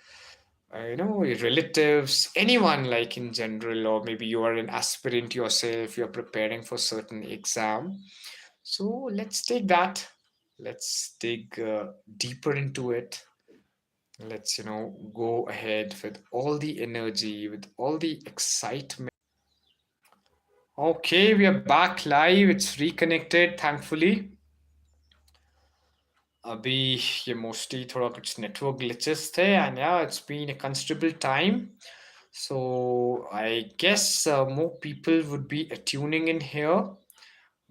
your relatives, anyone like in general, or maybe you are an aspirant yourself, you're preparing for certain exam. So let's take that. Let's dig deeper into it. Let's, go ahead with all the energy, with all the excitement. Okay, we are back live. It's reconnected, thankfully. अभी ये mostly थोड़ा कुछ network glitches थे, and yeah, it's been a considerable time. So I guess more people would be tuning in here.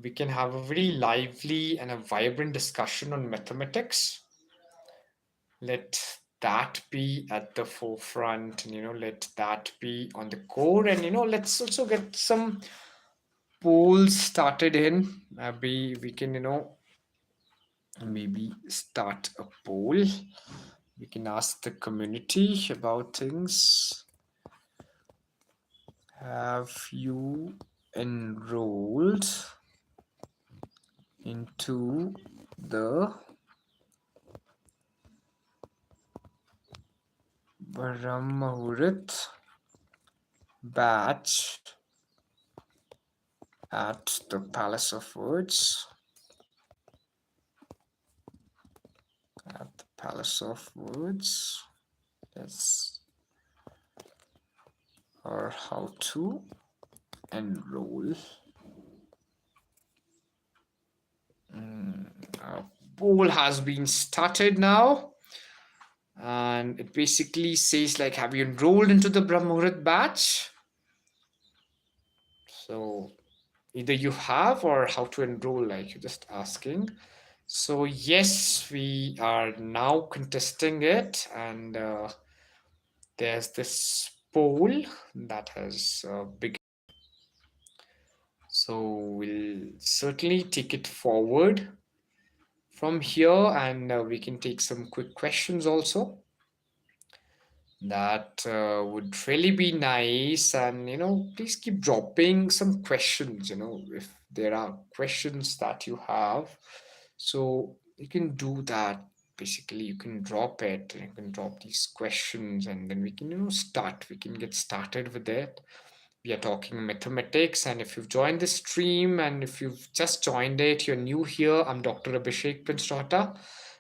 We can have a very lively and a vibrant discussion on mathematics. Let that be at the forefront, and let that be on the core, and let's also get some polls started in. We can, maybe start a poll. We can ask the community about things. Have you enrolled into the Bahram Mahurat Batch at the Palace of Words? At the Palace of Words. Yes. Or how to enroll. A poll has been started now, and it basically says like, have you enrolled into the Brahmurat batch? So either you have, or how to enroll, like you're just asking. So yes, we are now contesting it, and there's this poll that has begun. So we'll certainly take it forward from here, and we can take some quick questions also. That would really be nice. And, please keep dropping some questions, if there are questions that you have. So you can do that. Basically, you can drop it, you can drop these questions, and then we can, we can get started with it. We are talking mathematics, and if you've joined the stream and if you've just joined it, you're new here, I'm Dr. Abhishek Prince Rohta,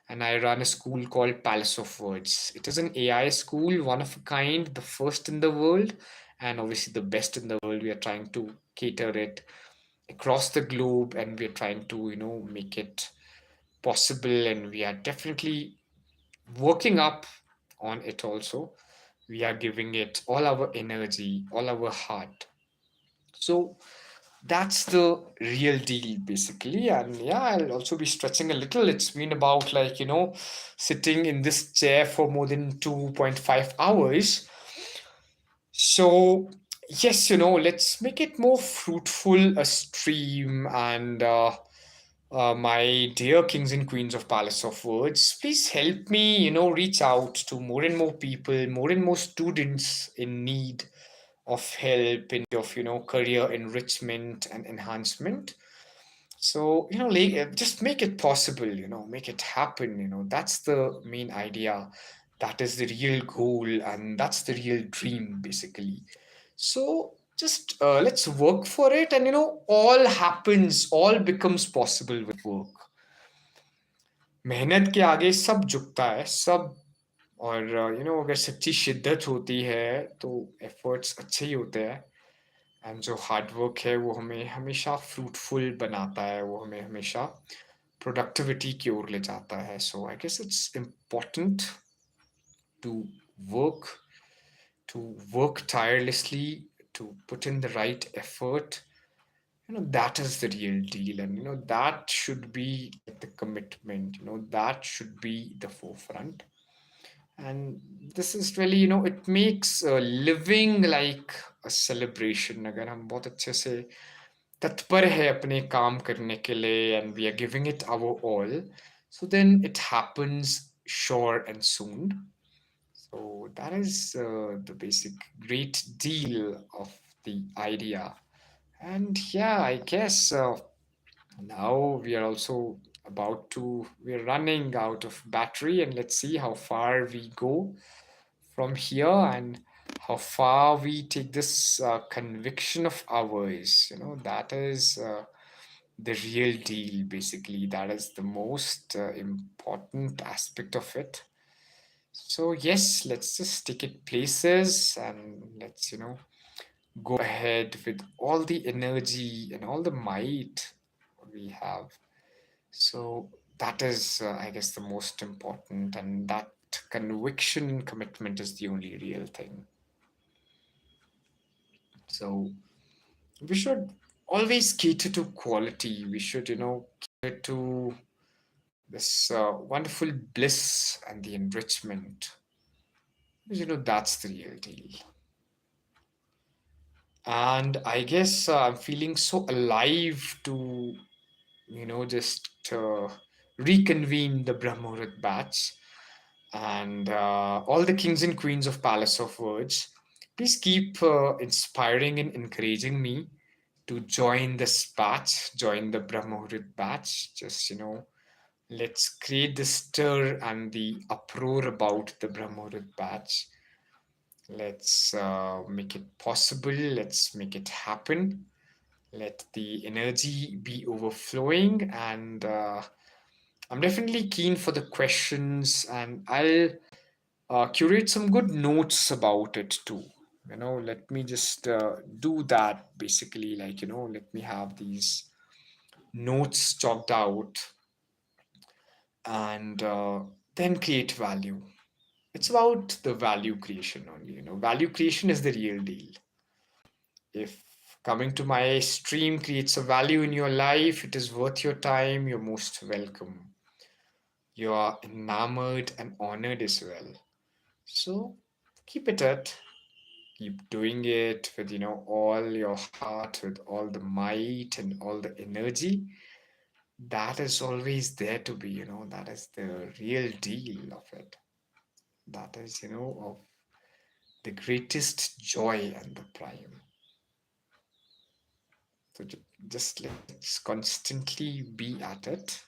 and I run a school called Palace of Words. It is an AI school, one of a kind, the first in the world, and obviously the best in the world. We are trying to cater it across the globe, and we are trying to, make it possible, and we are definitely working up on it also. We are giving it all our energy, all our heart. So that's the real deal, basically. And yeah, I'll also be stretching a little. It's been about like, sitting in this chair for more than 2.5 hours. So, yes, let's make it more fruitful a stream. And my dear kings and queens of Palace of Words, please help me, reach out to more and more people, more and more students in need of help, in of, career enrichment and enhancement. So, like, just make it possible, make it happen. That's the main idea. That is the real goal, and that's the real dream, basically. So, just let's work for it, and all happens, all becomes possible with work. मेहनत के आगे सब झुकता है, सब. और अगर सच्ची शिद्दत होती है तो एफर्ट्स अच्छे ही होते हैं. एंड जो हार्ड वर्क है वो हमें हमेशा फ्रूटफुल बनाता है, वो हमें हमेशा प्रोडक्टिविटी की ओर ले जाता है. So I guess it's important to work to work tirelessly, to put in the right effort. That is the real deal, and that should be like the commitment. That should be the forefront. And this is really, it makes living like a celebration. अगर हम बहुत अच्छे से तत्पर है अपने काम करने के लिए, and we are giving it our all, so then it happens sure and soon. So that is the basic great deal of the idea. And yeah, I guess now we are also we're running out of battery, and let's see how far we go from here, and how far we take this conviction of ours. That is the real deal, basically. That is the most important aspect of it. So, yes, let's just take it places, and let's, go ahead with all the energy and all the might we have. So, that is, I guess, the most important, and that conviction and commitment is the only real thing. So, we should always cater to quality. We should, cater to this wonderful bliss and the enrichment. Because, that's the real deal. And I guess I'm feeling so alive to, just reconvene the Brahmurat batch, and all the kings and queens of Palace of Words. Please keep inspiring and encouraging me to join this batch, join the Brahmahurit batch. Just, let's create the stir and the uproar about the Brahmahurit batch. Let's make it possible. Let's make it happen. Let the energy be overflowing. And I'm definitely keen for the questions, and I'll curate some good notes about it too. Let me just do that basically. Like, let me have these notes chalked out and then create value. It's about the value creation only. Value creation is the real deal. If coming to my stream creates a value in your life, it is worth your time, you're most welcome. You are enamored and honored as well. So keep it at, keep doing it with all your heart, with all the might and all the energy. That is always there to be. That is the real deal of it. That is of the greatest joy and the prime. So just let's constantly be at it.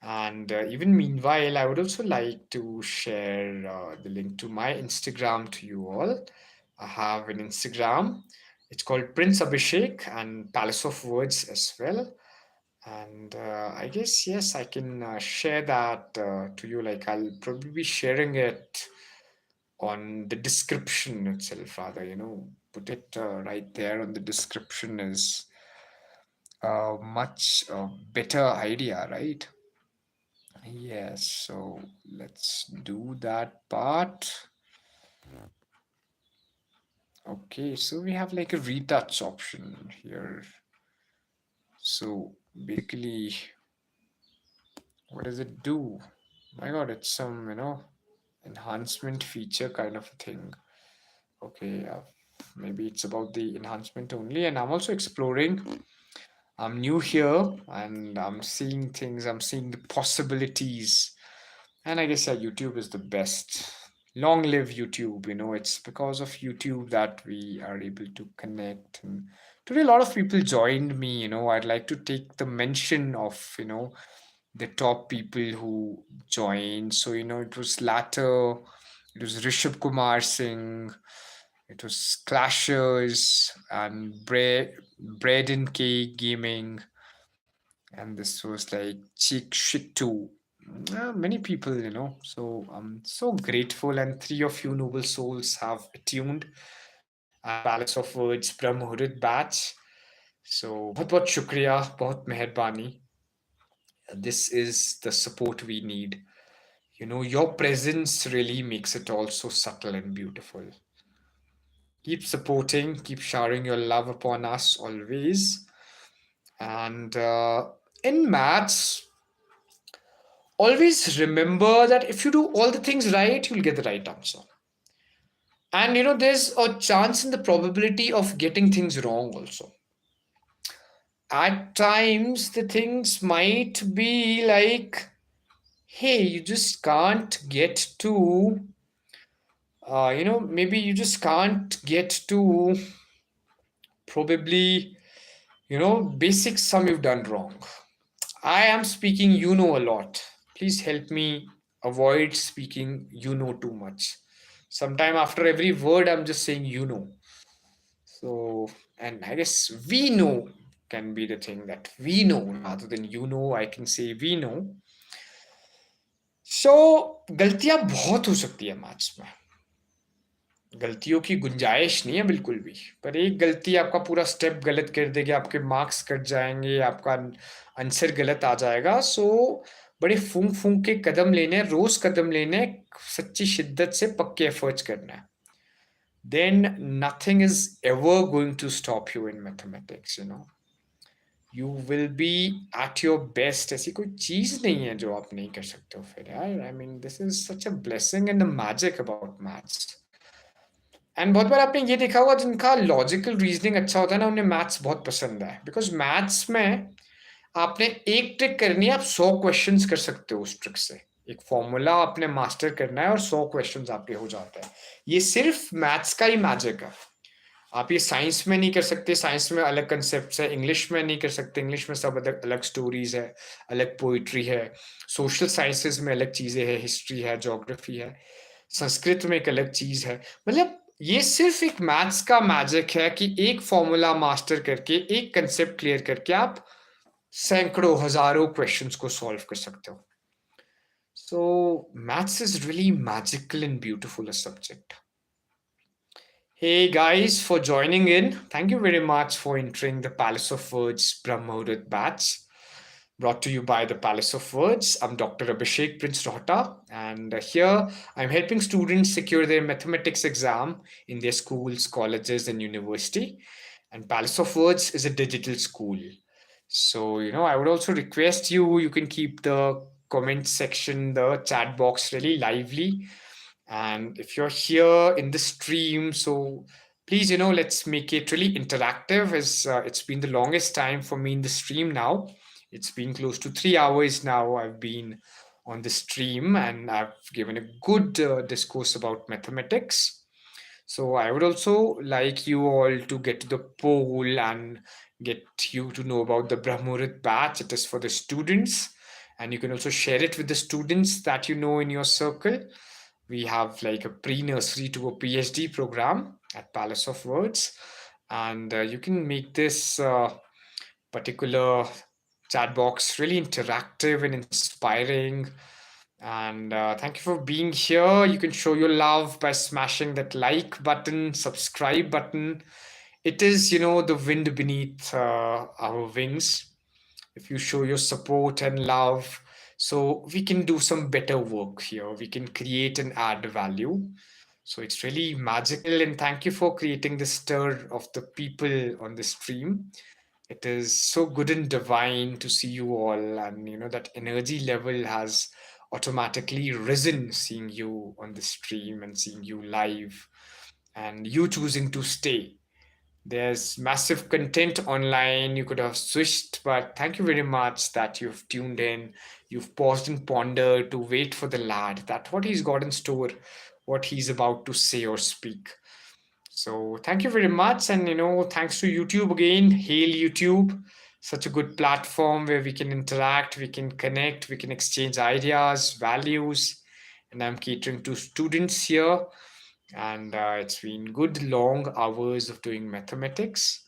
And even meanwhile, I would also like to share the link to my Instagram to you all. I have an Instagram. It's called Prince Abhishek and Palace of Words as well. And I guess, yes, I can share that to you. Like, I'll probably be sharing it on the description itself, rather, put it right there on the description is a much better idea, right? Yes, so let's do that part. Okay, so we have like a retouch option here. So basically, what does it do? My God, it's some, enhancement feature kind of a thing. Okay, maybe it's about the enhancement only. And I'm also exploring. I'm new here and I'm seeing things, I'm seeing the possibilities. And I guess, yeah, YouTube is the best. Long live YouTube. It's because of YouTube that we are able to connect. And today, a lot of people joined me. I'd like to take the mention of, the top people who joined. So, it was Latter, it was Rishabh Kumar Singh, it was Clashers, and Braden K Gaming, and this was like Chick Shittu. Many people, So I'm so grateful, and three of you noble souls have attuned at Palace of Words Brahm Muhurat Batch. So, बहुत बहुत शुक्रिया, बहुत मेहरबानी. This is the support we need. Your presence really makes it all so subtle and beautiful. Keep supporting, keep showering your love upon us always. And in maths, always remember that if you do all the things right, you'll get the right answer. And there's a chance in the probability of getting things wrong also. At times, the things might be like, hey, you just can't get to, maybe you just can't get to probably, basic sum you've done wrong. I am speaking a lot. Please help me avoid speaking too much. Sometime after every word, I'm just saying So, and I guess we know can be the thing that we know rather than I can say we know. So, गलतियां बहुत हो सकती है maths में. गलतियों की गुंजाइश नहीं है बिल्कुल भी, पर एक गलती आपका पूरा स्टेप गलत कर देगी, आपके मार्क्स कट जाएंगे, आपका आंसर गलत आ जाएगा. सो बड़े फूंक फूंक के कदम लेने, रोज कदम लेने, सच्ची शिद्दत से पक्के एफर्ट्स करना है. Then nothing is ever going to stop you in mathematics. You will be at your best. ऐसी कोई चीज नहीं है जो आप नहीं कर सकते हो फिर यार. I mean, this is such a blessing and a magic about maths. And बहुत बार आपने ये देखा होगा जिनका लॉजिकल रीजनिंग अच्छा होता है ना, उन्हें मैथ्स बहुत पसंद है. बिकॉज मैथ्स में आपने एक ट्रिक करनी है, आप 100 क्वेश्चंस कर सकते हो उस ट्रिक से. एक फॉर्मूला आपने मास्टर करना है और 100 क्वेश्चंस आपके हो जाते हैं। ये सिर्फ मैथ्स का ही मैजिक है। आप ये साइंस में नहीं कर सकते, साइंस में अलग कंसेप्ट है, इंग्लिश में नहीं कर सकते, इंग्लिश में सब अलग अलग स्टोरीज है, अलग पोइट्री है, सोशल साइंसेज में अलग चीजें है, हिस्ट्री है, ज्योग्राफी है, संस्कृत में एक अलग चीज है। मतलब ये सिर्फ एक मैथ्स का मैजिक है कि एक फॉर्मूला मास्टर करके, एक कंसेप्ट क्लियर करके आप सैकड़ों हजारों क्वेश्चंस को सॉल्व कर सकते हो। सो maths is really magical and beautiful a subject. Hey guys, for joining in. Thank you very much for entering the Palace of Words Bahram Mahurat Batch, brought to you by the Palace of Words. I'm Dr. Abhishek Prince Rohta, and here I'm helping students secure their mathematics exam in their schools, colleges, and university. And Palace of Words is a digital school. So, I would also request you can keep the comment section, the chat box really lively. And if you're here in the stream, so please, let's make it really interactive, as it's been the longest time for me in the stream now. It's been close to 3 hours now. I've been on the stream and I've given a good discourse about mathematics. So I would also like you all to get to the poll and get you to know about the Brahmurit batch. It is for the students, and you can also share it with the students that you know in your circle. We have like a pre-nursery to a PhD program at Palace of Words, and you can make this particular chat box really interactive and inspiring. And thank you for being here. You can show your love by smashing that like button, subscribe button. It is, the wind beneath our wings. If you show your support and love, so we can do some better work here. We can create and add value. So it's really magical. And thank you for creating the stir of the people on the stream. It is so good and divine to see you all, and that energy level has automatically risen seeing you on the stream and seeing you live and you choosing to stay. There's massive content online. You could have switched, but thank you very much that you've tuned in. You've paused and pondered to wait for the lad, that what he's got in store, what he's about to say or speak. So thank you very much. And thanks to YouTube again. Hail YouTube. Such a good platform where we can interact, we can connect, we can exchange ideas, values. And I'm catering to students here. And it's been good long hours of doing mathematics.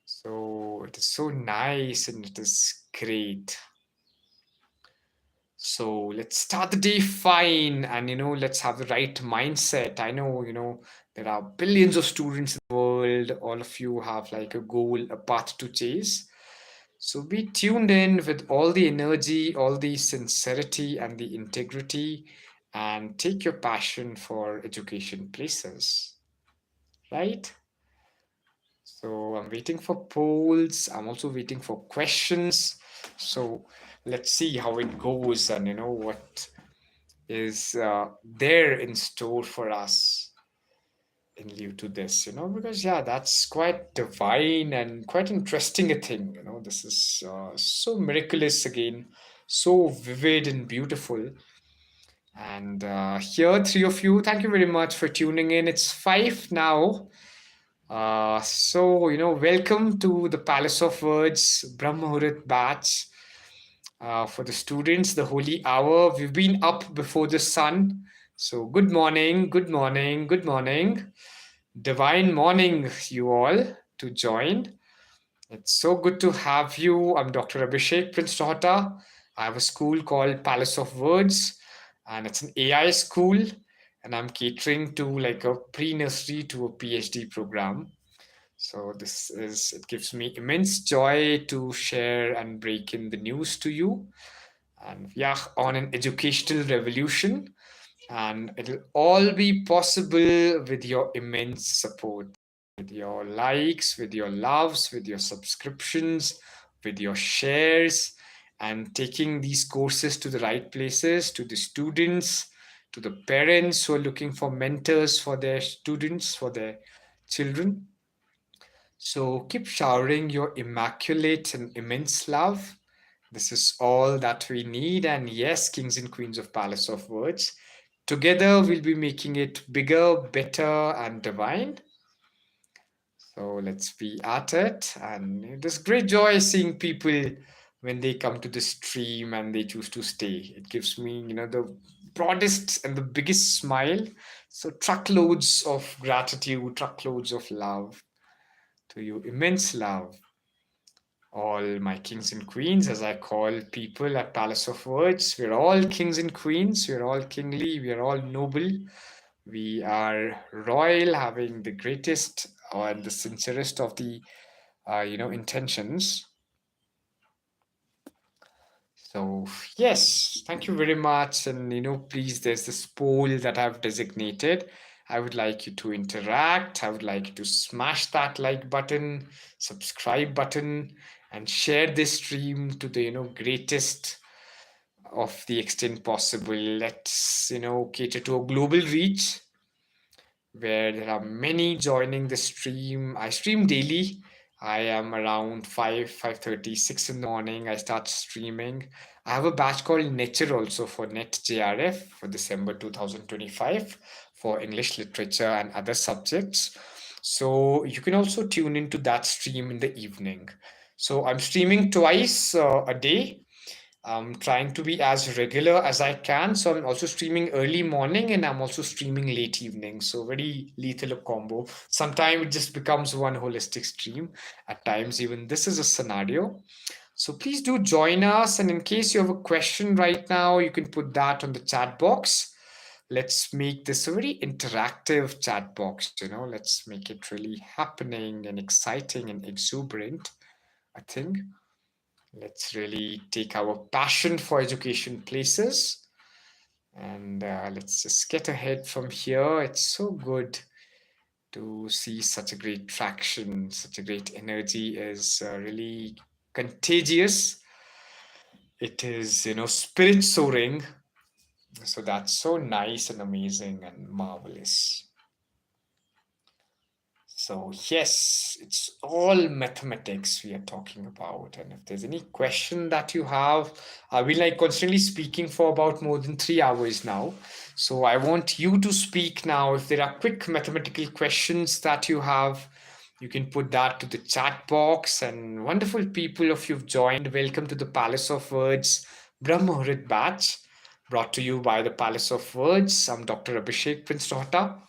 So it is so nice and it is great. So let's start the day fine, and let's have the right mindset. I know, there are billions of students in the world. All of you have like a goal, a path to chase. So be tuned in with all the energy, all the sincerity, and the integrity, and take your passion for education places. Right? So I'm waiting for polls. I'm also waiting for questions. So let's see how it goes and what is there in store for us in lieu to this, because yeah, that's quite divine and quite interesting a thing. This is so miraculous again, so vivid and beautiful. And here, three of you, thank you very much for tuning in. It's 5 now. So, welcome to the Palace of Words, Bahram Mahurat Batch. For the students, the holy hour. We've been up before the sun. So, good morning, good morning, good morning. Divine morning, you all, to join. It's so good to have you. I'm Dr. Abhishek Prince Rohta. I have a school called Palace of Words, and it's an AI school. And I'm catering to like a pre nursery to a PhD program. So it gives me immense joy to share and break in the news to you. And we are on an educational revolution, and it'll all be possible with your immense support, with your likes, with your loves, with your subscriptions, with your shares, and taking these courses to the right places, to the students, to the parents who are looking for mentors for their students, for their children. So keep showering your immaculate and immense love, This is all that we need. And yes, kings and queens of Palace of Words. Together, we'll be making it bigger, better, and divine. So let's be at it. And it is great joy seeing people when they come to the stream and they choose to stay. It gives me, the broadest and the biggest smile. So truckloads of gratitude, truckloads of love to you, immense love. All my kings and queens, as I call people at Palace of Words, we're all kings and queens, we're all kingly, we're all noble, we are royal, having the greatest and the sincerest of the intentions. So yes, thank you very much. And please, there's this poll that I've designated. I would like you to interact. I would like you to smash that like button, subscribe button, and share this stream to the greatest of the extent possible. Let's cater to a global reach where there are many joining the stream. I stream daily. I am around 5:30, 6 in the morning. I start streaming. I have a batch called Nature also for NetJRF for December 2025 for English literature and other subjects. So you can also tune into that stream in the evening. So I'm streaming twice a day. I'm trying to be as regular as I can. So I'm also streaming early morning and I'm also streaming late evening. So very lethal a combo. Sometimes it just becomes one holistic stream. At times, even this is a scenario. So please do join us. And in case you have a question right now, you can put that on the chat box. Let's make this a very interactive chat box. Let's make it really happening and exciting and exuberant, I think. Let's really take our passion for education places and let's just get ahead from here. It's so good to see such a great traction, such a great energy is really contagious. It is, spirit soaring. So that's so nice and amazing and marvelous. So yes, it's all mathematics we are talking about. And if there's any question that you have, we like constantly speaking for about more than 3 hours now. So I want you to speak now. If there are quick mathematical questions that you have, you can put that to the chat box. And wonderful people, if you've joined, welcome to the Palace of Words Bahram Mahurat Batch, brought to you by the Palace of Words. I'm Dr. Abhishek Prince Rohta.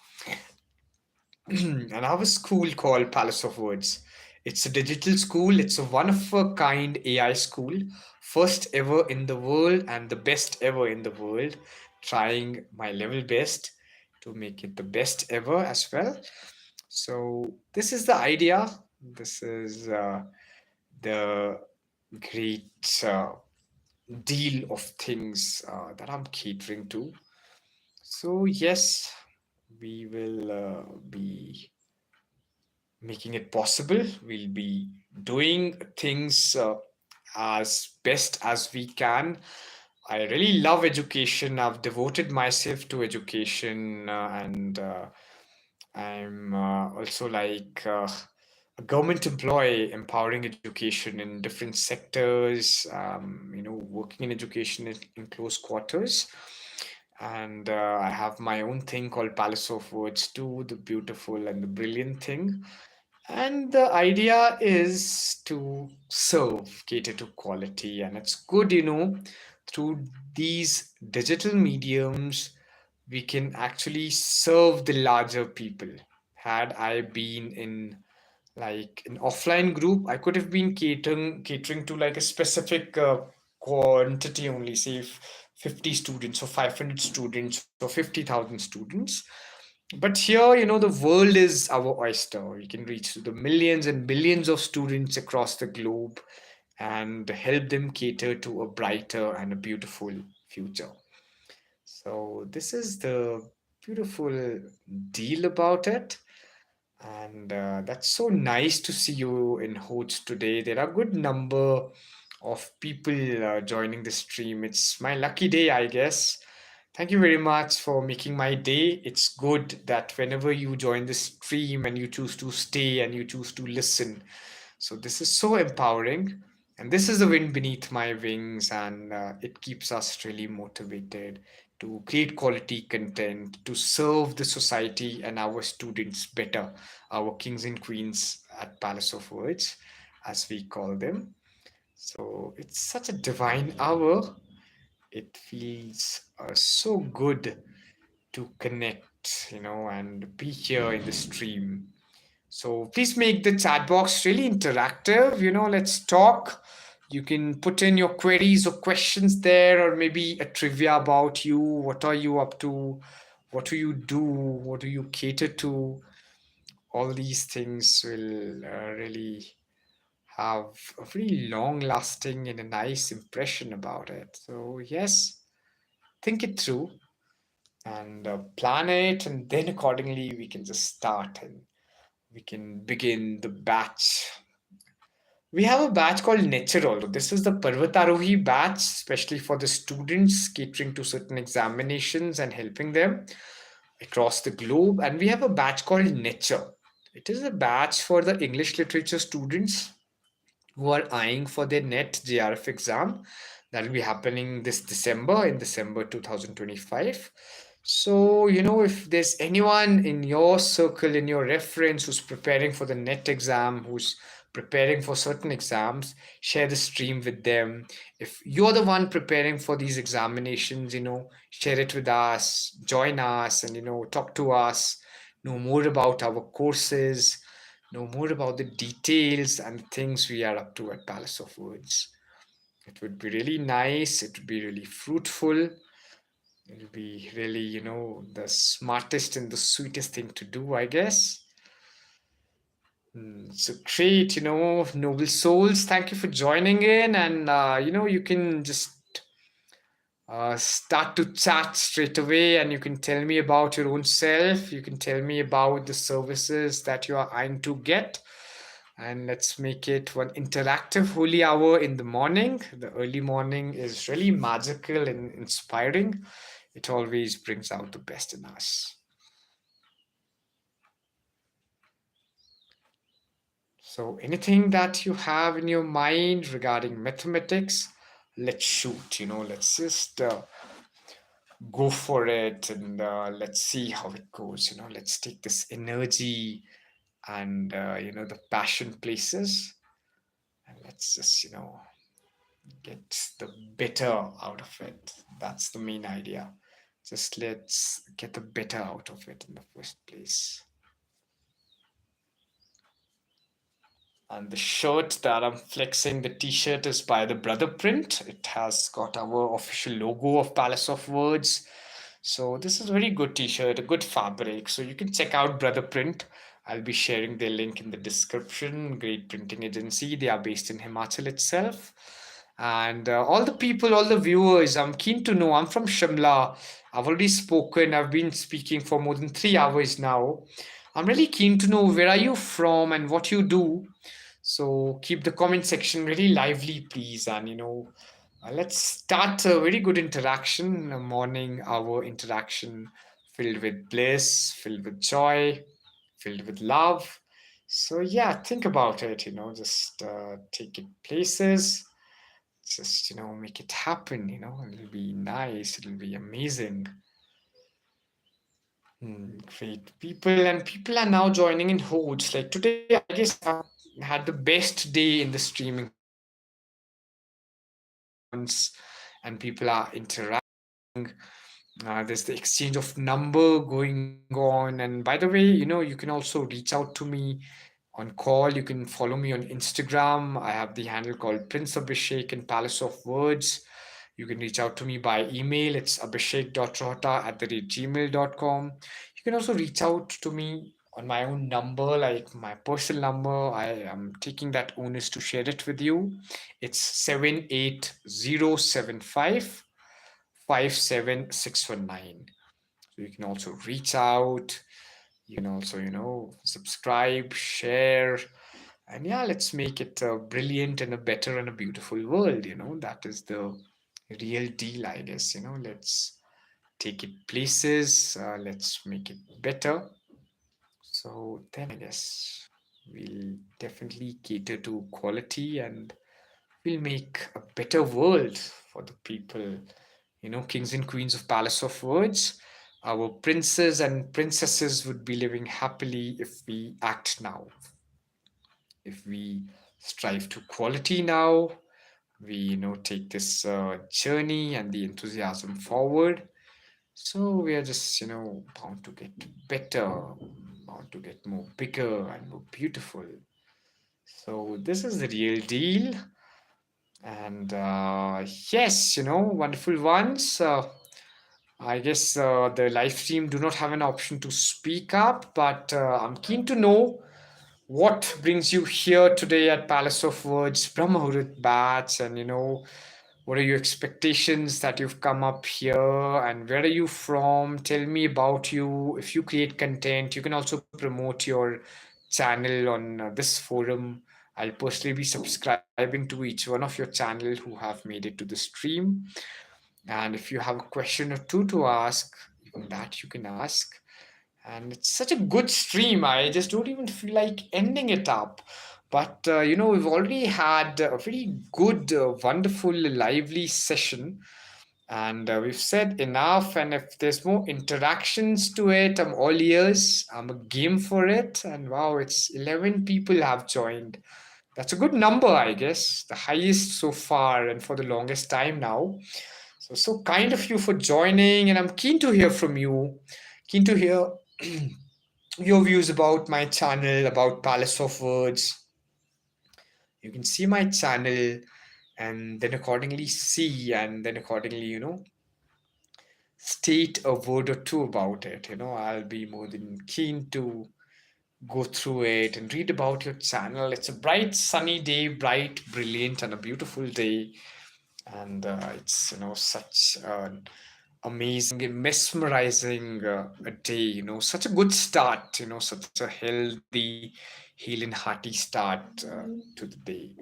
And I have a school called Palace of Words. It's a digital school, it's a one of a kind AI school, first ever in the world and the best ever in the world. Trying my level best to make it the best ever as well. So, this is the idea. This is the great deal of things that I'm catering to. So, yes, we will be making it possible. We'll be doing things as best as we can. I really love education. I've devoted myself to education, and I'm also like a government employee, empowering education in different sectors. Working in education in close quarters. And I have my own thing called Palace of Words too, the beautiful and the brilliant thing. And the idea is to serve, cater to quality. And it's good, through these digital mediums, we can actually serve the larger people. Had I been in like an offline group, I could have been catering to like a specific quantity only, say 50 students or 500 students or 50,000 students. But here, the world is our oyster. We can reach to the millions and billions of students across the globe and help them cater to a brighter and a beautiful future. So, this is the beautiful deal about it. And that's so nice to see you in Hots today. There are a good number of people joining the stream. It's my lucky day, I guess. Thank you very much for making my day. It's good that whenever you join the stream and you choose to stay and you choose to listen. So this is so empowering. And this is the wind beneath my wings, and it keeps us really motivated to create quality content, to serve the society and our students better, our kings and queens at Palace of Words, as we call them. So it's such a divine hour. It feels so good to connect, and be here in the stream. So please make the chat box really interactive. Let's talk. You can put in your queries or questions there, or maybe a trivia about you. What are you up to? What do you do? What do you cater to? All these things will really have a very long lasting and a nice impression about it. So, yes, think it through and plan it, and then accordingly, we can just start and we can begin the batch. We have a batch called Natural. This is the Parvatarohi batch, especially for the students, catering to certain examinations and helping them across the globe. And we have a batch called Nature. It is a batch for the English literature students who are eyeing for their NET JRF exam. That will be happening this December, in December 2025. So, if there's anyone in your circle, in your reference, who's preparing for the NET exam, who's preparing for certain exams, share the stream with them. If you're the one preparing for these examinations, share it with us, join us, and, talk to us, know more about our courses, know more about the details and the things we are up to at Palace of Words. It would be really nice. It would be really fruitful. It'll be really, the smartest and the sweetest thing to do, I guess. So great, noble souls. Thank you for joining in. And, you can just start to chat straight away, and you can tell me about your own self. You can tell me about the services that you are eyeing to get. And let's make it one interactive holy hour in the morning. The early morning is really magical and inspiring. It always brings out the best in us. So, anything that you have in your mind regarding mathematics, let's shoot. Let's just go for it, and let's see how it goes. Let's take this energy and the passion places, and let's just get the better out of it. That's the main idea. Just let's get the better out of it in the first place. And the shirt that I'm flexing, the t-shirt, is by the Brother Print. It has got our official logo of Palace of Words. So this is a very good t-shirt, a good fabric. So you can check out Brother Print. I'll be sharing their link in the description. Great printing agency. They are based in Himachal itself. And all the people, all the viewers, I'm keen to know. I'm from Shimla. I've already spoken. I've been speaking for more than 3 hours now. I'm really keen to know where are you from and what you do. So keep the comment section really lively, please. And let's start a very good interaction, a morning hour interaction filled with bliss, filled with joy, filled with love. So yeah, think about it. Just take it places. Just make it happen. It'll be nice. It'll be amazing. Great people are now joining in hordes. Like today, I guess I had the best day in the streaming ones, and people are interacting. There's the exchange of number going on. And by the way, you can also reach out to me on call. You can follow me on Instagram. I have the handle called Prince Abhishek and Palace of Words. You can reach out to me by email. It's abhishek.rohta@gmail.com. You can also reach out to me on my own number, like my personal number. I am taking that onus to share it with you. It's 78075 57619. So you can also reach out. You can also, subscribe, share, and yeah, let's make it a brilliant and a better and a beautiful world. That is the real deal, I guess. Let's take it places. Let's make it better. So then I guess we'll definitely cater to quality, and we'll make a better world for the people. Kings and queens of Palace of Words, our princes and princesses would be living happily if we act now, if we strive to quality now, we take this journey and the enthusiasm forward. So we are just bound to get better, bound to get more bigger and more beautiful. So this is the real deal. And yes, wonderful ones. I guess the live stream do not have an option to speak up, but I'm keen to know what brings you here today at Palace of Words, Bahram Mahurat Batch, and what are your expectations that you've come up here, and where are you from? Tell me about you. If you create content, you can also promote your channel on this forum. I'll personally be subscribing to each one of your channel who have made it to the stream. And if you have a question or two to ask, even that you can ask. And it's such a good stream. I just don't even feel like ending it up. But we've already had a very good, wonderful, lively session, and we've said enough. And if there's more interactions to it, I'm all ears. I'm a game for it. And wow, it's 11 people have joined. That's a good number, I guess. The highest so far and for the longest time now. So kind of you for joining, and I'm keen to hear from you. Keen to hear your views about my channel, about Palace of Words. You can see my channel and then accordingly see, and then accordingly, state a word or two about it. I'll be more than keen to go through it and read about your channel. It's a bright, sunny day, bright, brilliant, and a beautiful day. And it's, such an amazing, mesmerizing a day, such a good start, such a healthy, healing, hearty start to the day.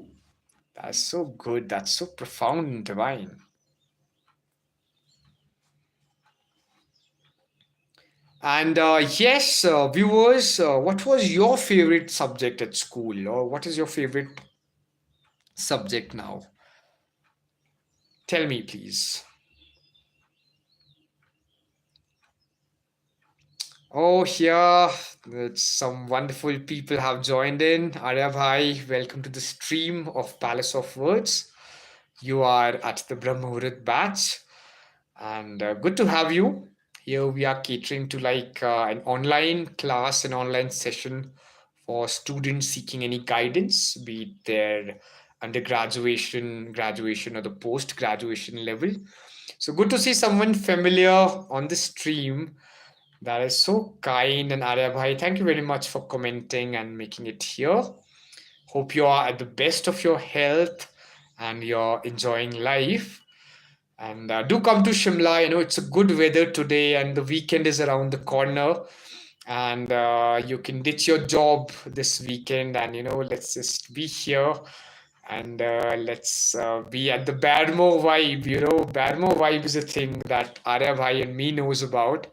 That's so good. That's so profound and divine. And yes, viewers, what was your favorite subject at school, or what is your favorite subject now? Tell me, please. Oh, here, some wonderful people have joined in. Arya Bhai, welcome to the stream of Palace of Words. You are at the Bahram Mahurat Batch, and good to have you. Here we are catering to like an online class, an online session for students seeking any guidance, be it their undergraduation, graduation, or the post graduation level. So good to see someone familiar on the stream. That is so kind. And Arya Bhai, thank you very much for commenting and making it here. Hope you are at the best of your health and you're enjoying life. And do come to Shimla. It's a good weather today, and the weekend is around the corner. And you can ditch your job this weekend, and let's just be here, and let's be at the Barmo vibe. Barmo vibe is a thing that Arya Bhai and me knows about.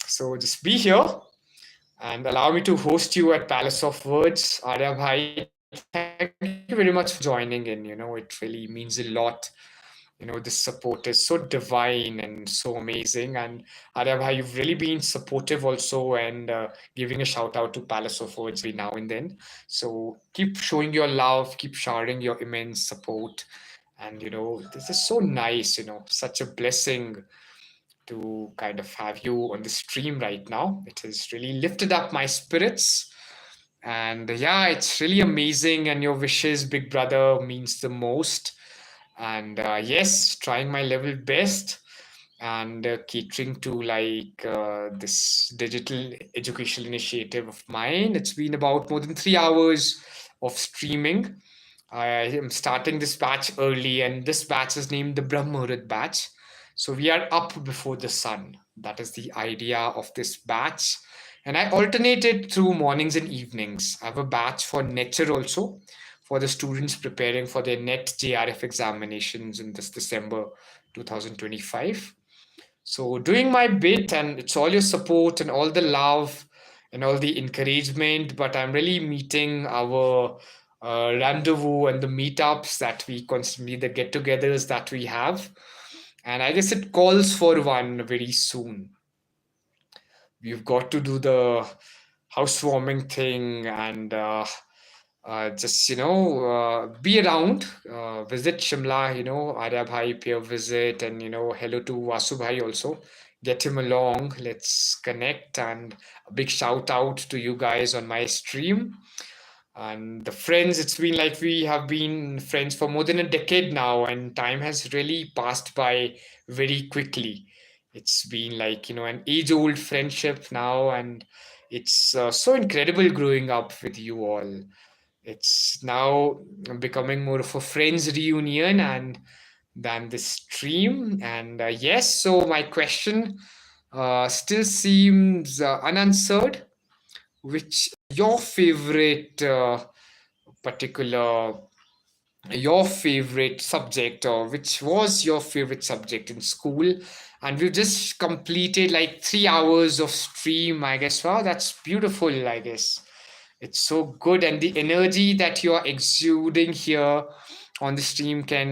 So just be here and allow me to host you at Palace of Words. Arya Bhai, thank you very much for joining in. It really means a lot. This support is so divine and so amazing. And Arya Bhai, you've really been supportive also, and giving a shout out to Palace of Words every now and then. So keep showing your love, keep showering your immense support. And this is so nice, such a blessing to kind of have you on the stream right now. It has really lifted up my spirits. And yeah, it's really amazing. And your wishes, big brother, means the most. And yes, trying my level best, and catering to like this digital educational initiative of mine. It's been about more than 3 hours of streaming. I am starting this batch early, and this batch is named the Bahram Mahurat Batch. So we are up before the sun. That is the idea of this batch. And I alternate it through mornings and evenings. I have a batch for nature also, for the students preparing for their NET JRF examinations in this December 2025. So doing my bit, and it's all your support and all the love and all the encouragement. But I'm really meeting our rendezvous and the meetups that we constantly, the get-togethers that we have, and I guess it calls for one very soon. We've got to do the housewarming thing and just be around, visit Shimla, Arya Bhai, pay a visit, and hello to Vasu Bhai also. Get him along. Let's connect, and a big shout out to you guys on my stream and the friends. It's been like we have been friends for more than a decade now, and time has really passed by very quickly. It's been like an age old friendship now, and it's so incredible growing up with you all. It's now becoming more of a friends reunion and than the stream. And yes, so my question still seems unanswered. Which your favorite particular your favorite subject, or which was your favorite subject in school? And we've just completed like 3 hours of stream, I guess. Wow, that's beautiful, I guess. It's so good, and the energy that you're exuding here on the stream can,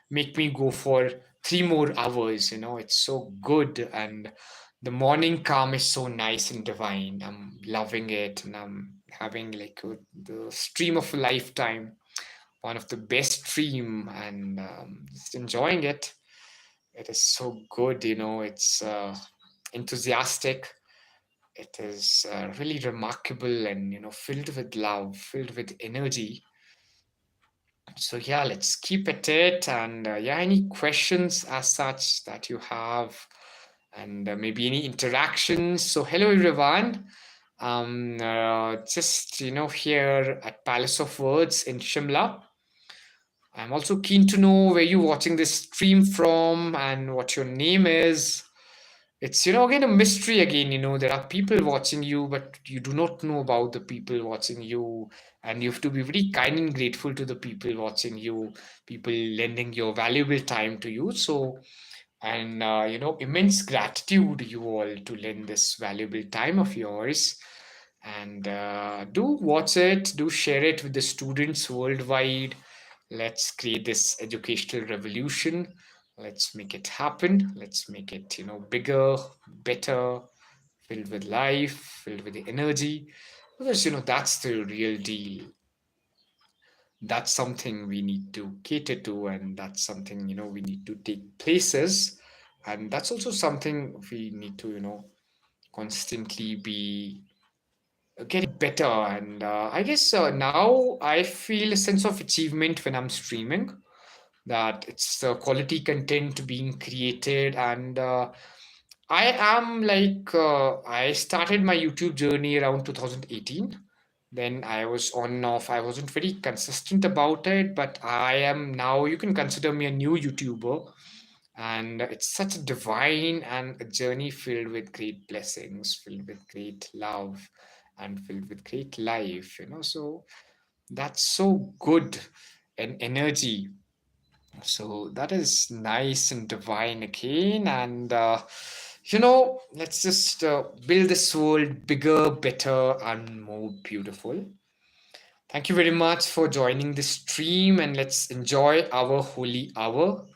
make me go for 3 more hours. It's so good, and the morning calm is so nice and divine. I'm loving it, and I'm having like the stream of a lifetime, one of the best stream, and just enjoying it. It is so good, it's enthusiastic. It is really remarkable and filled with love, filled with energy. So yeah, let's keep at it. And yeah, any questions as such that you have, and maybe any interactions. So hello everyone. Just here at Palace of Words in Shimla. I'm also keen to know where you're watching this stream from and what your name is. It's, again, a mystery again. There are people watching you, but you do not know about the people watching you. And you have to be very kind and grateful to the people watching you, people lending your valuable time to you. So, and, immense gratitude you all to lend this valuable time of yours. And do watch it, do share it with the students worldwide. Let's create this educational revolution. Let's make it happen. Let's make it, bigger, better, filled with life, filled with the energy. Because, that's the real deal. That's something we need to cater to, and that's something, we need to take places. And that's also something we need to, constantly be getting better. And I guess now I feel a sense of achievement when I'm streaming, that it's quality content being created. And I am like, I started my YouTube journey around 2018. Then I was on and off. I wasn't very consistent about it, but I am now, you can consider me a new YouTuber. And it's such a divine and a journey filled with great blessings, filled with great love, and filled with great life. So that's so good and energy. So that is nice and divine again. And, let's just build this world bigger, better, and more beautiful. Thank you very much for joining the stream, and let's enjoy our holy hour.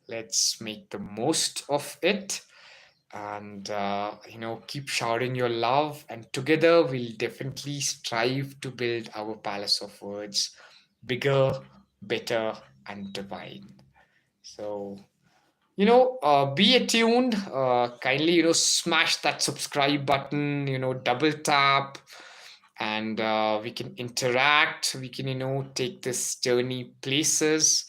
Let's make the most of it, and keep showering your love, and together we'll definitely strive to build our palace of words bigger, better, and divine. So be attuned. Kindly, smash that subscribe button, double tap, and we can interact. We can, take this journey places.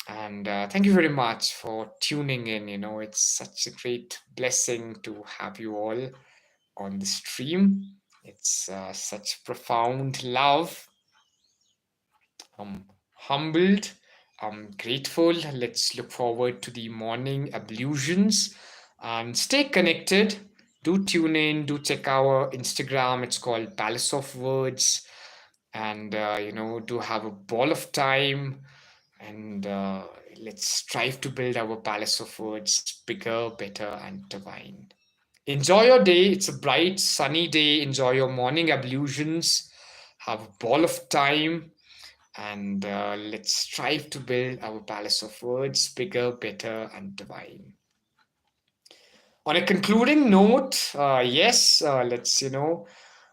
And thank you very much for tuning in. It's such a great blessing to have you all on the stream. It's such profound love. I'm humbled. I'm grateful. Let's look forward to the morning ablutions and stay connected. Do tune in, do check our Instagram. It's called Palace of Words. And, do have a ball of time. And let's strive to build our palace of words bigger, better, and divine. Enjoy your day. It's a bright, sunny day. Enjoy your morning ablutions. Have a ball of time. And let's strive to build our palace of words bigger, better, and divine. On a concluding note, yes, let's,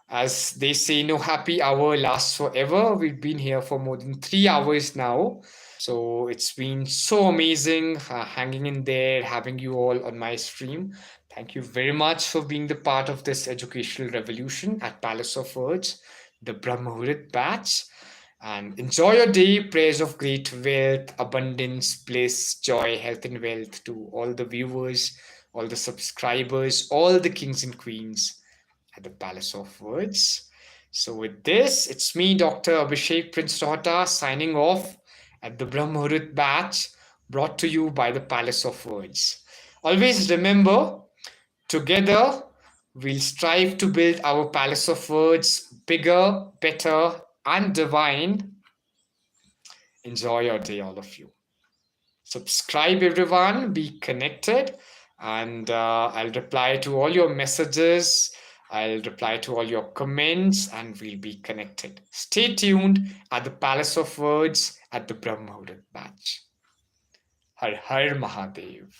as they say, no happy hour lasts forever. We've been here for more than 3 hours now. So it's been so amazing hanging in there, having you all on my stream. Thank you very much for being the part of this educational revolution at Palace of Words, the Bahram Mahurat Batch. And enjoy your day. Prayers of great wealth, abundance, bliss, joy, health, and wealth to all the viewers, all the subscribers, all the kings and queens at the Palace of Words. So, with this, it's me, Dr. Abhishek Prince Rohta, signing off at the Bahram Mahurat Batch, brought to you by the Palace of Words. Always remember, together we'll strive to build our Palace of Words bigger, better, and divine. Enjoy your day, all of you. Subscribe, everyone. Be connected. And I'll reply to all your messages. I'll reply to all your comments and we'll be connected. Stay tuned at the Palace of Words at the Bahram Mahurat Batch. Har Har Mahadev.